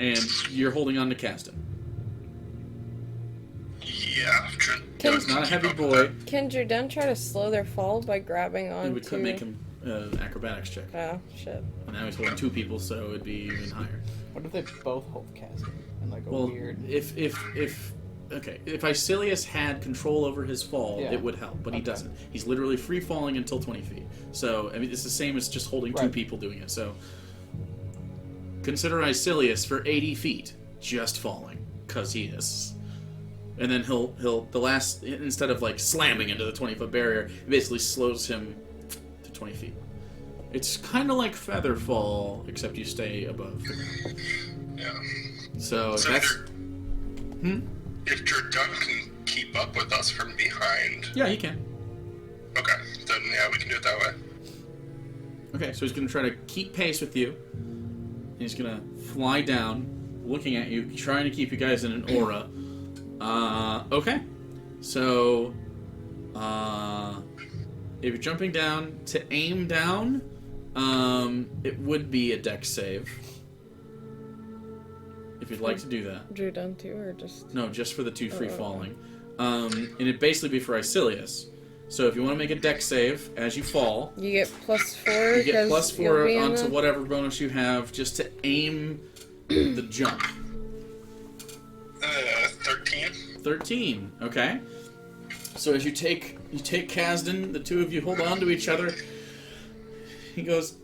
And you're holding on to Kasdan. Yeah, He's not a heavy boy. Can Jordan try to slow their fall by grabbing on You would make him acrobatics check. Oh, shit. And now he's holding two people, so it'd be even higher. What if they both hold Cassie in like a Well, weird? if Icilius had control over his fall, Yeah. it would help, but he Okay. doesn't. He's literally free falling until 20 feet. So, I mean, it's the same as just holding two Right. people doing it. So, consider Icilius for 80 feet just falling, because he is. And then the last, instead of like slamming into the 20-foot barrier, it basically slows him to 20 feet. It's kind of like feather fall, except you stay above the ground. Yeah. So So that's. if Jordan can keep up with us from behind, Yeah, he can. okay, then yeah, we can do it that way. Okay, so he's going to try to keep pace with you. He's going to fly down, looking at you, trying to keep you guys in an aura. Okay. So, if you're jumping down, to aim down, it would be a dex save. If you'd like to do that. Jordan too, or just... No, just for the two free okay. falling. And it'd basically be for Icilius. So if you want to make a dex save as you fall, You get +4. you get 'cause you'll +4 be in onto the- whatever bonus you have just to aim the jump. 13. 13. Okay. So as you take Kasdan, the two of you hold on to each other. He goes,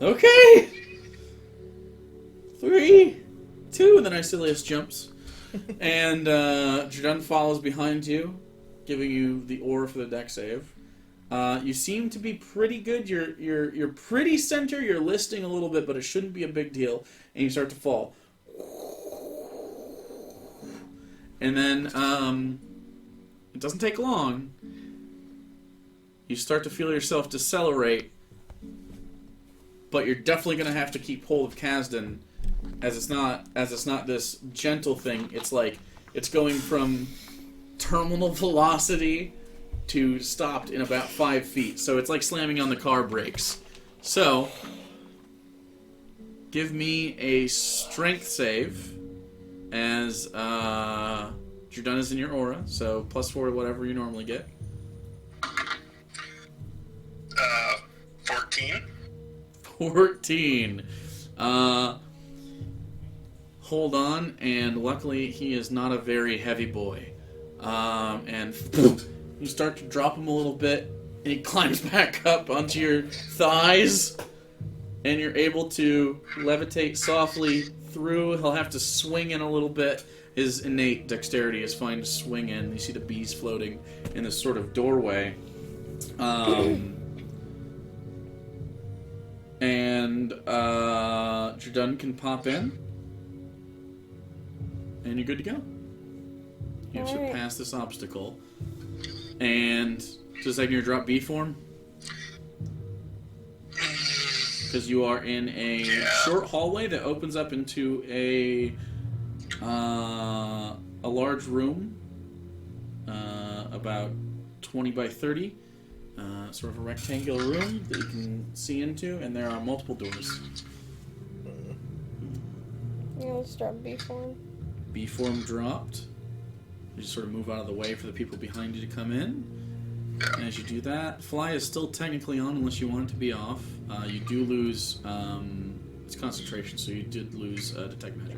okay. 3, 2, and then Icilius jumps, and Jordan follows behind you, giving you the aura for the deck save. You seem to be pretty good. You're pretty center. You're listing a little bit, but it shouldn't be a big deal. And you start to fall. And then, it doesn't take long. You start to feel yourself decelerate, but you're definitely going to have to keep hold of Kasdan, as it's not this gentle thing. It's like it's going from terminal velocity to stopped in about 5 feet. So it's like slamming on the car brakes. So, give me a strength save. As Jordan is in your aura, so +4 whatever you normally get. 14. 14. Hold on, and luckily he is not a very heavy boy. And you start to drop him a little bit, and he climbs back up onto your thighs, and you're able to levitate softly through. He'll have to swing in a little bit. His innate dexterity is fine to swing in. You see the bees floating in this sort of doorway. And Jardun can pop in. And you're good to go. You should Alright. pass this obstacle. And does that your drop B form? Because you are in a short hallway that opens up into a large room, about 20 by 30, sort of a rectangular room that you can see into, and there are multiple doors. Yeah, let's drop B form. B form dropped. You just sort of move out of the way for the people behind you to come in. And as you do that, fly is still technically on unless you want it to be off. You do lose its concentration, so you did lose detect magic.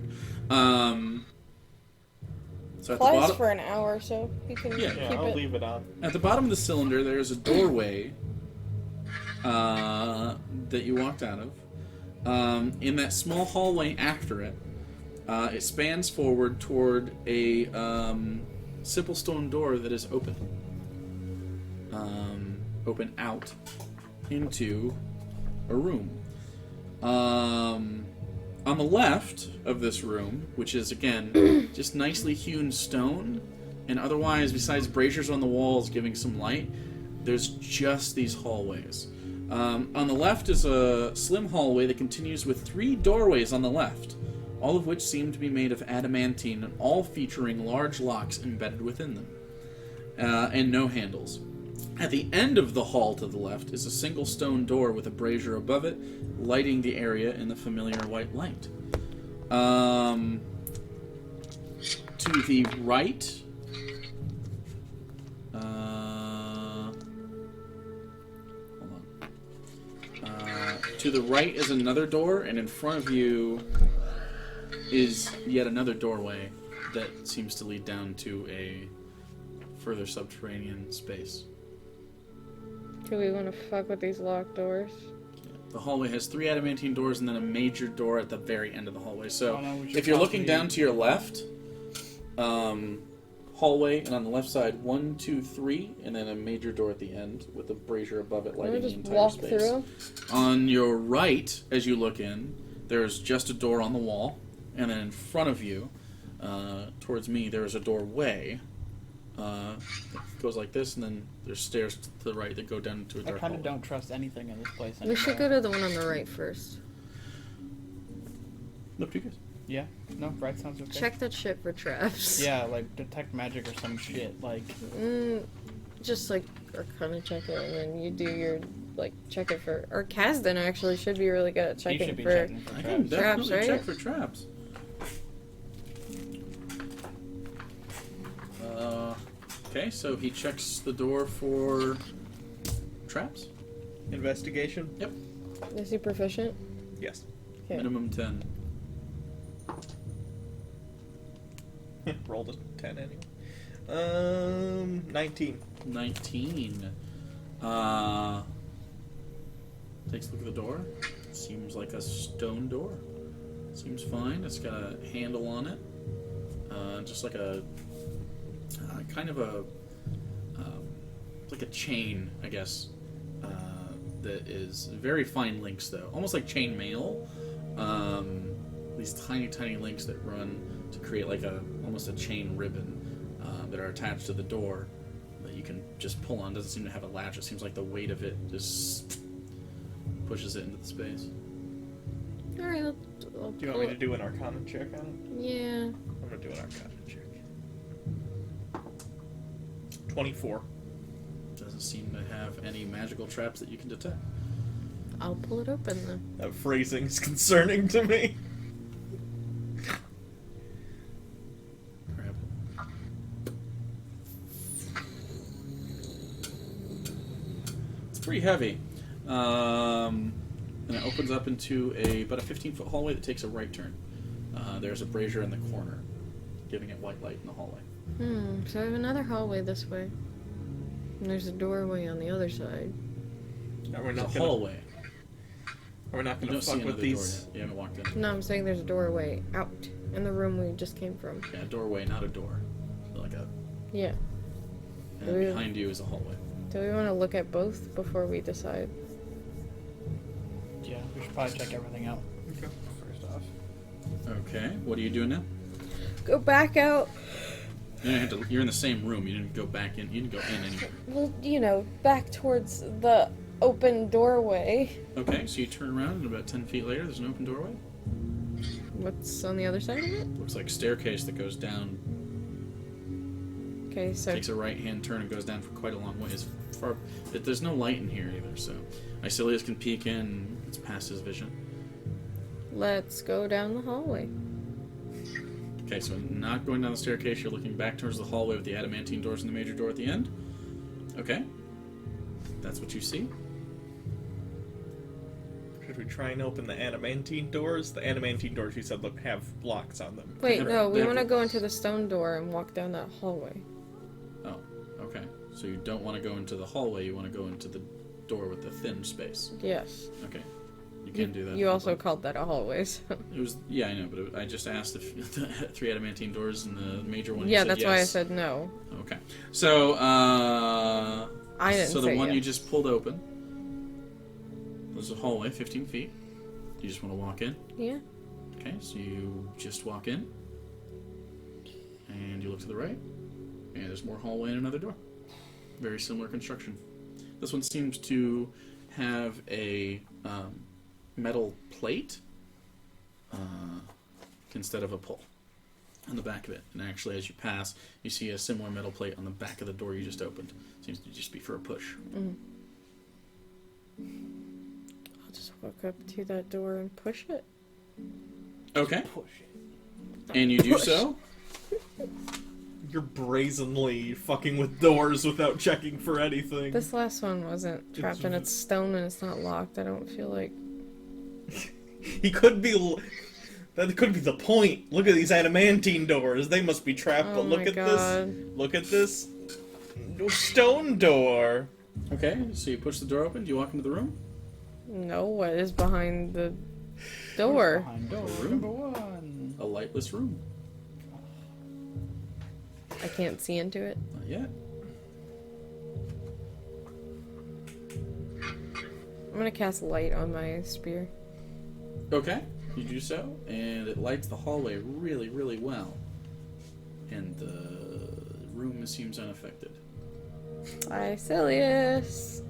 So at the Flies bottom, for an hour, so you can Yeah. keep Yeah, I'll it. leave it on. at the bottom of the cylinder, there's a doorway that you walked out of. In that small hallway after it, it spans forward toward a simple stone door that is open. Open out into a room. On the left of this room, which is, again, just nicely hewn stone, and otherwise, besides braziers on the walls giving some light, there's just these hallways. On the left is a slim hallway that continues with 3 doorways on the left, all of which seem to be made of adamantine, and all featuring large locks embedded within them, and no handles. At the end of the hall to the left is a single stone door with a brazier above it, lighting the area in the familiar white light. To the right, hold on. To the right is another door, and in front of you is yet another doorway that seems to lead down to a further subterranean space. Do we want to fuck with these locked doors? The hallway has 3 adamantine doors and then a major door at the very end of the hallway. So, Oh, no, we should if you're looking probably- down to your left, hallway, and on the left side, 1, 2, 3, and then a major door at the end with a brazier above it Can we lighting the just entire walk space. through? On your right, as you look in, there's just a door on the wall, and then in front of you, towards me, there is a doorway. That goes like this, and then there's stairs to the right that go down to a I dark kind of hallway. don't trust anything in this place We anymore. should go to the one on the right first. Look, you guys. Yeah? No, right sounds okay. Check that shit for traps. Yeah, like detect magic or some shit. Like, Just like Arcana check it, and then you do your like check it for. Or Kazdan actually should be really good at you checking should be for. checking for I traps. can Traps, definitely right? check for traps. Okay, so he checks the door for traps. Investigation? Yep. Is he proficient? Yes. Okay. Minimum 10. Rolled a 10 anyway. 19. 19. Takes a look at the door. Seems like a stone door. Seems fine. It's got a handle on it. Just like a kind of a like a chain, I guess. That is very fine links, though, almost like chain mail. These tiny, tiny links that run to create like almost a chain ribbon that are attached to the door that you can just pull on. Doesn't seem to have a latch. It seems like the weight of it just pushes it into the space. All right. I'll Do you want me to do an Arcana check on it? Yeah. I'm gonna do an Arcana check. 24. Doesn't seem to have any magical traps that you can detect. I'll pull it open then. That phrasing is concerning to me. Crap. It's pretty heavy. And it opens up into about a 15-foot hallway that takes a right turn. There's a brazier in the corner, giving it white light in the hallway. So I have another hallway this way. And there's a doorway on the other side. Are we There's not a gonna, hallway. are we not You gonna don't see fuck another with these? door yet. You haven't walked in. No, I'm saying there's a doorway out in the room we just came from. Yeah, a doorway, not a door. So like a. Yeah. And then behind you is a hallway. Do we want to look at both before we decide? Yeah, we should probably check everything out. Okay. First off. Okay, what are you doing now? Go back out. You don't have to, you're in the same room. You didn't go back in. You didn't go in anywhere. Well, back towards the open doorway. Okay, so you turn around, and about 10 feet later, there's an open doorway. What's on the other side of it? Looks like a staircase that goes down. Okay, so Takes a right-hand turn and goes down for quite a long way. But there's no light in here either, so Icilius can peek in. It's past his vision. let's go down the hallway. Okay, so not going down the staircase. You're looking back towards the hallway with the adamantine doors and the major door at the end. Okay, that's what you see. Should we try and open the adamantine doors? The adamantine doors, you said, look, have locks on them. Wait, have- no, they we have- want to go into the stone door and walk down that hallway. Oh, okay. So you don't want to go into the hallway. You want to go into the door with the thin space. Yes. Okay, you can do that. You also called that a hallway, so. It was, yeah, I know, but I just asked if the 3 adamantine doors and the major one. You Yeah, said that's why I yes. said no. Okay, so I didn't so the say one yes. you just pulled open. There's a hallway, 15 feet. You just want to walk in. Yeah. Okay, so you just walk in, and you look to the right, and there's more hallway and another door. Very similar construction. This one seems to have a metal plate instead of a pull on the back of it. And actually, as you pass, you see a similar metal plate on the back of the door you just opened. Seems to just be for a push. I'll just walk up to that door and push it. Okay, Push it. and you do Push. so. You're brazenly fucking with doors without checking for anything. This last one wasn't trapped and it's stone and it's not locked. I don't feel like... He could be... That could be the point. Look at these adamantine doors. They must be trapped, Oh but look my at God. this. Look at this stone door. Okay, so you push the door open. Do you walk into the room? No, what is behind the door? Behind door room. number 1. A lightless room. I can't see into it. Not yet. I'm gonna cast light on my spear. Okay, you do so, and it lights the hallway really, really well. And the room seems unaffected. Icilius,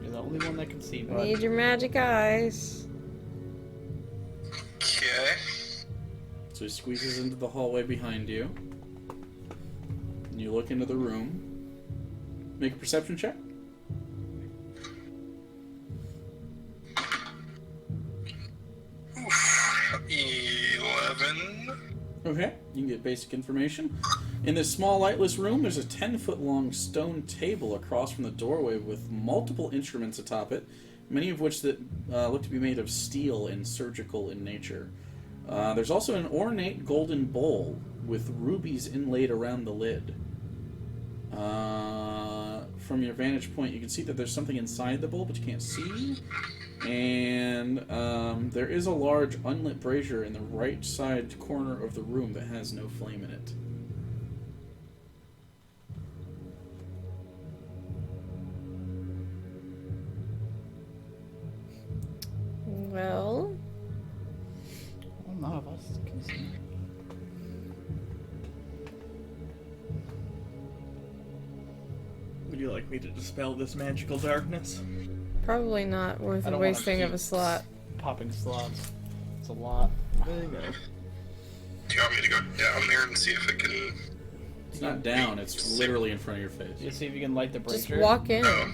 You're the only one that can see, bud. need your magic eyes. Okay. So he squeezes into the hallway behind you. And you look into the room. Make a perception check. Oof. 11. Okay, you can get basic information. In this small, lightless room, there's a 10-foot-long stone table across from the doorway with multiple instruments atop it, many of which that look to be made of steel and surgical in nature. There's also an ornate golden bowl with rubies inlaid around the lid. From your vantage point, you can see that there's something inside the bowl, but you can't see. And there is a large unlit brazier in the right side corner of the room that has no flame in it. Well, Well, none of us can see. Would you like me to dispel this magical darkness? probably not worth I the don't wanna wasting of keep a slot. Popping slots. It's a lot. There you go. Do you want me to go down there and see if it can? It's not down, it's literally in front of your face. You see if you can light the Just brazier. walk in. Oh,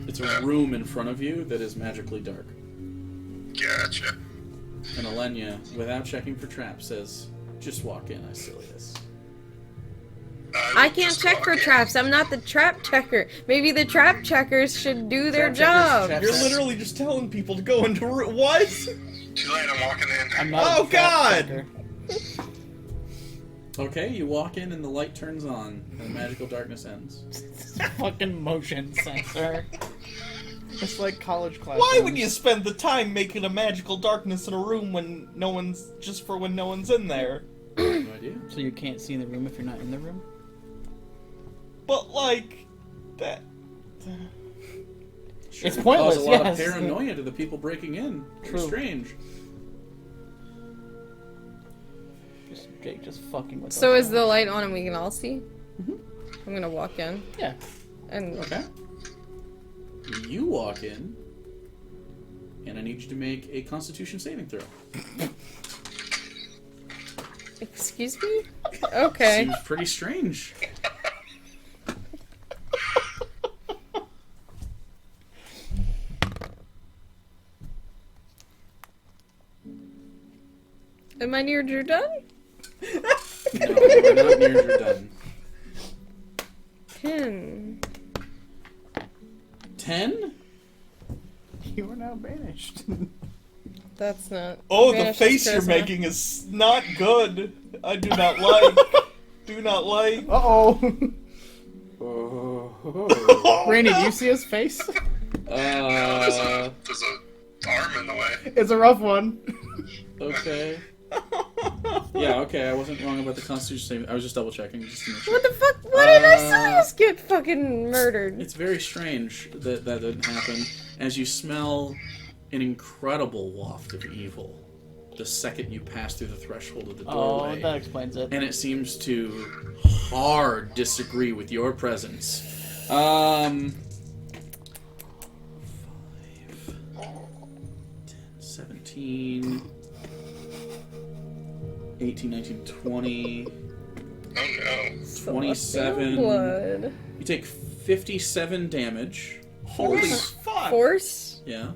It's a room in front of you that is magically dark. gotcha. And Alenia, without checking for traps, says, just walk in, Icilius. I will can't just check walk for in. traps. I'm not the trap checker. Maybe the trap checkers should do their Trap checkers- job. trap- You're literally just telling people to go into what? Too late, I'm walking in. I'm not Oh, a trap God! checker. Okay, you walk in and the light turns on, and the magical darkness ends. Fucking motion sensor. It's like college class. Why would you spend the time making a magical darkness in a room when no one's when no one's in there? No idea. So you can't see in the room if you're not in the room? But like that. It's pointless, Cause a lot yes. of paranoia to the people breaking in. True. Strange. Jake just fucking with So us. is the light on and we can all see? Mm-hmm. I'm gonna walk in. Yeah. And Okay. You walk in, and I need you to make a Constitution saving throw. excuse me? Okay. Seems pretty strange. Am I near Jordan? No, we're not near Jordan. 10. 10? You are now banished. That's not. Oh, the Vanishes face you're charisma. making is not good. I do not like. Do not like. Uh-oh. Oh. Randy, do you see his face? There's a arm in the way. It's a rough one. Okay. Yeah, okay, I wasn't wrong about the Constitution saving. I was just double checking. Just to make sure. What the fuck? Why did Arcelius get fucking murdered? It's very strange that that didn't happen, as you smell an incredible waft of evil the second you pass through the threshold of the Oh, doorway. that explains it. And it seems to hard disagree with your presence. 5, 10, 17, 18, 19, 20, Oh no. 27. Blood. You take 57 damage. Holy fuck! Force? Yeah.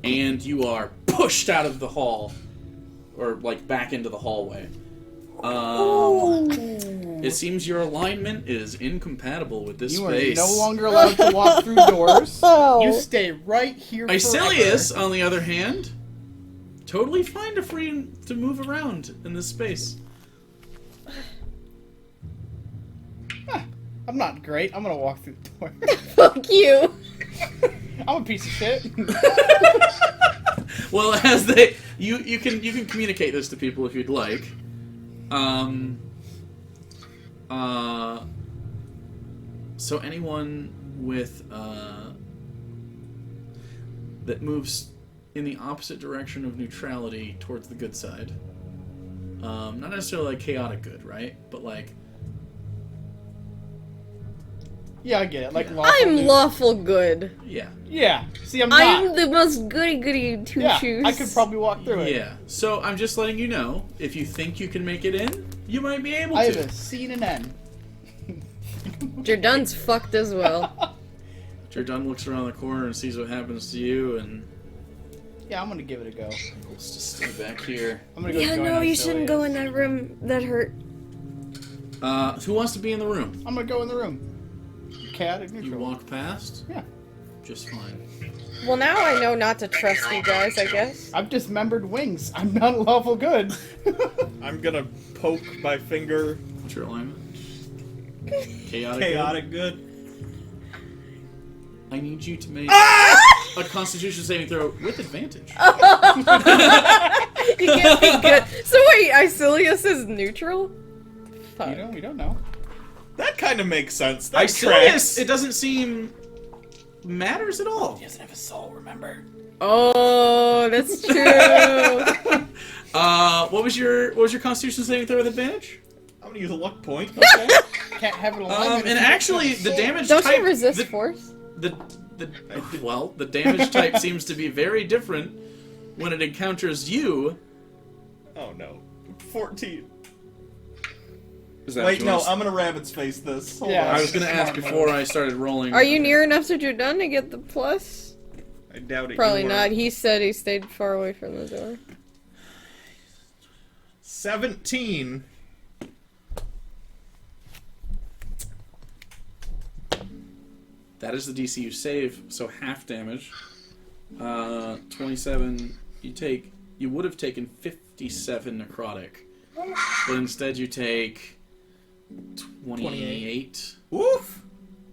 And you are pushed out of the hall. Or, like, back into the hallway. It seems your alignment is incompatible with this You are space. no longer allowed to walk through doors. You stay right here forever. Iselius, on the other hand, totally fine to move around in this space. I'm not great. I'm gonna walk through the door. Fuck you. I'm a piece of shit. Well, as you can communicate this to people if you'd like. So anyone with that moves in the opposite direction of neutrality towards the good side. Not necessarily like chaotic good, right? But like Yeah, I get it. Like Yeah. lawful I'm good. lawful good. yeah. Yeah. See, I'm not. I'm the most goody two yeah, shoes. I could probably walk through it. Yeah. So I'm just letting you know, if you think you can make it in, you might be able I have to. a C and an N. Jordan's fucked as well. Jordan looks around the corner and sees what happens to you, and Yeah, I'm gonna give it a go. let's just stay back here. I'm gonna go Yeah, join no, you Arcelius. shouldn't go in that room. That hurt. Who wants to be in the room? I'm gonna go in the room. Chaotic You neutral. walk past? Yeah. Just fine. Well, now I know not to trust you guys, I guess. I've dismembered wings. I'm not lawful good. I'm gonna poke my finger. What's your alignment? Chaotic. Chaotic good. Good? I need you to make a Constitution saving throw with advantage. You can't be good. So wait, Isilius is neutral? Fuck. We don't know. That kind of makes sense. That Isilius, tracks. it doesn't seem matters at all. He doesn't have a soul, remember? Oh, that's true. What was your Constitution saving throw with advantage? I'm gonna use a luck point. Can't have it alignment. And actually, the damage Don't type. you resist the, force? the the damage type seems to be very different when it encounters you. Oh no. 14. Is that Wait, what you no, want to- I'm gonna rabbit's face this. Hold Yeah. on. I was gonna ask Smart before I started rolling. Are you near enough to Jordan to get the plus? I doubt it. Probably you were. not. He said he stayed far away from the door. 17. That is the DC you save, so half damage. 27. You would have taken 57 necrotic, but instead you take 28 Woof!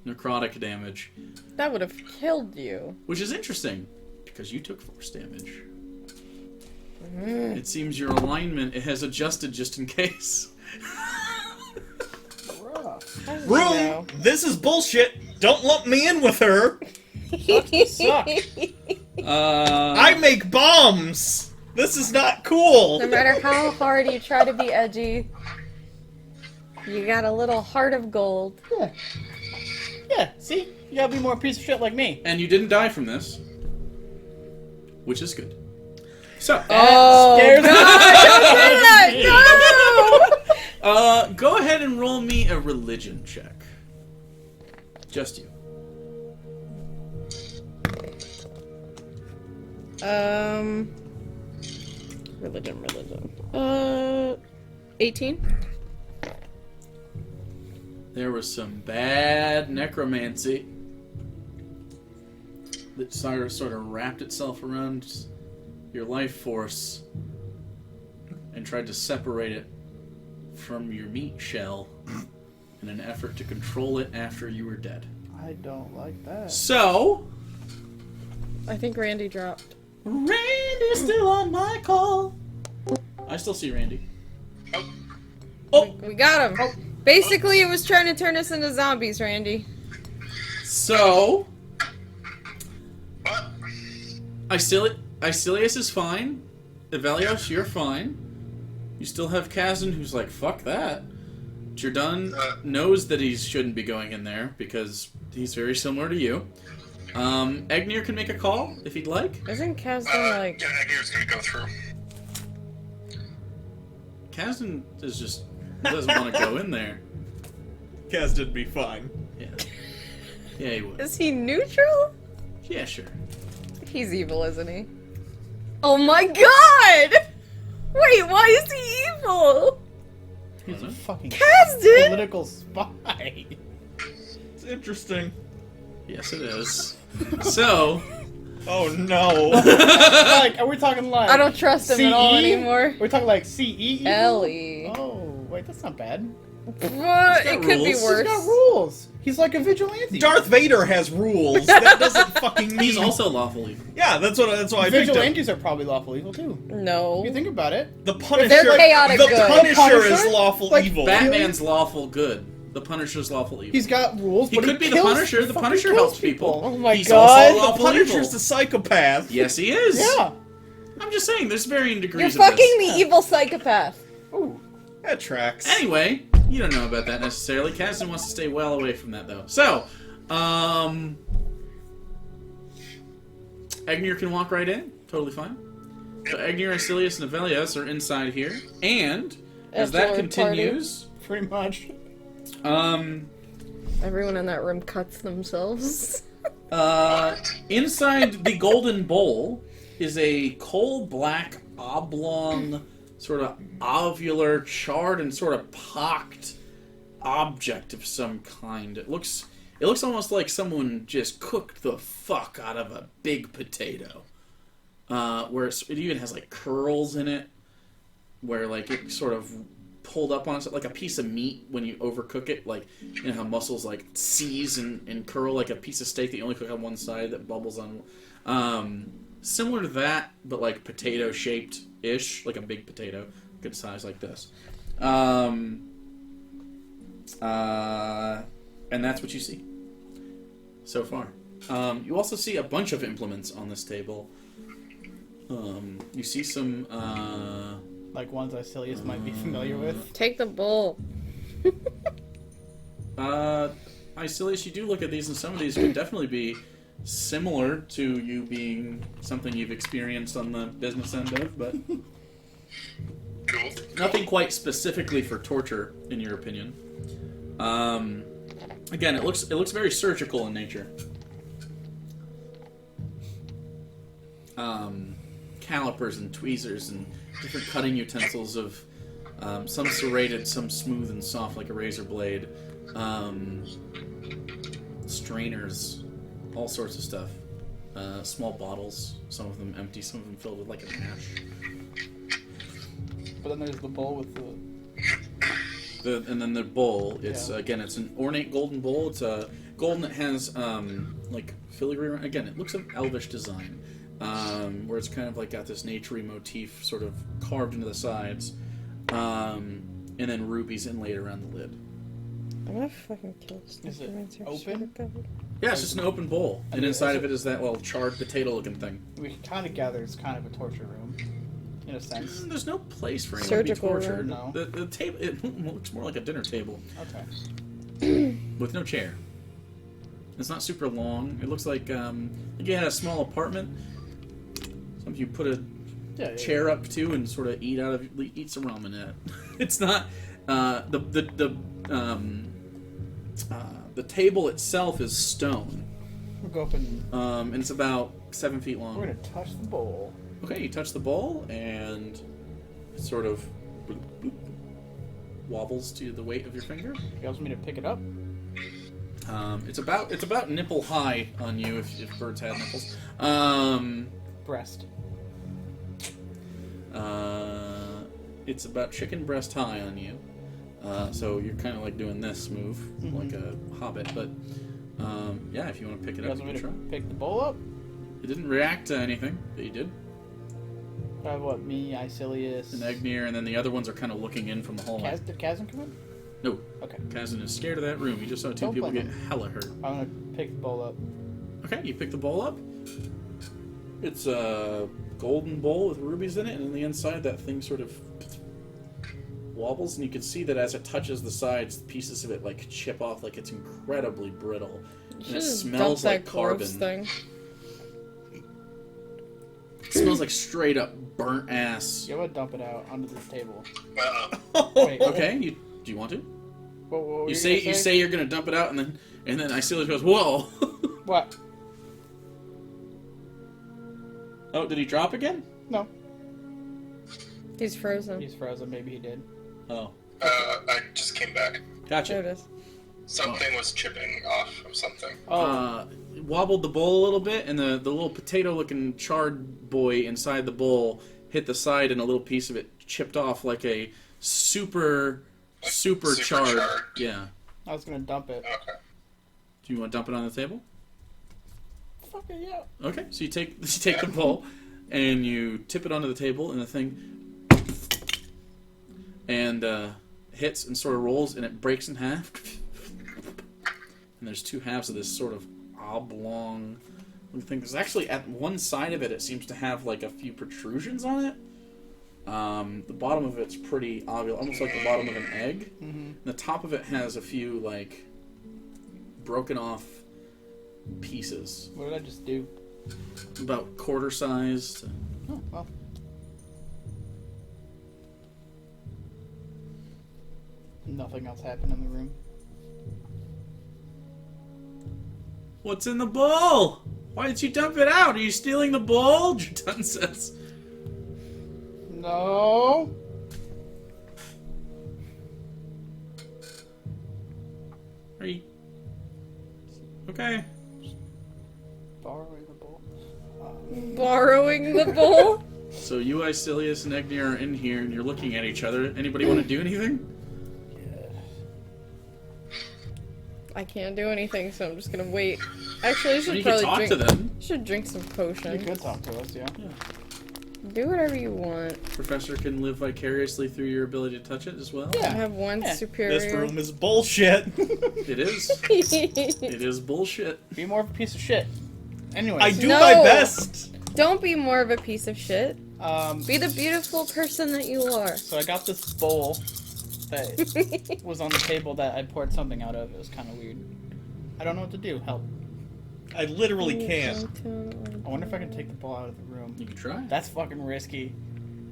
necrotic damage, That would have killed you. which is interesting because you took force damage. It seems your alignment has adjusted just in case. How did you Room! know? This is bullshit! Don't lump me in with her! Suck. I make bombs! This is not cool! No matter how hard you try to be edgy, you got a little heart of gold. Yeah. Yeah, see? You gotta be more piece of shit like me. And you didn't die from this, which is good. So, Oh, scares me. God, go ahead and roll me a religion check. Just you. no! Religion. 18? There was some bad necromancy that sort of wrapped itself around your life force and tried to separate it from your meat shell in an effort to control it after you were dead. I don't like that. So, I think Randy dropped. Randy's still on my call. I still see Randy. We got him. Basically, it was trying to turn us into zombies, Randy. So, What? Icilius is fine. Evelios, you're fine. You still have Kazan, who's like, fuck that. Jordan knows that he shouldn't be going in there because he's very similar to you. Egnir can make a call if he'd like. Isn't Kazdan like... Yeah, Egnir's gonna go through. Kazan is just doesn't want to go in there. Kaz did be fine. Yeah. Yeah, he would. Is he neutral? Yeah, sure. He's evil, isn't he? Oh my god! Wait, why is he evil? He's a fucking Kazdan! political spy. It's interesting. Yes, it is. So, Oh no. Like, are we talking like... I don't trust him at all CE? anymore. Are we talking like CE? evil? Ellie. Oh, wait, that's not bad. But it could be rules. worse. He's got rules. He's like a vigilante. Darth Vader has rules. That doesn't fucking mean... he's also lawful evil. Yeah, that's why I picked him. Vigilantes are probably lawful evil too. No. If you think about it. The Punisher... They're chaotic the good. Punisher Punisher? is lawful Like, evil. Batman's lawful good. The Punisher's lawful evil. He's got rules, He but could be the kills- Punisher. The fucking Punisher kills helps people. Oh my He's God. also The lawful Punisher's evil. the psychopath. Yes, he is. Yeah. I'm just saying, there's varying You're degrees of fucking this. the evil psychopath. Ooh. That tracks. Anyway, you don't know about that necessarily. Kazdan wants to stay well away from that, though. So, Egnir can walk right in. Totally fine. So Egnir, Icilius, and Evelios are inside here. And, as that After our party. continues, Pretty much. Everyone in that room cuts themselves. inside the golden bowl is a coal-black, oblong, sort of ovular, charred, and sort of pocked object of some kind. It looks almost like someone just cooked the fuck out of a big potato. Where it even has like curls in it, where like it sort of pulled up on it, like a piece of meat when you overcook it, like you know how mussels like seize and curl like a piece of steak that you only cook on one side that bubbles on. Similar to that, but like potato shaped ish, like a big potato, good size like this. And that's what you see so far. You also see a bunch of implements on this table. You see some Like ones Icilius might be familiar with. Take the bowl. Icilius, you do look at these, and some of these could definitely be similar to you being something you've experienced on the business end of, but Cool. nothing quite specifically for torture, in your opinion. Again, it looks very surgical in nature. Calipers and tweezers and different cutting utensils of some serrated, some smooth and soft like a razor blade. Strainers, all sorts of stuff. Small bottles, some of them empty, some of them filled with like a mash. But then there's the bowl with And then the bowl, it's Yeah. again, it's an ornate golden bowl. It's a golden that has like filigree. Again, it looks of elvish design, where it's kind of like got this naturey motif sort of carved into the sides, and then rubies inlaid around the lid. I'm gonna fucking kill this Is it necromancer. open? Yeah, it's just an open bowl, and inside of it is that little charred potato-looking thing. We can kind of gather it's kind of a torture room, in a sense. There's no place for anyone Surgical to be tortured. room. No. The table, it looks more like a dinner table Okay. with no chair. It's not super long. It looks like you had a small apartment. Something you put a chair up to and sort of eat some ramen at. It's not the table itself is stone. We'll go up and And it's about 7 feet long. we're gonna touch the bowl. Okay, you touch the bowl and it sort of bloop, bloop, wobbles to the weight of your finger. You guys want me to pick it up? It's about nipple high on you if birds had nipples. Breast. It's about chicken breast high on you. So you're kind of like doing this move, like a hobbit. But yeah, if you want to pick it You up, guys you want can me try. to pick the bowl up? It didn't react to anything, but you did. What, me, Icilius? An Egnir, and then the other ones are kind of looking in from the hallway. Did Kazan come in? No, Okay. Kazan is scared of that room. You just saw two Don't people blame get him. hella hurt. I'm gonna pick the bowl up. Okay, you pick the bowl up. It's a golden bowl with rubies in it, and on the inside that thing sort of wobbles, and you can see that as it touches the sides, pieces of it like chip off, like it's incredibly brittle. And it Should've smells dumped like that gross carbon. thing. It smells like straight up burnt ass. You gotta dump it out onto this table. Uh-oh. Wait, Okay, do you want to? What were You gonna say you're gonna dump it out, and then Icilius goes, "Whoa!" What? Oh, did he drop again? No. He's frozen. He's frozen. Maybe he did. Oh, I just came back. There gotcha. it is. Something was chipping off of something. Oh. Wobbled the bowl a little bit, and the little potato-looking charred boy inside the bowl hit the side, and a little piece of it chipped off like a super super charred. charred. Yeah. I was gonna dump it. Okay. Do you want to dump it on the table? Fuck it, yeah. Okay. So you take the bowl, and you tip it onto the table, and the thing hits and sort of rolls, and it breaks in half. And there's two halves of this sort of oblong thing. There's actually at one side of it, it seems to have like a few protrusions on it. The bottom of it's pretty obvious, almost like the bottom of an egg. Mm-hmm. The top of it has a few like broken off pieces, What did I just do? about quarter sized. Oh, well. Nothing else happened in the room. What's in the bowl? Why did you dump it out? Are you stealing the bowl? Jatun says. No. Are you okay? Borrowing the bowl. Borrowing the bowl? So you, Icilius, and Egnir are in here, and you're looking at each other. Anybody want to do anything? I can't do anything, so I'm just gonna wait. Actually, I should You can probably talk drink. to them. Should drink some You potion. could talk to us, yeah. Do whatever you want. Professor can live vicariously through your ability to touch it as well. I have one Yeah. superior. This room is bullshit. It is. It is bullshit. Be more of a piece of shit. Anyway. I do No. my best. Don't be more of a piece of shit. Um, Be the beautiful person that you are. so I got this bowl that was on the table that I poured something out of. It was kind of weird. I don't know what to do. Help. I literally can't. I wonder if I can take the bowl out of the room. You can try. That's fucking risky.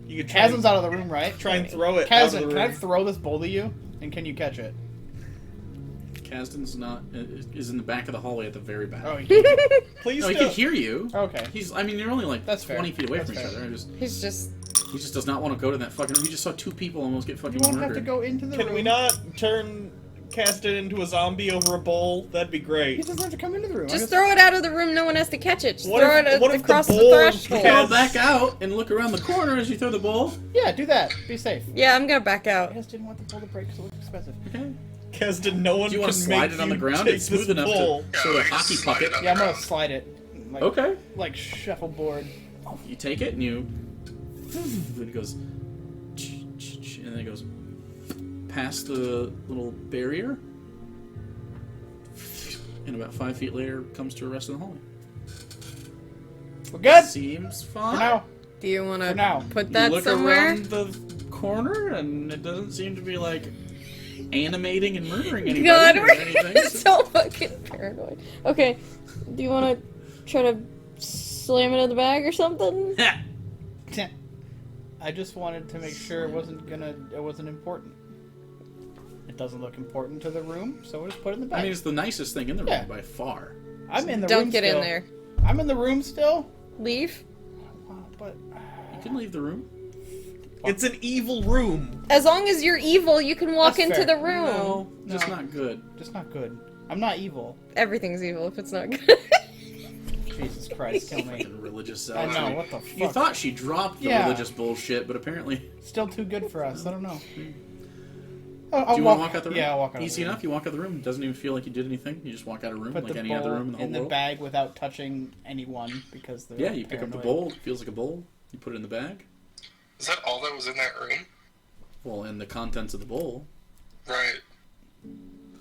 You could try Kazan's out of the room, right? try and throw it out of Kazan, the can I room. throw this bowl to you? And can you catch it? Kasdan's not is in the back of the hallway at the very back. Oh, you can. Please No, he don't. can hear you. Okay. I mean, you're only like That's fair. 20 feet away That's from each fair. other. He's just. He just does not want to go to that fucking room. He just saw two people almost get You fucking won't murdered. have to go into the room. Can we not cast it into a zombie over a bowl? That'd be He great. doesn't have to come into the room. Just throw it out of the room. No one has to catch it. Just What throw if- it what if the across the bowl threshold. has- Go back out and look around the corner as you throw the bowl. Yeah, do that. Be safe. Yeah, I'm gonna back I out. just didn't want the bowl to break because it looked expensive. Okay. Kasdan, no one Do you can want to slide make it on the you ground? take It's smooth this enough bowl. to sort we of can hockey slide puck it it. on Yeah, I'm the gonna ground. slide it. Like, Okay. Like shuffleboard. You take it and you. And it goes. And then it goes past the little barrier. and about 5 feet later comes to a rest in the hallway. We're good. Seems fine. For now. Do you want For now. to put You that look somewhere? around the corner, and it doesn't seem to be like animating and murdering anybody God, or we're anything. so fucking paranoid. Okay, do you want to try to slam it in the bag or something? I just wanted to make sure it wasn't important. It doesn't look important to the room, so we'll just put it in the bag. I mean, it's the nicest thing in the room Yeah. by far. I'm in the Don't room get still. in there. I'm in the room still. Leave. But You can leave the room. It's an evil room. As long as you're evil, you can walk That's into fair. the room. No, just No. not good. just not good. I'm not evil. Everything's evil if it's not good. Jesus Christ, kill me. Fucking religious I zealotry. know, what the fuck? You thought she dropped the Yeah. religious bullshit, but apparently... Still too good for us. I don't know. Do you want to walk out the room? Yeah, I'll walk out. Easy of the room. enough. You walk out the room. It doesn't even feel like you did anything. You just walk out of the room Put like the any bowl other room in the whole world. bag without touching anyone because they're Yeah, you pick up the paranoid. bowl. It feels like a bowl. You put it in the bag. Is that all that was in that room? Well, and the contents of the bowl Right.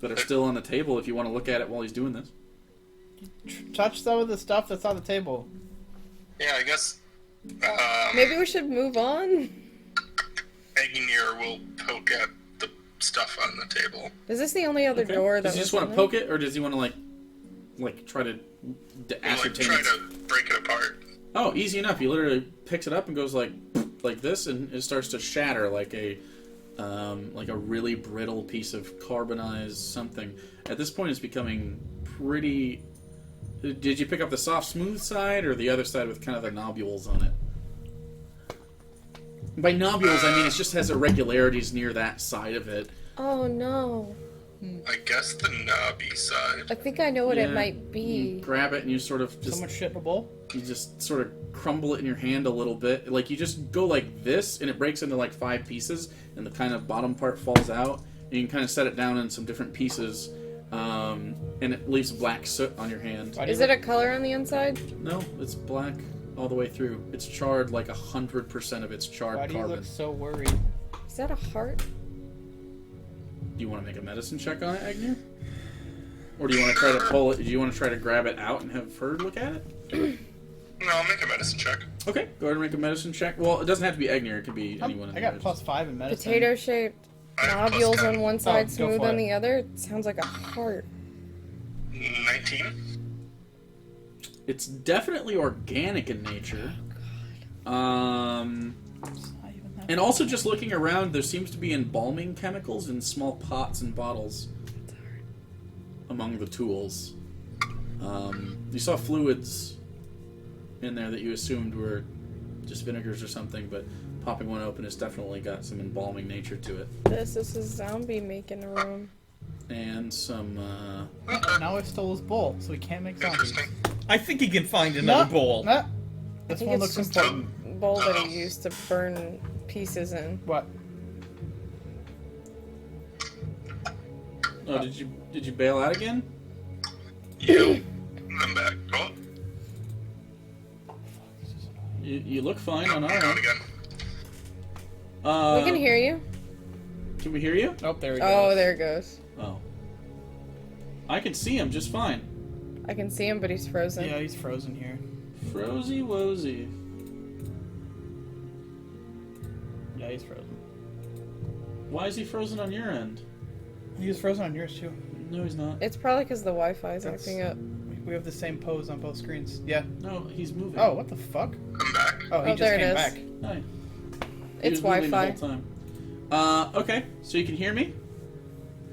that are still on the table if you want to look at it while he's doing this. Touch some of the stuff that's on the table. Yeah, I guess. Maybe we should move on. Egnir will poke at the stuff on the table. Is this the only other Okay. door that Does he was just want to in poke it, or does he want to like try to He'll, like, ascertain try its... to break it apart. Oh, easy enough. He literally picks it up and goes like this, and it starts to shatter like a really brittle piece of carbonized something. At this point, it's becoming pretty. Did you pick up the soft, smooth side, or the other side with kind of the nobules on it? By nobules, I mean it just has irregularities near that side of it. Oh no. I guess the knobby side. I think I know what it Yeah. might You be. grab it and you sort of So just much shit in a bowl. you just sort of crumble it in your hand a little bit. Like you just go like this, and it breaks into like 5 pieces, and the kind of bottom part falls out. And you can kind of set it down in some different pieces, and it leaves black soot on your hand. Why do Is you it a color on the inside? No, it's black all the way through. It's charred like 100% of its charred Why do you carbon. look so worried? Is that a heart? Do you want to make a medicine check on it, Agnew? Or do you want to try to pull it? Do you want to try to grab it out and have her look at it? No, I'll make a medicine check. Okay, go ahead and make a medicine check. Well, it doesn't have to be Agnew. It could be anyone. in I the got +5 in medicine. Potato shaped I have nodules +10. on one side, go smooth for on it. the other. It sounds like a heart. 19. It's definitely organic in nature. It's not even that. And also just looking around, there seems to be embalming chemicals in small pots and bottles among the tools. You saw fluids in there that you assumed were just vinegars or something, but popping one open has definitely got some embalming nature to it. This is a zombie making room. And some, Now I stole his bowl, so he can't make zombies. Interesting. I think he can find another bowl. Nah. I This think one it's looks just a important. bowl that he used to burn pieces in. What? oh, did you bail out again? You. I'm back. Oh, You look fine on our hang on end. again. We can hear you. Can we hear you? Oh, there he goes. Oh, there it goes. Oh. I can see him just fine. I can see him, but he's frozen. Yeah, he's frozen here. Frozy Wozy. Yeah, he's frozen. Why is he frozen on your end? He was frozen on yours too. No, he's not. It's probably because the Wi-Fi is That's- acting up. We have the same pose on both screens. Yeah. No, he's moving. Oh, what the fuck? I'm back. Oh, he Oh, just there it came is. back. Hi. He It's was moving Wi-Fi. the whole time. Okay, so you can hear me?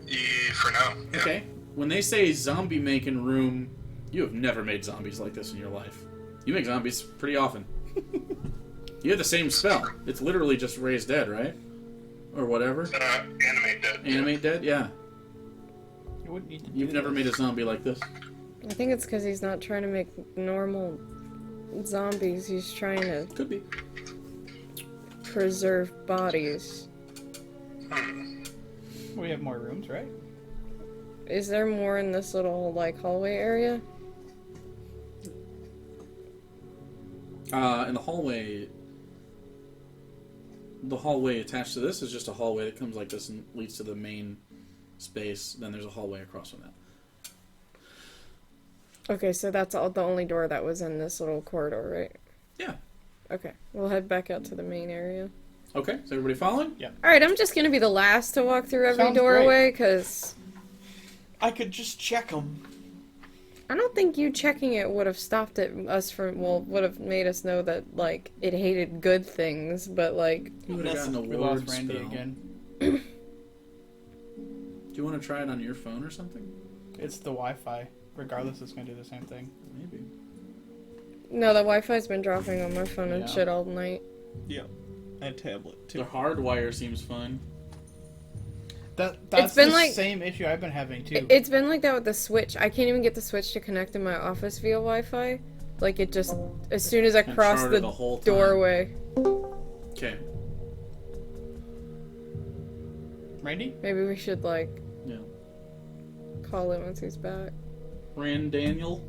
Yeah, for now. Yeah. Okay. When they say zombie making room, you have never made zombies like this in your life. You make zombies pretty often. You have the same spell. It's literally just raise dead, right? Or whatever. Animate dead. Animate dead? Yeah. You wouldn't need to do You've never this. made a zombie like this. I think it's because he's not trying to make normal zombies. He's trying to Could be. preserve bodies. We have more rooms, right? Is there more in this little, like, hallway area? In the hallway attached to this is just a hallway that comes like this and leads to the main space. Then there's a hallway across from that. Okay, so that's the only door that was in this little corridor, right? Yeah. Okay, we'll head back out to the main area. Okay, is everybody following? Yeah. Alright, I'm just gonna be the last to walk through every Sounds doorway, because I could just check them. I don't think you checking it would have stopped would have made us know that, like, it hated good things, but, like... You would have gotten a We ward lost Randy spell. again. Do you want to try it on your phone or something? It's the Wi-Fi. Regardless, it's gonna do the same thing. Maybe. No, the Wi-Fi's been dropping on my phone and Yeah. shit all night. Yeah. And tablet, The too. hardwire seems fine. That's been the like- same issue I've been having too. It's been like that with the Switch. I can't even get the Switch to connect in my office via Wi-Fi. Like, it just... As soon as I cross Uncharted the the whole time. doorway... Okay. Randy? Maybe we should, like, Yeah. call him once he's back. Daniel.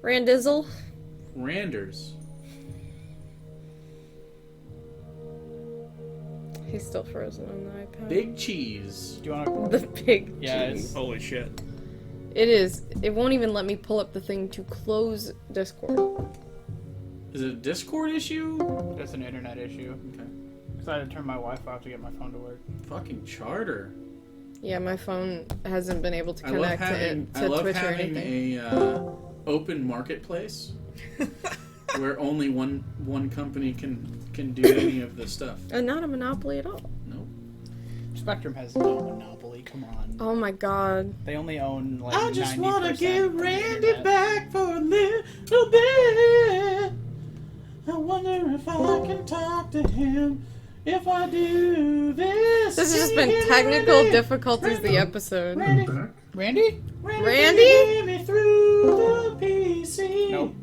Randizzle? Randers. He's still frozen on the iPad. Big cheese. Do you want The big Yeah, cheese. it's- Holy shit. It is. It won't even let me pull up the thing to close Discord. Is it a Discord issue? to? It's an internet issue. Okay. Because I had to turn my Wi-Fi off to get my phone to work. Fucking charter. Yeah, my phone hasn't been able to I love connect having, to Twitch or having anything. a open marketplace where only one company can do any of this stuff. And not a monopoly at all. Nope. Spectrum has no monopoly. Come on. Oh my god. They only own like. I just 90% wanna of get the Randy internet. back for a little bit. I wonder if I can talk to him. If I do this. This has just been technical difficulties the episode. Randy, I'm back. Randy? Randy? get me through the PC. Nope.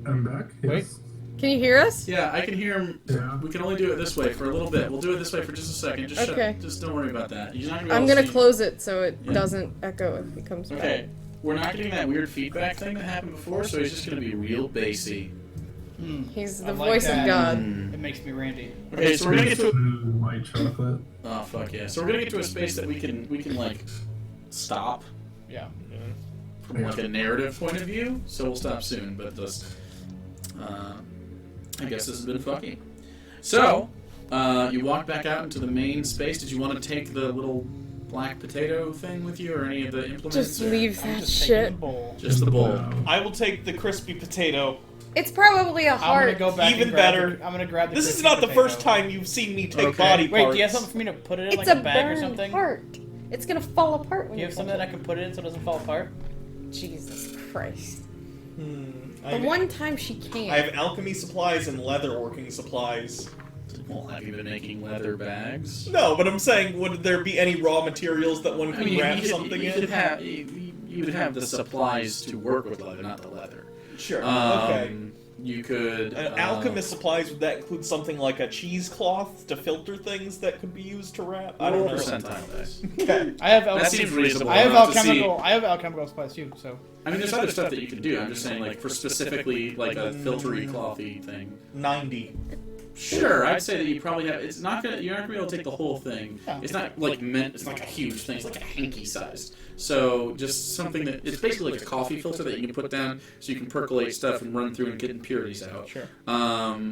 I'm back. Wait. Yes. Can you hear us? Yeah, I can hear him. Yeah. We can only do it this way for a little bit. We'll do it this way for just a second. Just Okay. just don't worry about that. You're not gonna be I'm able to gonna see- close it so it Yeah. doesn't echo if he comes back. Okay, we're not getting that weird feedback thing that happened before, so he's just gonna be real bassy. He's I the like voice that. of God. It makes me Randy. Okay, so we're gonna get to. White chocolate. Oh fuck yeah! So we're gonna get to a space that we can like stop Yeah. from like a narrative point of view. So we'll stop soon, but just I guess this has been fucky. So you walk back out into the main space. Did you want to take the little black potato thing with you, or any of the implements? Just or- leave I'm that just taking shit. the bowl. Just the bowl. Wow. I will take the crispy potato. It's probably a I'm heart. gonna go back. Even and grab better. I'm gonna grab the. This is crispy not the potato. first time you've seen me take Okay. body Wait, parts. do you have something for me to put it in, It's like a a bag or burned something? heart. It's gonna fall apart when Do you have touch something it. I can put it in so it doesn't fall apart? Jesus Christ. I The one time she I can't. have alchemy supplies and leatherworking supplies. Well, have you been making leather bags? No, but I'm saying, would there be any raw materials that one could wrap something you in? could have you would have the supplies to work with leather, not the leather. Sure. Okay. You could. Alchemist supplies, would that include something like a cheesecloth to filter things that could be used to wrap? I don't roll know. percentile dice. Okay. I have That seems reasonable. I have enough to alchemical. I have alchemical supplies too. So I mean, there's other stuff that you can do. I'm just saying, like for specifically like a filtery clothy thing. 90. Sure, I'd say that you probably have. It's not gonna. You're not gonna be able to take the whole thing. Yeah. It's not like meant. It's not like a huge thing. It's like a hanky sized. So just something that it's basically like a coffee filter that you can put down, so you can percolate stuff and run through and get impurities out. Sure.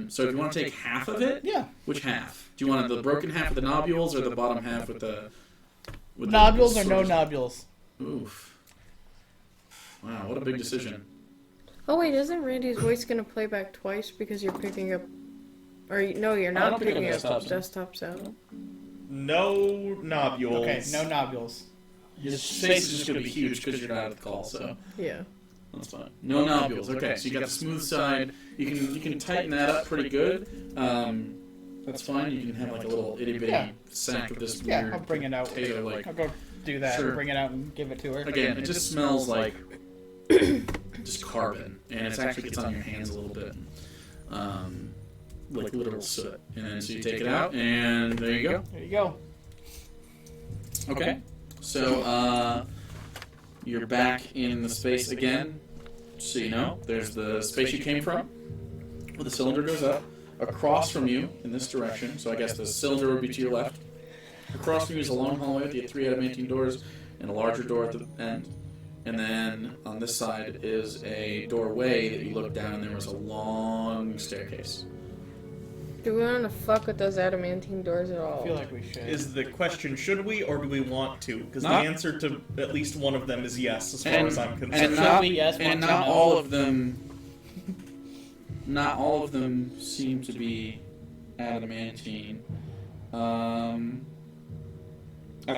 So if you want to take half of it, yeah, which half? Do you want the broken half with the nobules or the bottom half with the? With nobules the or no source? nobules? Oof. Wow, what a big decision. Oh wait, isn't Randy's voice gonna play back twice because you're picking up? No, you're I not don't pick picking up up desktop desktop sound. No nobules. Okay, no nobules. His face is just going to be huge because you're not at the call, so Yeah. that's fine. No nobules. Okay, so you got the smooth side. You can tighten that up pretty good. That's fine. You can have like a little itty bitty Yeah. sack of this Yeah, weird I'll bring it out. potato like. I'll go do that. Sure. And bring it out and give it to her. Again, it just smells like just carbon, and it actually gets on your hands a little bit, like literal soot. And then so you take it out, and there you go. There you go. Okay. So you're back in the space again. So you know, there's the space you came from, where the cylinder goes up. Across from you, in this direction, so I guess the cylinder would be to your left. Across from you is a long hallway with the 3 adamantine doors and a larger door at the end. And then on this side is a doorway that you look down, and there was a long staircase. Do we want to fuck with those adamantine doors at all? I feel like we should. Is the question, should we or do we want to? Because the Not- answer to at least one of them is yes, as far And- as I'm And concerned. not, yes, and want to not know. all of them. Not all of them seem to be adamantine. At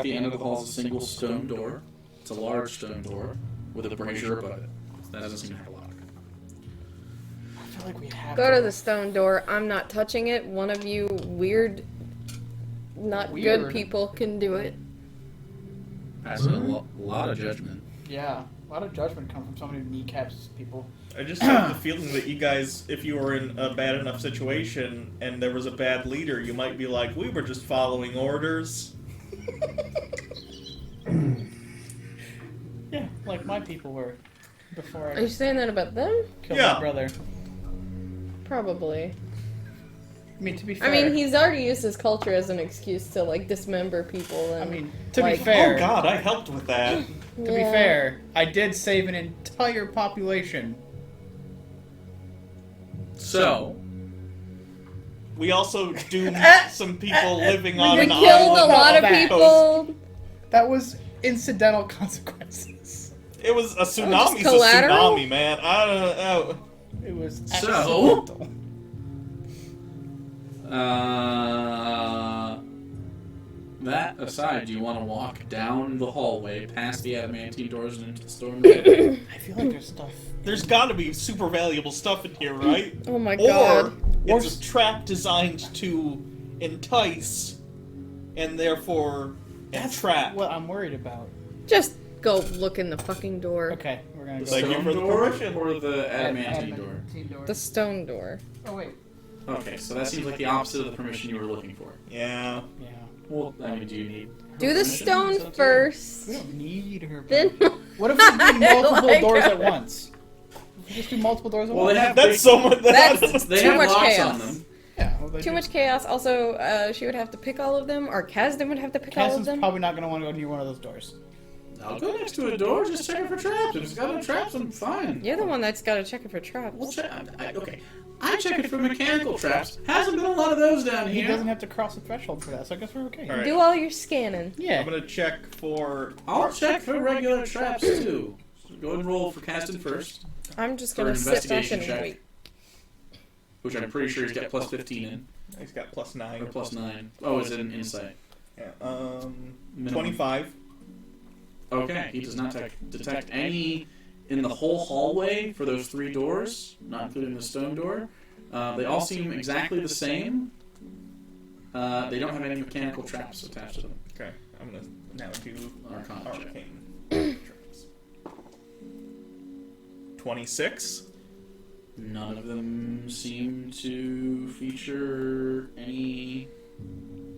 the end of the hall is a single stone door. It's a large stone door with a brazier above it. That doesn't seem to have a lock. I feel like we have Go to the stone door. I'm not touching it. One of you weird, not good Weird. people can do it. That's a lot of judgment. Yeah, a lot of judgment comes from somebody who kneecaps people. I just have the feeling that you guys, if you were in a bad enough situation and there was a bad leader, you might be like, we were just following orders. Yeah, like my people were before Are you I saying that about them? killed Yeah. my brother. Probably. I mean, to be fair. I mean, he's already used his culture as an excuse to like dismember people. And, I mean, to like, be fair. Oh god, I helped with that. To be fair, I did save an entire population. So, We also doomed some people living on we an killed island. a lot of that. people. That was incidental consequences. It was a just tsunami's a collateral? tsunami, man. I don't know. It was So? accidental. That aside, do you want to walk down the hallway, past the adamantine doors, and into the stone door? I feel like there's stuff. There's gotta be super valuable stuff in here, right? Oh my Or god. it's a trap designed to entice, and therefore entrap. What I'm worried about. Just go look in the fucking door. Okay, we're gonna The go. Thank you stone for the door permission. or the adamantine door? Adamantine door. The stone door. Oh wait. Okay, so that seems like the opposite of the permission you were looking for. Yeah. Yeah. Well, I mean, do you need? Do the permission? stone So- first. We don't need her. Then. What if we do multiple Like- doors at once? If we just do multiple doors at Well, once. they have That's so much. That's they too have much locks chaos. on them. Yeah. Well, they Too do. much chaos. Also, she would have to pick all of them, or Kasdan would have to pick all of Cassie's them. probably not gonna want to go near one of those doors. I'll go next to a door, just check it for traps. If it's got no traps, I'm fine. You're the one that's got to check it for traps. We'll check. Okay, I check it for mechanical traps. Hasn't been a lot of those down He here. doesn't have to cross the threshold for that, so I guess we're okay. All right. Do all your scanning. Yeah. I'm gonna check for. I'll check for regular traps too. So go and roll for casting first, I'm just For gonna an sit back investigation and check. wait. which I'm pretty sure he's got plus 15 in, He's got plus 9. or plus 9. Oh, is it an insight? Yeah. Minimum. 25. Okay, he does not detect any in the whole hallway for those 3 doors, not including the stone door. They all seem exactly the same. They don't have any mechanical traps attached to them. Okay. I'm gonna now do Arcana check. arcane traps. 26. None of them seem to feature any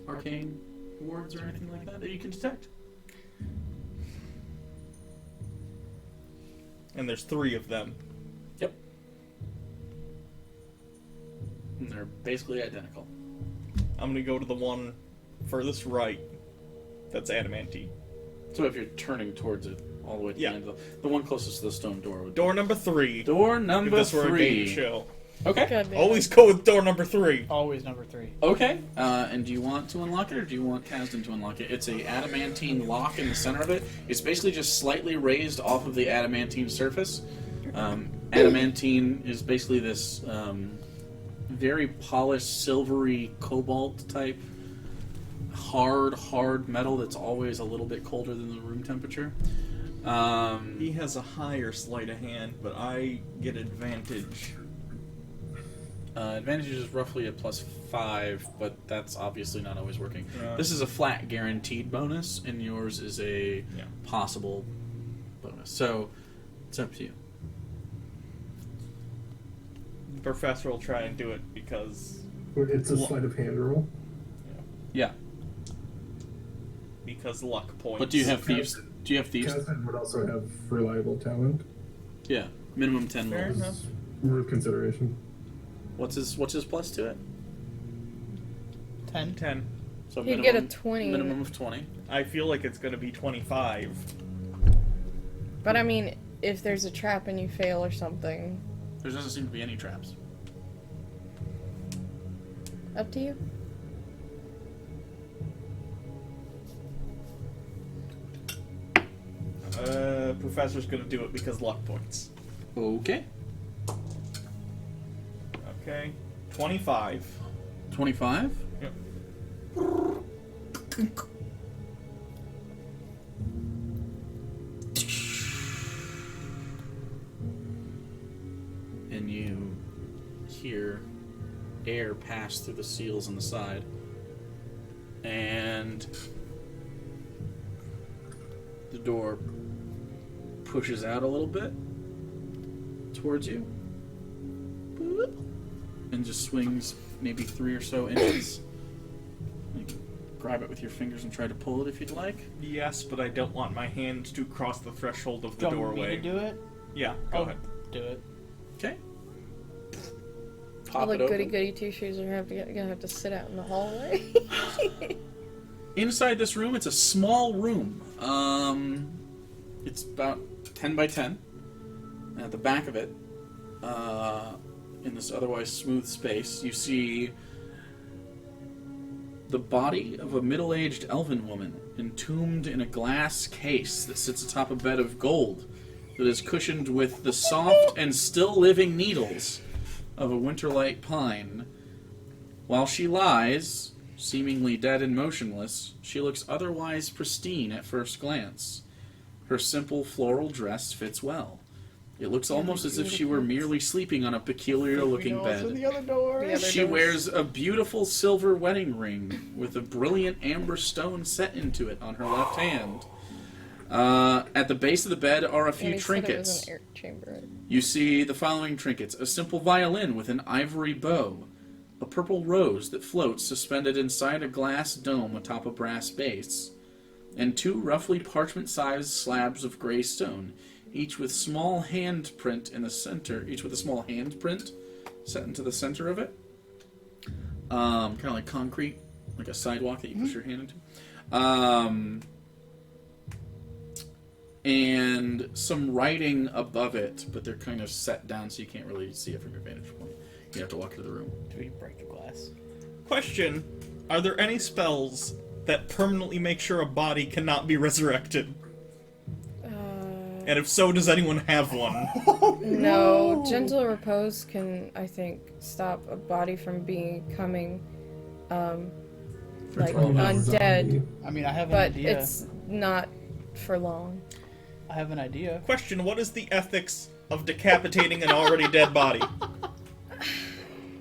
arcane wards or anything like that you can detect. And there's 3 of them. Yep. And they're basically identical. I'm gonna go to the one furthest right. That's adamantine. So if you're turning towards it, all the way to Yeah. the end of the one closest to the stone door would Door number 3. Door If number this were a game 3. show. Okay. God damn. Always go with door number 3. Always number 3. Okay. And do you want to unlock it, or do you want Kasdan to unlock it? It's a adamantine lock in the center of it. It's basically just slightly raised off of the adamantine surface. Adamantine is basically this very polished, silvery cobalt type, hard metal that's always a little bit colder than the room temperature. He has a higher sleight of hand, but I get advantage. Advantage is roughly a +5, but that's obviously not always working. Yeah. This is a flat guaranteed bonus, and yours is a Yeah. possible bonus. So, it's up to you. The professor will try and do it because It's a sleight of hand roll. Yeah. luck points. But do you have thieves? Do you have thieves? Kasdan would also have reliable talent. Yeah. Minimum 10 Fair rolls. enough. Worth consideration. What's his plus to it? 10. 10. So He'd get a 20. Minimum of 20. I feel like it's going to be 25. But I mean, if there's a trap and you fail or something, There doesn't seem to be any traps. up to you. Professor's gonna do it because luck points. Okay. Okay. 25. 25. Yep. And you hear air pass through the seals on the side. And the door pushes out a little bit towards you. Boop. And just swings maybe 3 or so inches. You can grab it with your fingers and try to pull it if you'd like. Yes, but I don't want my hand to cross the threshold of the Do you want me doorway. to do it? Yeah, go ahead. Do it. Okay. All Pop the it open. goody-goody two-shoes are gonna have to sit out in the hallway. Inside this room, it's a small room. It's about 10 by 10. At the back of it, in this otherwise smooth space, you see the body of a middle-aged elven woman entombed in a glass case that sits atop a bed of gold that is cushioned with the soft and still-living needles of a winterlight pine. While she lies, seemingly dead and motionless, she looks otherwise pristine at first glance. Her simple floral dress fits well. It looks almost as if she were merely sleeping on a peculiar-looking Also bed. the other door. The other She doors. wears a beautiful silver wedding ring with a brilliant amber stone set into it on her left hand. At the base of the bed are a few And he said it was trinkets. an air chamber. You see the following trinkets: a simple violin with an ivory bow, a purple rose that floats suspended inside a glass dome atop a brass base, and 2 roughly parchment-sized slabs of gray stone, each with small handprint in the center. Each with a small handprint set into the center of it, kind of like concrete, like a sidewalk that you push your hand into. And some writing above it, but they're kind of set down so you can't really see it from your vantage point. You have to walk into the room. Do we break the glass? Question: are there any spells that permanently make sure a body cannot be resurrected? And if so, does anyone have one? No, gentle repose can, I think, stop a body from becoming, like, 12 hours undead. zombie. I mean, I have an But idea. it's not for long. I have an idea. Question: what is the ethics of decapitating an already dead body?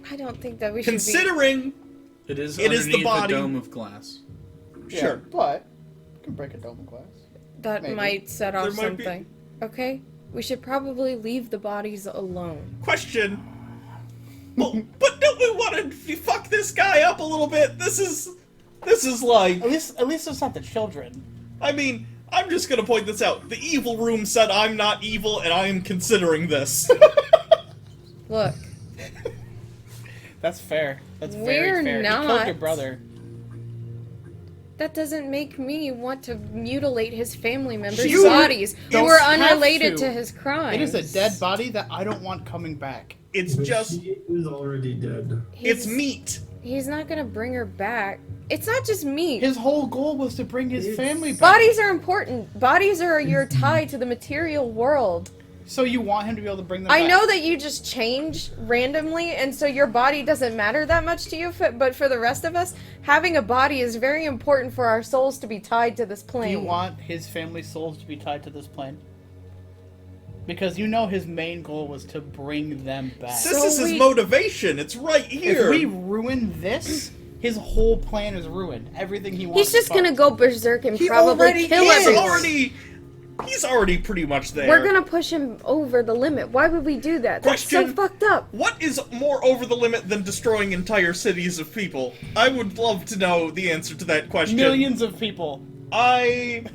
I don't think that we should Considering, It is It is the underneath body. a dome of glass. Yeah, sure. but you can break a dome of glass. That Maybe. might set off There might be- something. Okay? We should probably leave the bodies alone. Question. Well, but don't we want to fuck this guy up a little bit? This is like. At least it's not the children. I mean, I'm just gonna point this out. The evil room said I'm not evil, and I am considering this. Look, That's fair. That's We're very fair. He killed not. your brother. that doesn't make me want to mutilate his family members' You bodies who don't were have unrelated to. to his crimes. It is a dead body that I don't want coming back. It's But just. she is already dead. It's meat. He's not gonna bring her back. It's not just me. His whole goal was to bring his family back. Bodies are important. Bodies are your tie to the material world. So you want him to be able to bring them I back. know that you just change randomly, and so your body doesn't matter that much to you, but for the rest of us, having a body is very important for our souls to be tied to this Do plane. you want his family souls to be tied to this plane? Because you know his main goal was to bring them back. This is his we- motivation. It's right here. If we ruin this, his whole plan is ruined. Everything he wants. He's just is gonna fucked. go berserk and He probably already kill is everyone. He's already pretty much there. We're gonna push him over the limit. Why would we do that? That's so Question. fucked up. What is more over the limit than destroying entire cities of people? I would love to know the answer to that question. Millions of people.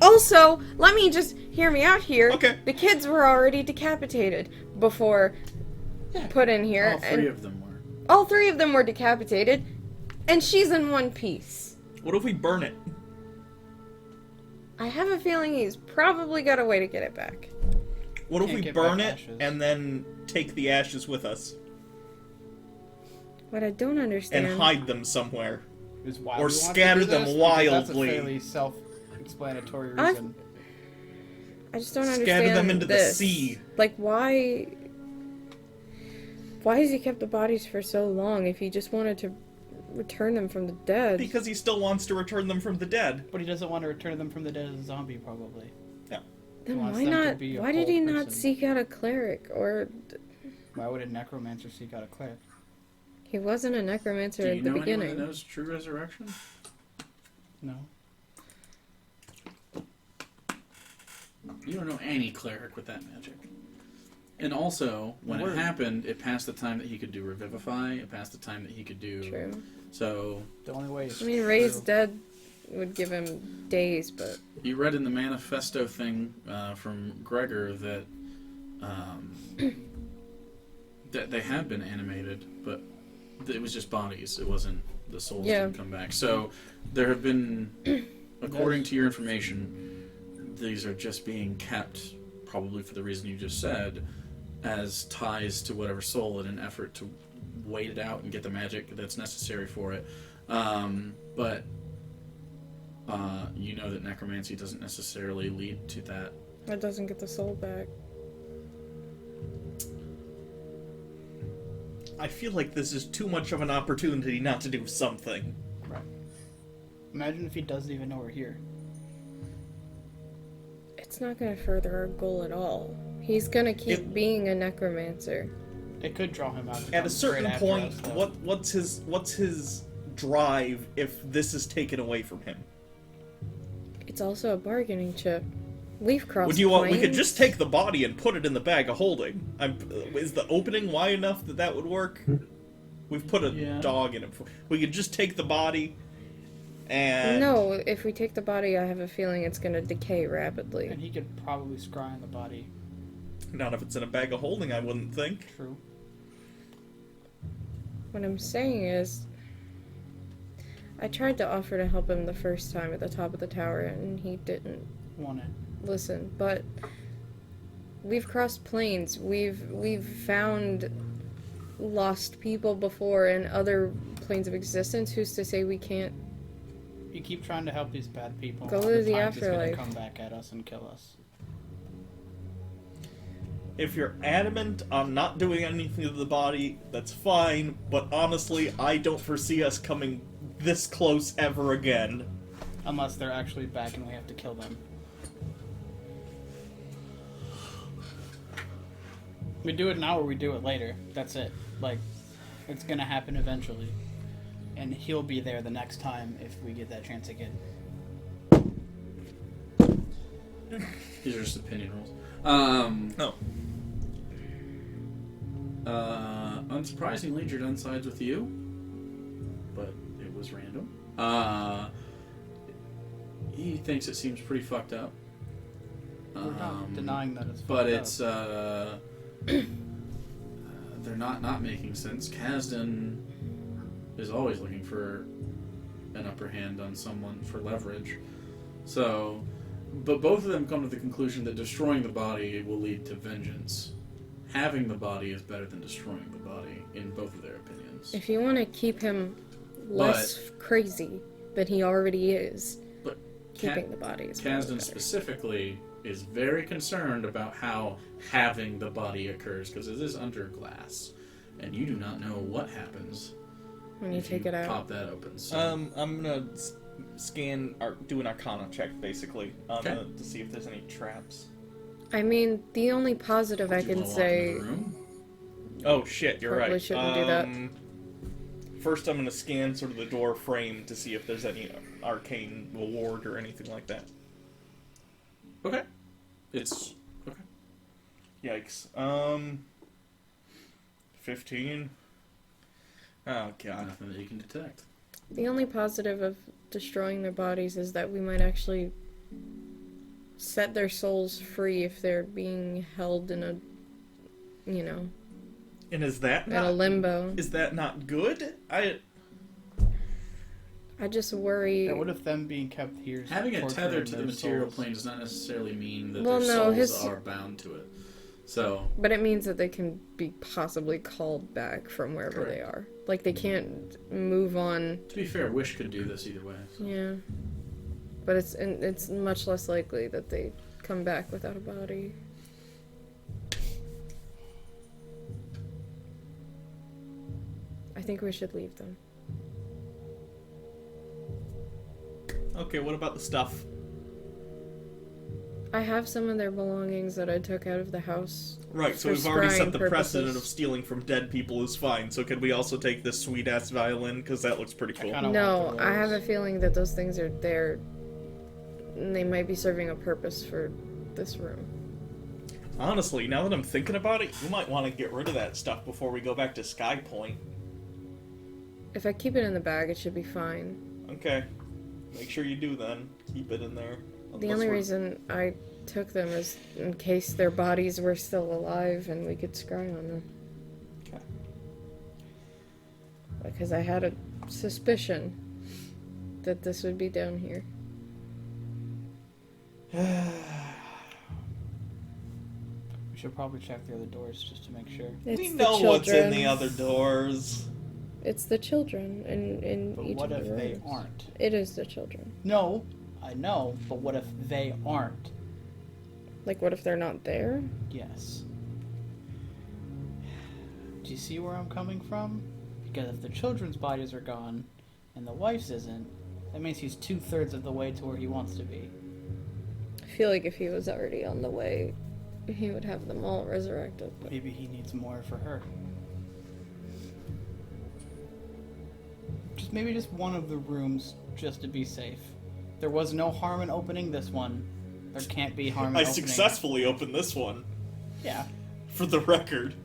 Also, let me just hear me out here. Okay. The kids were already decapitated before put in here, All 3 and of them were. all 3 of them were decapitated, and she's in one piece. What if we burn it? I have a feeling he's probably got a way to get it back. What if Can't we get burn back it ashes. and then take the ashes with us What I don't understand. and hide them somewhere? Is why Or we want to scatter do them this, because That's a wildly. fairly self-explanatory I've- reason. I just don't Scatter understand them into the this. sea. Like, why has he kept the bodies for so long if he just wanted to return them from the dead? Because he still wants to return them from the dead. But he doesn't want to return them from the dead as a zombie, probably. Then wants why them to not? be a Why did whole he not person. seek out a cleric? Or Why would a necromancer seek out a cleric? he wasn't a necromancer Do at you the know anyone beginning. that knows true resurrection? No. You don't know any cleric with that magic. And also, when Word. it happened, it passed the time that he could do Revivify. It passed the time that he could do. True. So The only way is I mean, raise through- dead would give him days, but you read in the manifesto thing from Gregor that that they have been animated, but it was just bodies. It wasn't the souls Yeah. didn't come back. So there have been, according to your information, these are just being kept, probably for the reason you just said, as ties to whatever soul in an effort to wait it out and get the magic that's necessary for it. But you know that necromancy doesn't necessarily lead to that. that doesn't get the soul back. I feel like this is too much of an opportunity not to do something. Right. Imagine if he doesn't even know we're here. It's not going to further our goal at all. He's going to keep It- being a necromancer. It could draw him out. To At come a certain straight after point, us, though. what's his drive if this is taken away from him? It's also a bargaining chip. We've crossed Would you want? We could planes. just take the body and put it in the bag of holding. Is the opening wide enough that would work? We've put a Yeah. dog in it. We could just take the body and No, if we take the body, I have a feeling it's going to decay rapidly. And he could probably scry on the body. not if it's in a bag of holding. I wouldn't think. True. What I'm saying is, I tried to offer to help him the first time at the top of the tower, and he didn't Want it. listen. But we've crossed planes. We've found lost people before in other planes of existence. Who's to say we can't? You keep trying to help these bad people. Go all to the times it's gonna afterlife. come back at us and kill us. If you're adamant on not doing anything to the body, that's fine. But honestly, I don't foresee us coming this close ever again. Unless they're actually back and we have to kill them. We do it now or we do it later. That's it. Like, it's gonna happen eventually. And he'll be there the next time if we get that chance again. These are just opinion rules. No. Unsurprisingly, Jordan sides with you, but it was random. He thinks it seems pretty fucked up. We're not denying that it's But fucked up. it's they're not making sense. Kasdan is always looking for an upper hand on someone for leverage. So, but both of them come to the conclusion that destroying the body will lead to vengeance. Having the body is better than destroying the body, in both of their opinions. If you want to keep him less crazy than he already is, But keeping the body is probably Kasdan better. specifically is very concerned about how having the body occurs, because it is under glass, and you do not know what happens when you if take it out. pop that open. So. I'm gonna scan, do an Arcana check, basically, Okay. to see if there's any traps. I mean, the only positive I Do you can wanna walk into say. the room? Oh shit, you're Probably right. shouldn't do that. First, I'm gonna scan sort of the door frame to see if there's any arcane reward or anything like that. Okay. It's okay. Yikes. 15. Oh god. Nothing that you can detect. The only positive of destroying their bodies is that we might actually set their souls free if they're being held in a, you know, And is that in a not limbo. is that not good? I just worry. Yeah, what if them being kept here? Having it torturing tethered to the their material souls? plane does not necessarily mean that Well, their no, souls his- are bound to it. So, But it means that they can be possibly called back from wherever they are. Like, they can't move on. to be fair, Wish could do this either way. So. Yeah. But it's much less likely that they come back without a body. I think we should leave them. Okay, what about the stuff? I have some of their belongings that I took out of the house. Right, so for we've already set scrying the precedent purposes. of stealing from dead people is fine. So could we also take this sweet-ass violin? Because that looks pretty cool. I don't No, want I have those. a feeling that those things are there. And they might be serving a purpose for this room. Honestly, now that I'm thinking about it, you might want to get rid of that stuff before we go back to Sky Point. If I keep it in the bag, it should be fine. Okay. Make sure you do then. Keep it in there. The Unless only we're- reason I took them is in case their bodies were still alive and we could scry on them. Okay. Because I had a suspicion that this would be down here. We should probably check the other doors just to make sure. It's We the know what's in children. the other doors. It's the children in But each what of if the they rooms. aren't? It is the children. No, I know, but what if they aren't? Like, what if they're not there? Yes. Do you see where I'm coming from? Because if the children's bodies are gone and the wife's isn't, that means he's 2/3 of the way to where he wants to be. I feel like if he was already on the way, he would have them all resurrected. But Maybe he needs more for her. Maybe just one of the rooms, just to be safe. There was no harm in opening this one. There can't be harm in I opening... successfully opened this one. Yeah, For the record.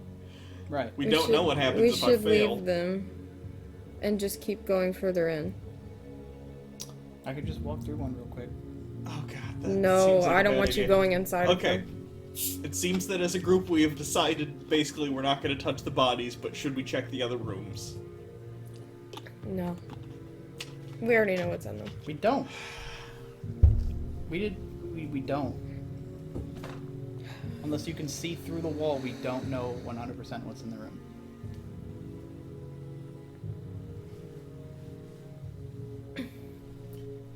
right. We don't know what happens we if I should fail. leave them and just keep going further in. I could just walk through one real quick. Oh god, that No, seems like I a don't bad want you idea. going inside of Okay. them. It seems that as a group we have decided basically we're not going to touch the bodies, but should we check the other rooms? No. We already know what's in them. We don't. We don't. Unless you can see through the wall, we don't know 100% what's in the room.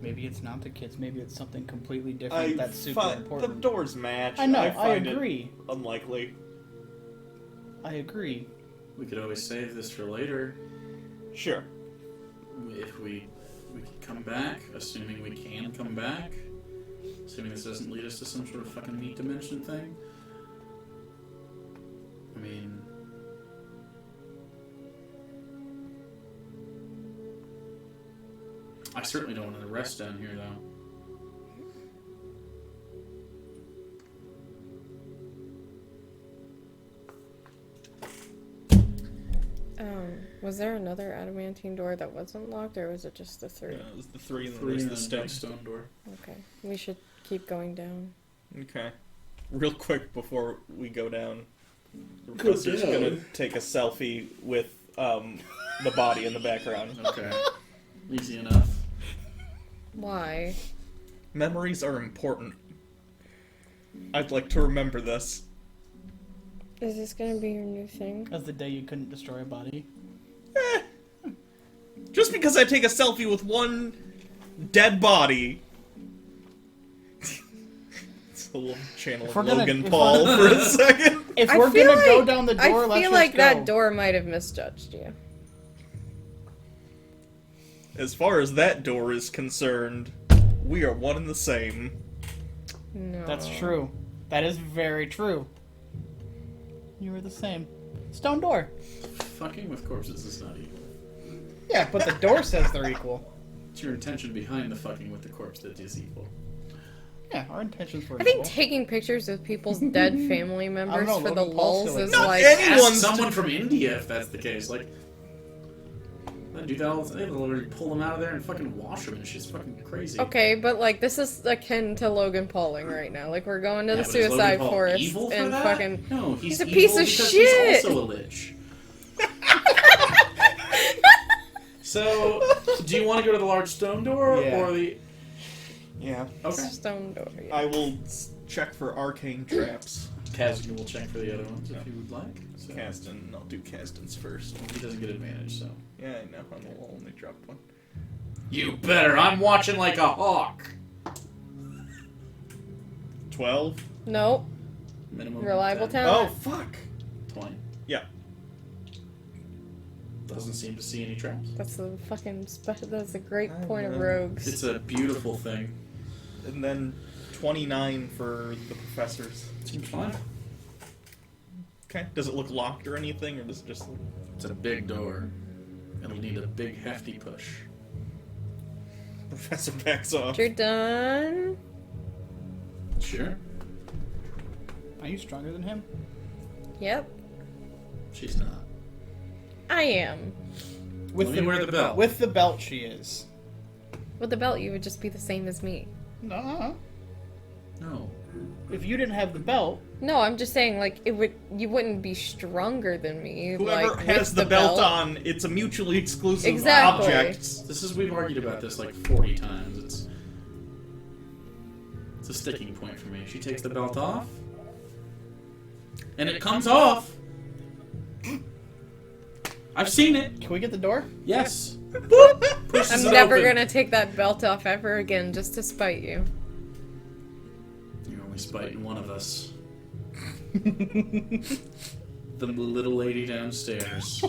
Maybe it's not the kids. Maybe it's something completely different that's super the important. doors match. I know, I find agree. It unlikely. I agree. We could always save this for later. Sure. If we could come back, assuming we can come back. Assuming this doesn't lead us to some sort of fucking meat dimension thing. I mean... I certainly don't want to rest down here, though. Was there another adamantine door that wasn't locked, or was it just the three? Yeah, it was the three and then Three there's and the then stone. big stone door. Okay. We should keep going down. Okay. Real quick before we go down, the professor's gonna take a selfie with the body in the background. Okay. Easy enough. Why? Memories are important. I'd like to remember this. Is this gonna be your new thing? That's the day you couldn't destroy a body. Just because I take a selfie with one dead body. It's a little channel If of we're gonna- Logan if Paul for a second. If I we're feel gonna go like- down the door, let's I feel just like go. that door might have misjudged you. As far as that door is concerned, we are one and the same. No. That's true. That is very true. You were the same. Stone door. Fucking with corpses is not equal. Yeah, but the door says they're equal. It's your intention behind the fucking with the corpse that is equal. Yeah, our intentions were I think equal. taking pictures of people's dead family members know, for the Logan Paul's lulls still is exists. like... anyone- Ask someone from India if that's the case. Like, they do that all the time. They literally pull them out of there and fucking wash them, and shit's fucking crazy. Okay, but like this is akin to Logan Pauling right now. Like we're going to Yeah, the but is Logan suicide Paul forest evil for and that? fucking... No, he's a evil piece of because shit. He's also a lich. So, do you want to go to the large stone door Yeah. or the? Yeah. Okay. Stone door. Yeah. I will check for arcane traps. Kazdan will check for the other ones if you would like. So Kazdan, I'll do Kazdan's first. he doesn't get advantage, so. Yeah, I know. I'll only drop one. You better. I'm watching like a hawk. 12. Nope. Minimum. Reliable 10. talent. Oh, fuck. 20. Yeah. Doesn't seem to see any traps. That's the fucking that's a great I point of know. rogues. It's a beautiful thing. And then 29 for the professors. Seems fine. Okay. Does it look locked or anything, or does it just look... It's a big door. It'll need a big, hefty push. Professor backs off. You're done. Sure. Are you stronger than him? Yep. She's not. I am. Let me wear the belt. With the belt, she is. With the belt, you would just be the same as me. No. No. If you didn't have the belt, No, I'm just saying, like, you wouldn't be stronger than me. Whoever like, has with the belt on, it's a mutually exclusive Exactly. object. We've argued about this like 40 times. It's a sticking point for me. She takes the belt off. And it comes off. I've seen it. can we get the door? Yes. I'm never gonna take that belt off ever again just to spite you. You're only spiting one of us. The little lady downstairs.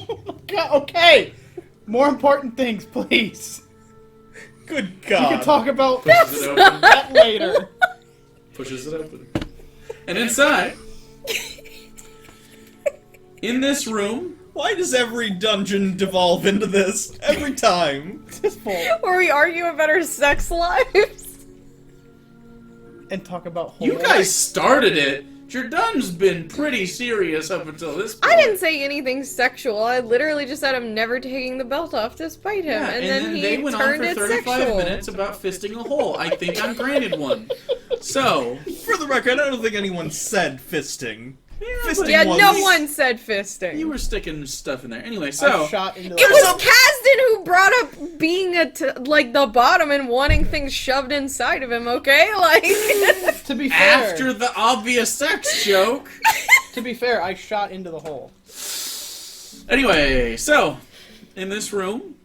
God, okay. More important things, please. Good We God. can talk about Pushes it open. that later. Pushes it open. And inside, in this room, Why does every dungeon devolve into this? Every time. Or we argue about our sex lives. And talk about you holes. guys started it. Jordan's been pretty serious up until this point. I didn't say anything sexual. I literally just said I'm never taking the belt off to spite him, Yeah, and then he they went on turned for it 35 sexual. minutes about fisting a hole. I think I'm granted one. So, For the record, I don't think anyone said fisting. Fisting Yeah, was... no one said fisting. you were sticking stuff in there. Anyway, I so shot into It was Kazdan who brought up being like the bottom and wanting things shoved inside of him. Okay, like To be fair, after the obvious sex joke. I shot into the hole. Anyway, so in this room,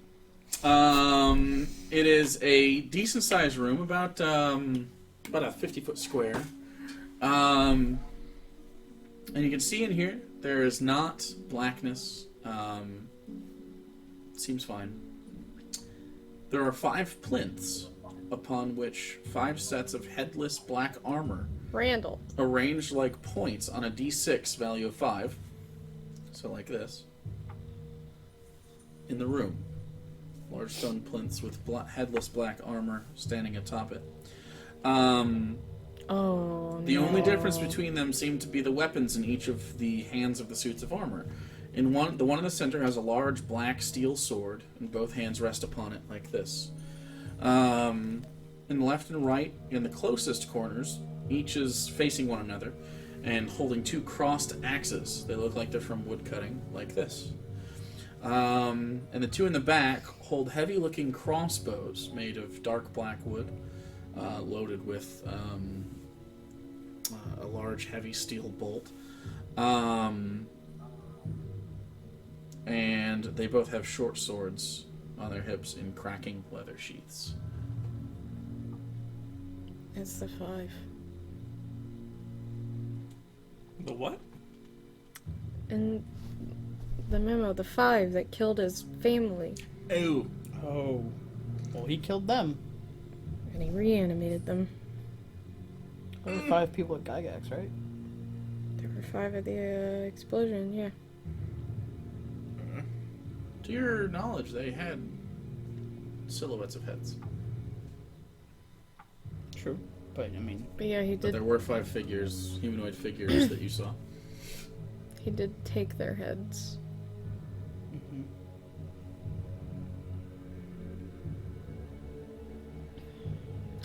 it is a decent sized room, about a 50-foot square. And you can see in here there is not blackness. Seems fine. There are 5 plinths upon which 5 sets of headless black armor Randall. arranged like points on a d6 value of 5. So like this. In the room. Large stone plinths with headless black armor standing atop it. Oh, The only difference between them seem to be the weapons in each of the hands of the suits of armor. The one in the center has a large black steel sword, and both hands rest upon it like this. In the left and right, in the closest corners, each is facing one another and holding 2 crossed axes. They look like they're from wood cutting, like this. And the 2 in the back hold heavy-looking crossbows made of dark black wood, loaded with a large, heavy steel bolt. And they both have short swords on their hips in cracking leather sheaths. it's the 5. The what? And the memo, the 5 that killed his family, Oh. Oh. Well, he killed them. and he reanimated them. There were 5 people at Gygax, right? There were 5 at the explosion. Yeah. To your knowledge, they had silhouettes of heads. True. But, I mean, But yeah, he But there did. were 5 figures, humanoid figures, that you saw. He did take their heads.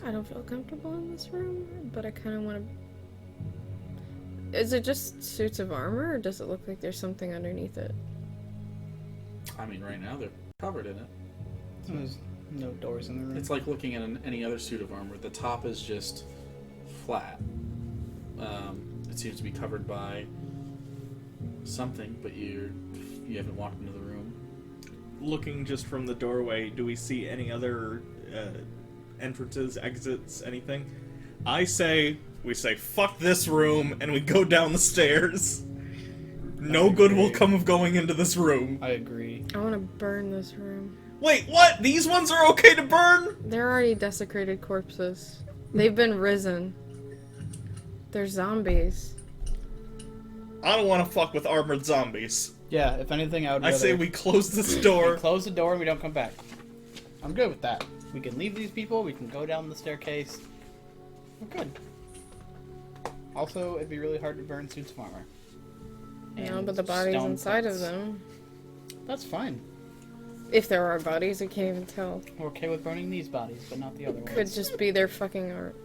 I don't feel comfortable in this room, but I kind of want to. Is it just suits of armor, or does it look like there's something underneath it? I mean, right now they're covered in it. there's no doors in the room. It's like looking at any other suit of armor. The top is just flat. It seems to be covered by something, but you haven't walked into the room. Looking just from the doorway, do we see any other entrances, exits, anything? I say, we say, fuck this room, and we go down the stairs. No good will come of going into this room. I agree. I want to burn this room. Wait, what? These ones are okay to burn? They're already desecrated corpses. They've been risen. They're zombies. I don't want to fuck with armored zombies. Yeah, if anything, I would I rather say we close this we door. close the door and we don't come back. I'm good with that. We can leave these people, we can go down the staircase. We're good. Also, it'd be really hard to burn suits of armor. No, And but the body's stone inside of plates. them. That's fine. If there are bodies, I can't even tell. We're okay with burning these bodies, but not the other Could ones. just be their fucking art.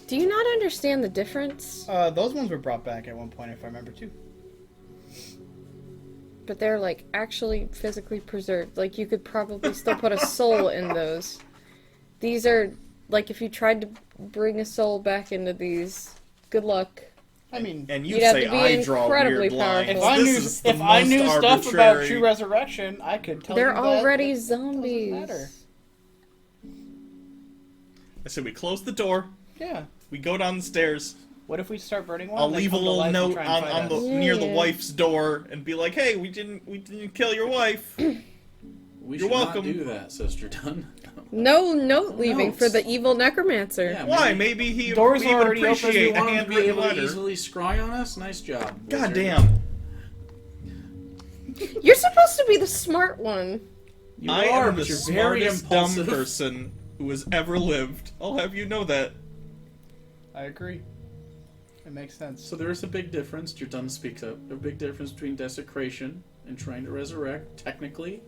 Do you not understand the difference? Those ones were brought back at one point, if I remember too. But they're like actually physically preserved. Like you could probably still put a soul in those. These are like if you tried to bring a soul back into these, good luck. I mean, And you You'd have say to be I draw incredibly weird lines. powerful. if I This knew is the if I most knew stuff about arbitrary- true resurrection, I could tell They're you that already it zombies. doesn't matter. I say we close the door. Yeah. We go down the stairs. What if we start burning one? I'll and they leave a come to little life and note try and fight on the us? near the Yeah. wife's door and be like, "Hey, we didn't kill your wife." We You're should welcome. not do that, Sister Dunn. No note leaving for Notes. the evil necromancer. Yeah, Why? Maybe he Doors he are would already open. You appreciate a want him to be handwritten able to letter. easily scry on us? Nice job. God wizard. damn. You're supposed to be the smart one. You I are, am the but you're very smartest dumb impulsive. person who has ever lived. I'll have you know that. I agree. It makes sense. So there is a big difference. Jerdun speaks up. A big difference between desecration and trying to resurrect. Technically,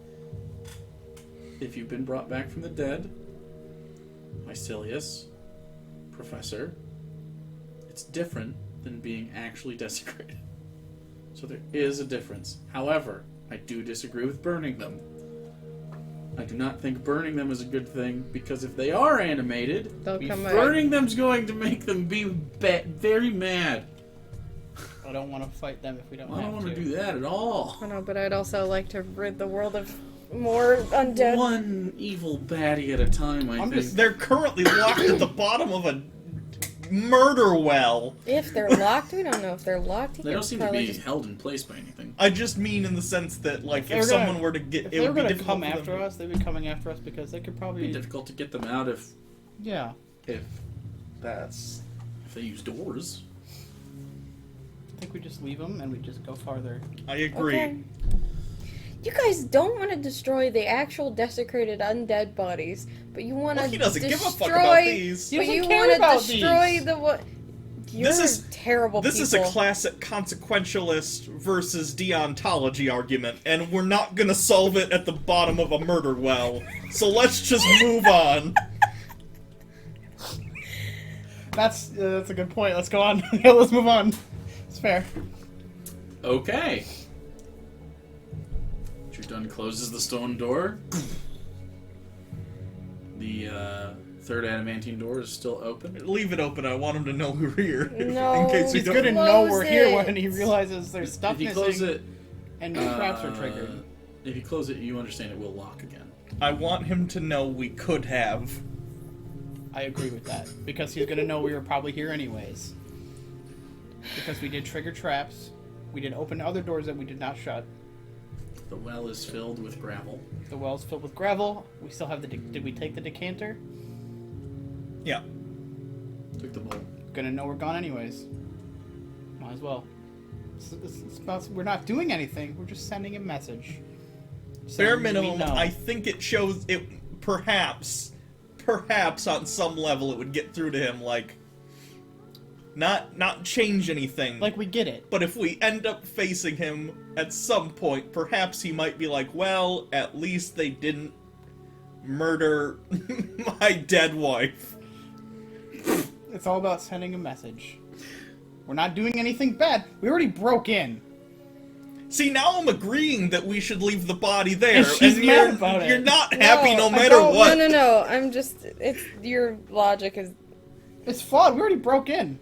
if you've been brought back from the dead, Mycelius, Professor, it's different than being actually desecrated. So there is a difference. However, I do disagree with burning them. I do not think burning them is a good thing, because if they are animated, They'll come back. burning them's going to make them be very mad. I don't want to fight them if we don't I have don't want to. to do that at all. I know, but I'd also like to rid the world of more undead. One evil baddie at a time, I I'm think. just- They're currently locked at the bottom of a murder well. If they're locked, we don't know if they're locked. He They could don't seem to probably be just- held in place by anything. I just mean in the sense that, like, If they if were gonna- someone were to get, If it they were would be going to difficult come for them after to- us, they'd be coming after us because they could It'd probably. be difficult to get them out if Yeah. That's. they use doors. I think we just leave them and we just go farther. I agree. Okay. You guys don't want to destroy the actual desecrated undead bodies, but you want to Well, he doesn't give a destroy. fuck about these. He But doesn't you care want to about destroy these. the what? You're is- terrible. This is a people. classic consequentialist versus deontology argument, and we're not gonna solve it at the bottom of a murder well. So let's just move on. That's a good point. Let's go on. Yeah, let's move on. It's fair. Okay. Jerdun closes the stone door. The third adamantine door is still open. Leave it open. I want him to know we're here. No. In case we He's don't. gonna know we're Close here it. when he realizes there's stuff If you missing close it, and traps are triggered. if you close it, you understand it will lock again. I want him to know we could have. I agree with that because he's gonna know we were probably here anyways. Because we did trigger traps, we did open other doors that we did not shut. The well is filled with gravel. The well's filled with gravel. We still have the. Did we take the decanter? Yeah. Took the bowl. Gonna know we're gone anyways. Might as well. It's about, we're not doing anything. We're just sending a message. Bare Saying we minimum, know. I think it shows it. Perhaps on some level, it would get through to him. Like, not change anything. Like we get it. But if we end up facing him at some point, perhaps he might be like, well, at least they didn't murder my dead wife. It's all about sending a message. We're not doing anything bad. We already broke in. See, now I'm agreeing that we should leave the body there, And she's you're, mad about it. you're not happy no I matter don't- what. No. I'm just. It's your logic is. It's flawed. We already broke in.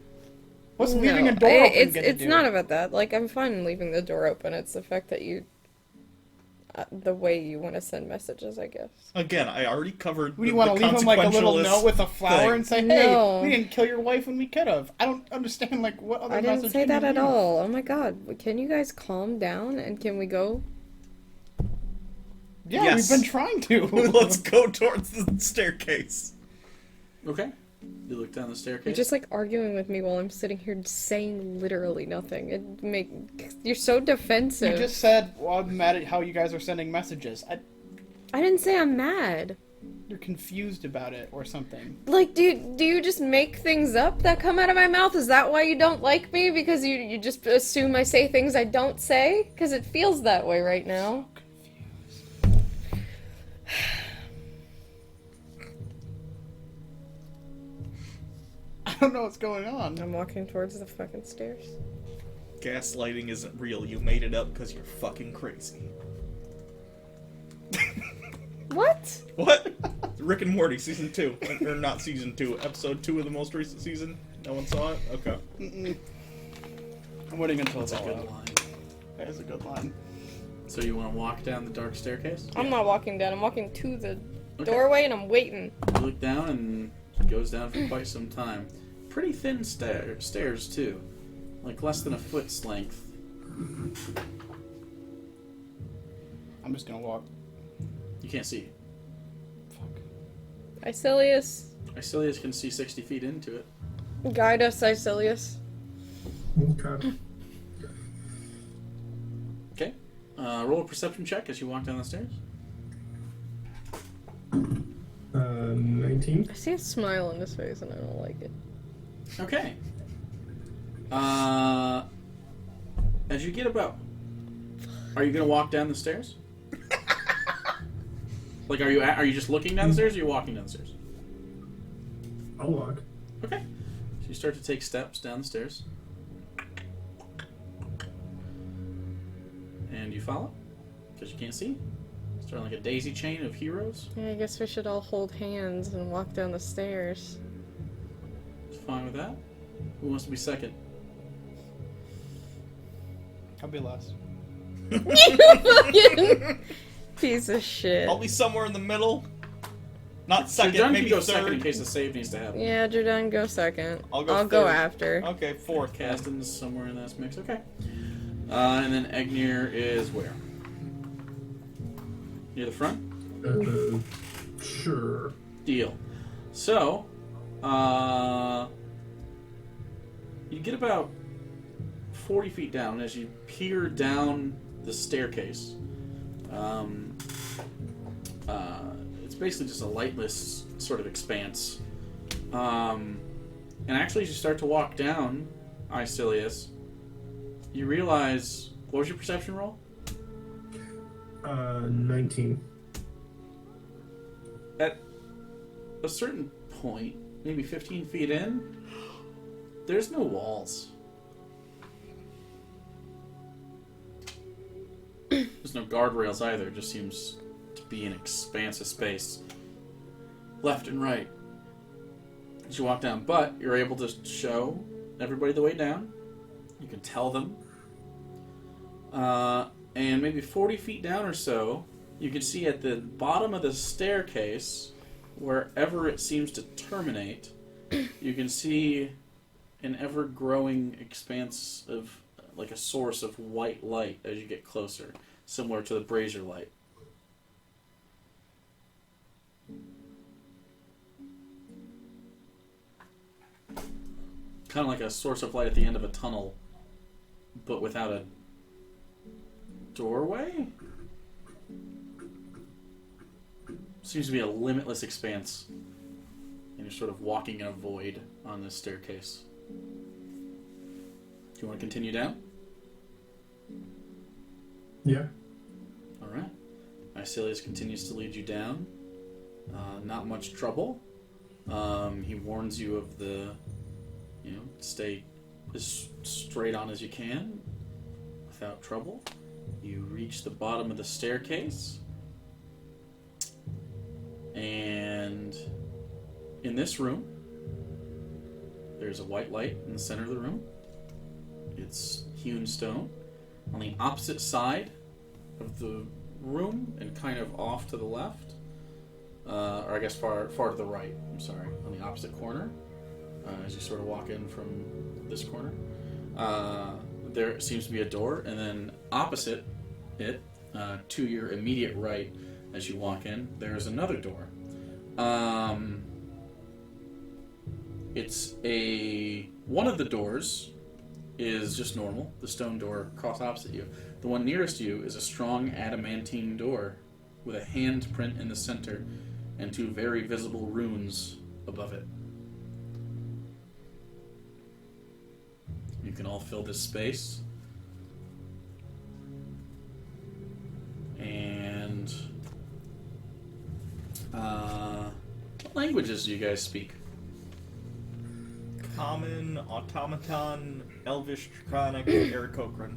What's No, leaving a door open it's gonna it's do? not about that. Like, I'm fine leaving the door open. It's the fact that you, the way you want to send messages, I guess. Again, I already covered. Would you want to leave him like a little note with a flower thing. and say, "Hey, No. we didn't kill your wife when we could have"? I don't understand. Like, what other I message didn't say can that you at leave? all. Oh my god. Can you guys calm down and can we go? Yeah, Yes. we've been trying to. Let's go towards the staircase. Okay. You look down the staircase. You're just like arguing with me while I'm sitting here saying literally nothing. You're so defensive. You just said, well, I'm mad at how you guys are sending messages. I didn't say I'm mad. You're confused about it or something. Like, do you just make things up that come out of my mouth? Is that why you don't like me? Because you just assume I say things I don't say? Because it feels that way right now. I don't know what's going on. I'm walking towards the fucking stairs. Gaslighting isn't real. You made it up because you're fucking crazy. What? What? Rick and Morty season 2, or not season 2, episode 2 of the most recent season. No one saw it. Okay. Mm-mm. I'm waiting until That's it's a all good out. line. That is a good line. So you want to walk down the dark staircase? I'm not walking down. I'm walking to the Okay. doorway and I'm waiting. You look down and it goes down for quite some time. Pretty thin stairs too, like less than a foot's length. I'm just gonna walk. You can't see. Fuck. Icilius, Icilius can see 60 feet into it. guide us, Icilius. Okay. Okay. Roll a perception check as you walk down the stairs. 19. I see a smile on his face and I don't like it. Okay. As you get about, are you gonna walk down the stairs? Like, are you just looking down the stairs, or are you walking down the stairs? I'll walk. Okay. So you start to take steps down the stairs, and you follow because you can't see. Starting like a daisy chain of heroes. Yeah, I guess we should all hold hands and walk down the stairs. Fine with that. Who wants to be second? I'll be last. Fucking piece of shit. I'll be somewhere in the middle. Not So second, John maybe can go third. second in case the save needs to happen. Yeah, Jordan, go second. I'll go go third. after. Okay, fourth. Caston's somewhere in that mix. Okay. And then Egnir is where? Near the front? Sure. Deal. So, you get about 40 feet down as you peer down the staircase. It's basically just a lightless sort of expanse. And actually, as you start to walk down, Icilius, you realize... What was your perception roll? 19. At a certain point, maybe 15 feet in, there's no walls. There's no guardrails either. It just seems to be an expanse of space. Left and right. As you walk down, but you're able to show everybody the way down. You can tell them. And maybe 40 feet down or so, you can see at the bottom of the staircase, wherever it seems to terminate, you can see an ever-growing expanse of, like a source of white light as you get closer, similar to the brazier light. Kind of like a source of light at the end of a tunnel, but without a doorway? Seems to be a limitless expanse. And you're sort of walking in a void on this staircase. Do you want to continue down? Yeah. Alright. Icilius continues to lead you down. Not much trouble. He warns you of the, stay as straight on as you can without trouble. You reach the bottom of the staircase, and in this room, There's a white light in the center of the room. It's hewn stone. On the opposite side of the room and kind of off to the left, or I guess far to the right, I'm sorry, on the opposite corner, as you sort of walk in from this corner, there seems to be a door, and then opposite it, to your immediate right as you walk in, there's another door. One of the doors is just normal, the stone door across opposite you. The one nearest you is a strong adamantine door with a handprint in the center and two very visible runes above it. You can all fill this space. And what languages do you guys speak? Common, Automaton, Elvish, Draconic, Aarakocran.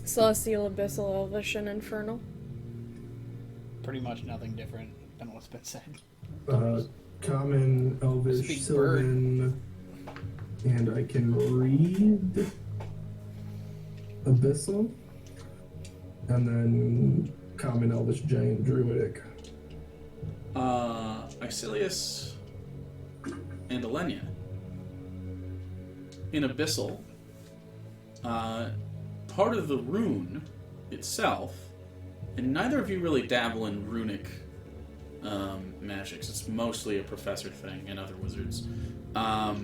Celestial, Abyssal, Elvish, and Infernal. Pretty much nothing different than what's been said. Common, Elvish, Speak Sylvan, and I can read Abyssal, and then Common, Elvish, Giant, Druidic. Icilius and Elenia. In Abyssal, part of the rune itself, and neither of you really dabble in runic magics. It's mostly a professor thing and other wizards. But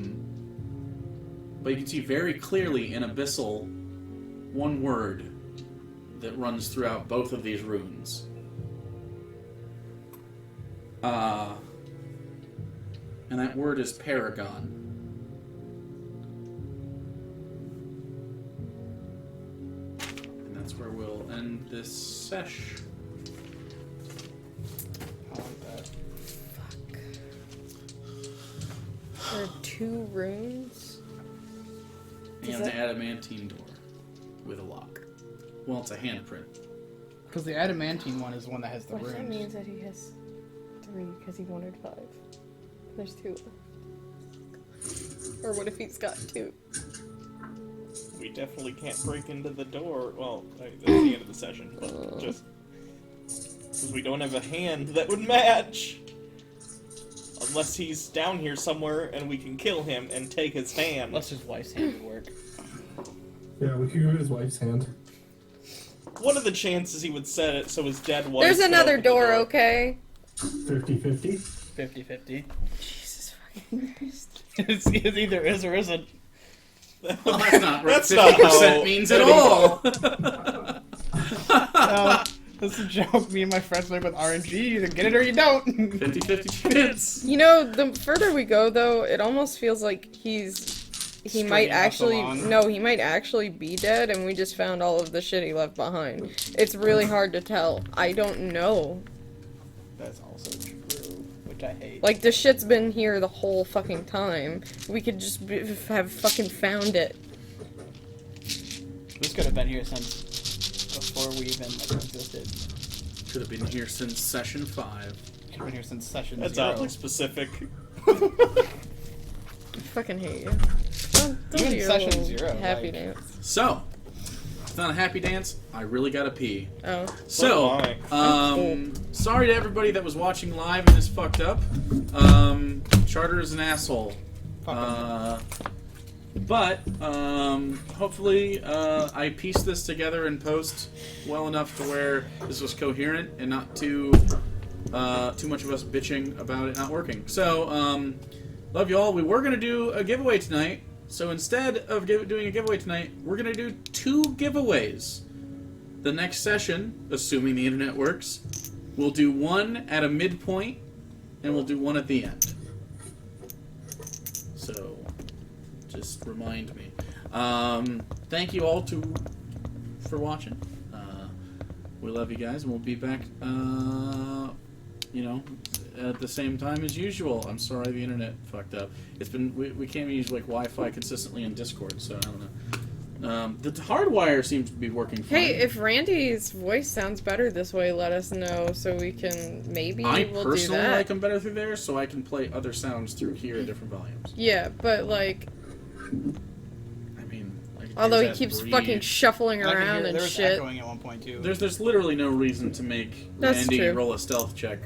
you can see very clearly in Abyssal one word that runs throughout both of these runes. And that word is Paragon. That's where we'll end this sesh. I like that. There are 2 runes. And an adamantine door with a lock. Well, it's a handprint. Because the adamantine one is the one that has the What if that runes. means that he has 3 because he wanted 5? There's 2. Or what if he's got 2? We definitely can't break into the door. Well, that's the end of the session, but just because we don't have a hand that would match. Unless he's down here somewhere and we can kill him and take his hand. Unless his wife's hand would work. Yeah, we could give his wife's hand. What are the chances he would set it so his dead wife? There's could another open the door, okay? 50-50. 50-50. Jesus fucking Christ. It's either is or isn't. Well, that's not what That's not 50% how means at all. No, that's a joke. Me and my friends play with RNG. You either get it or you don't. 50-50 chance. You know, the further we go, though, it almost feels like he Stringing might us actually, along. no, he might actually be dead, and we just found all of the shit he left behind. It's really hard to tell. I don't know. That's also true, which I hate. Like, the shit's been here the whole fucking time. We could just have fucking found it. This could have been here since before we even existed. Could have been here since session 5. Could have been here since session That's 0. oddly specific. I fucking hate you. Don't Even do your session little 0, happy like- dance. So, it's not a happy dance. I really gotta pee. Oh. So, do I. sorry to everybody that was watching live and is fucked up. Charter is an asshole. But hopefully I pieced this together in post well enough to where this was coherent and not too much of us bitching about it not working. So, love you all. We were gonna do a giveaway tonight. So instead of doing a giveaway tonight, we're gonna do 2 giveaways. The next session, assuming the internet works, we'll do one at a midpoint, and we'll do one at the end. So, just remind me. Thank you all for watching. We love you guys, and we'll be back, at the same time as usual. I'm sorry the internet fucked up. It's been we can't use like Wi-Fi consistently in Discord, so I don't know. The hardwire seems to be working fine. Hey, if Randy's voice sounds better this way, let us know so we can maybe I we'll do personally that. like them better through there, so I can play other sounds through here at different volumes. Yeah, but like I mean, like, Although he is that keeps breathe? fucking shuffling I can around hear and there was shit. echoing at one point too. There's literally no reason to make That's Randy true. roll a stealth check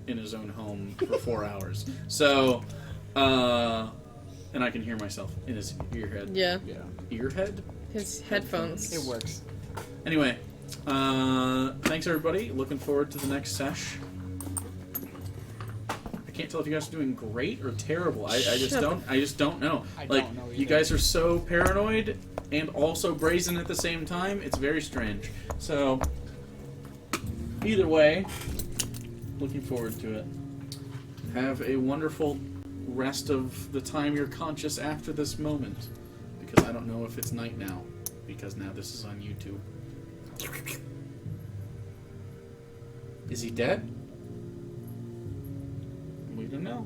in his own home for 4 hours. So, and I can hear myself in his earhead. Yeah, Yeah, Earhead? his headphones. it works. Anyway, thanks everybody. Looking forward to the next sesh. I can't tell if you guys are doing great or terrible. I just Shut don't. I just don't know. I Like, don't know you either. guys are so paranoid and also brazen at the same time. It's very strange. So, either way, looking forward to it. Have a wonderful rest of the time you're conscious after this moment, because I don't know if it's night now, because now this is on YouTube. Is he dead? We don't know.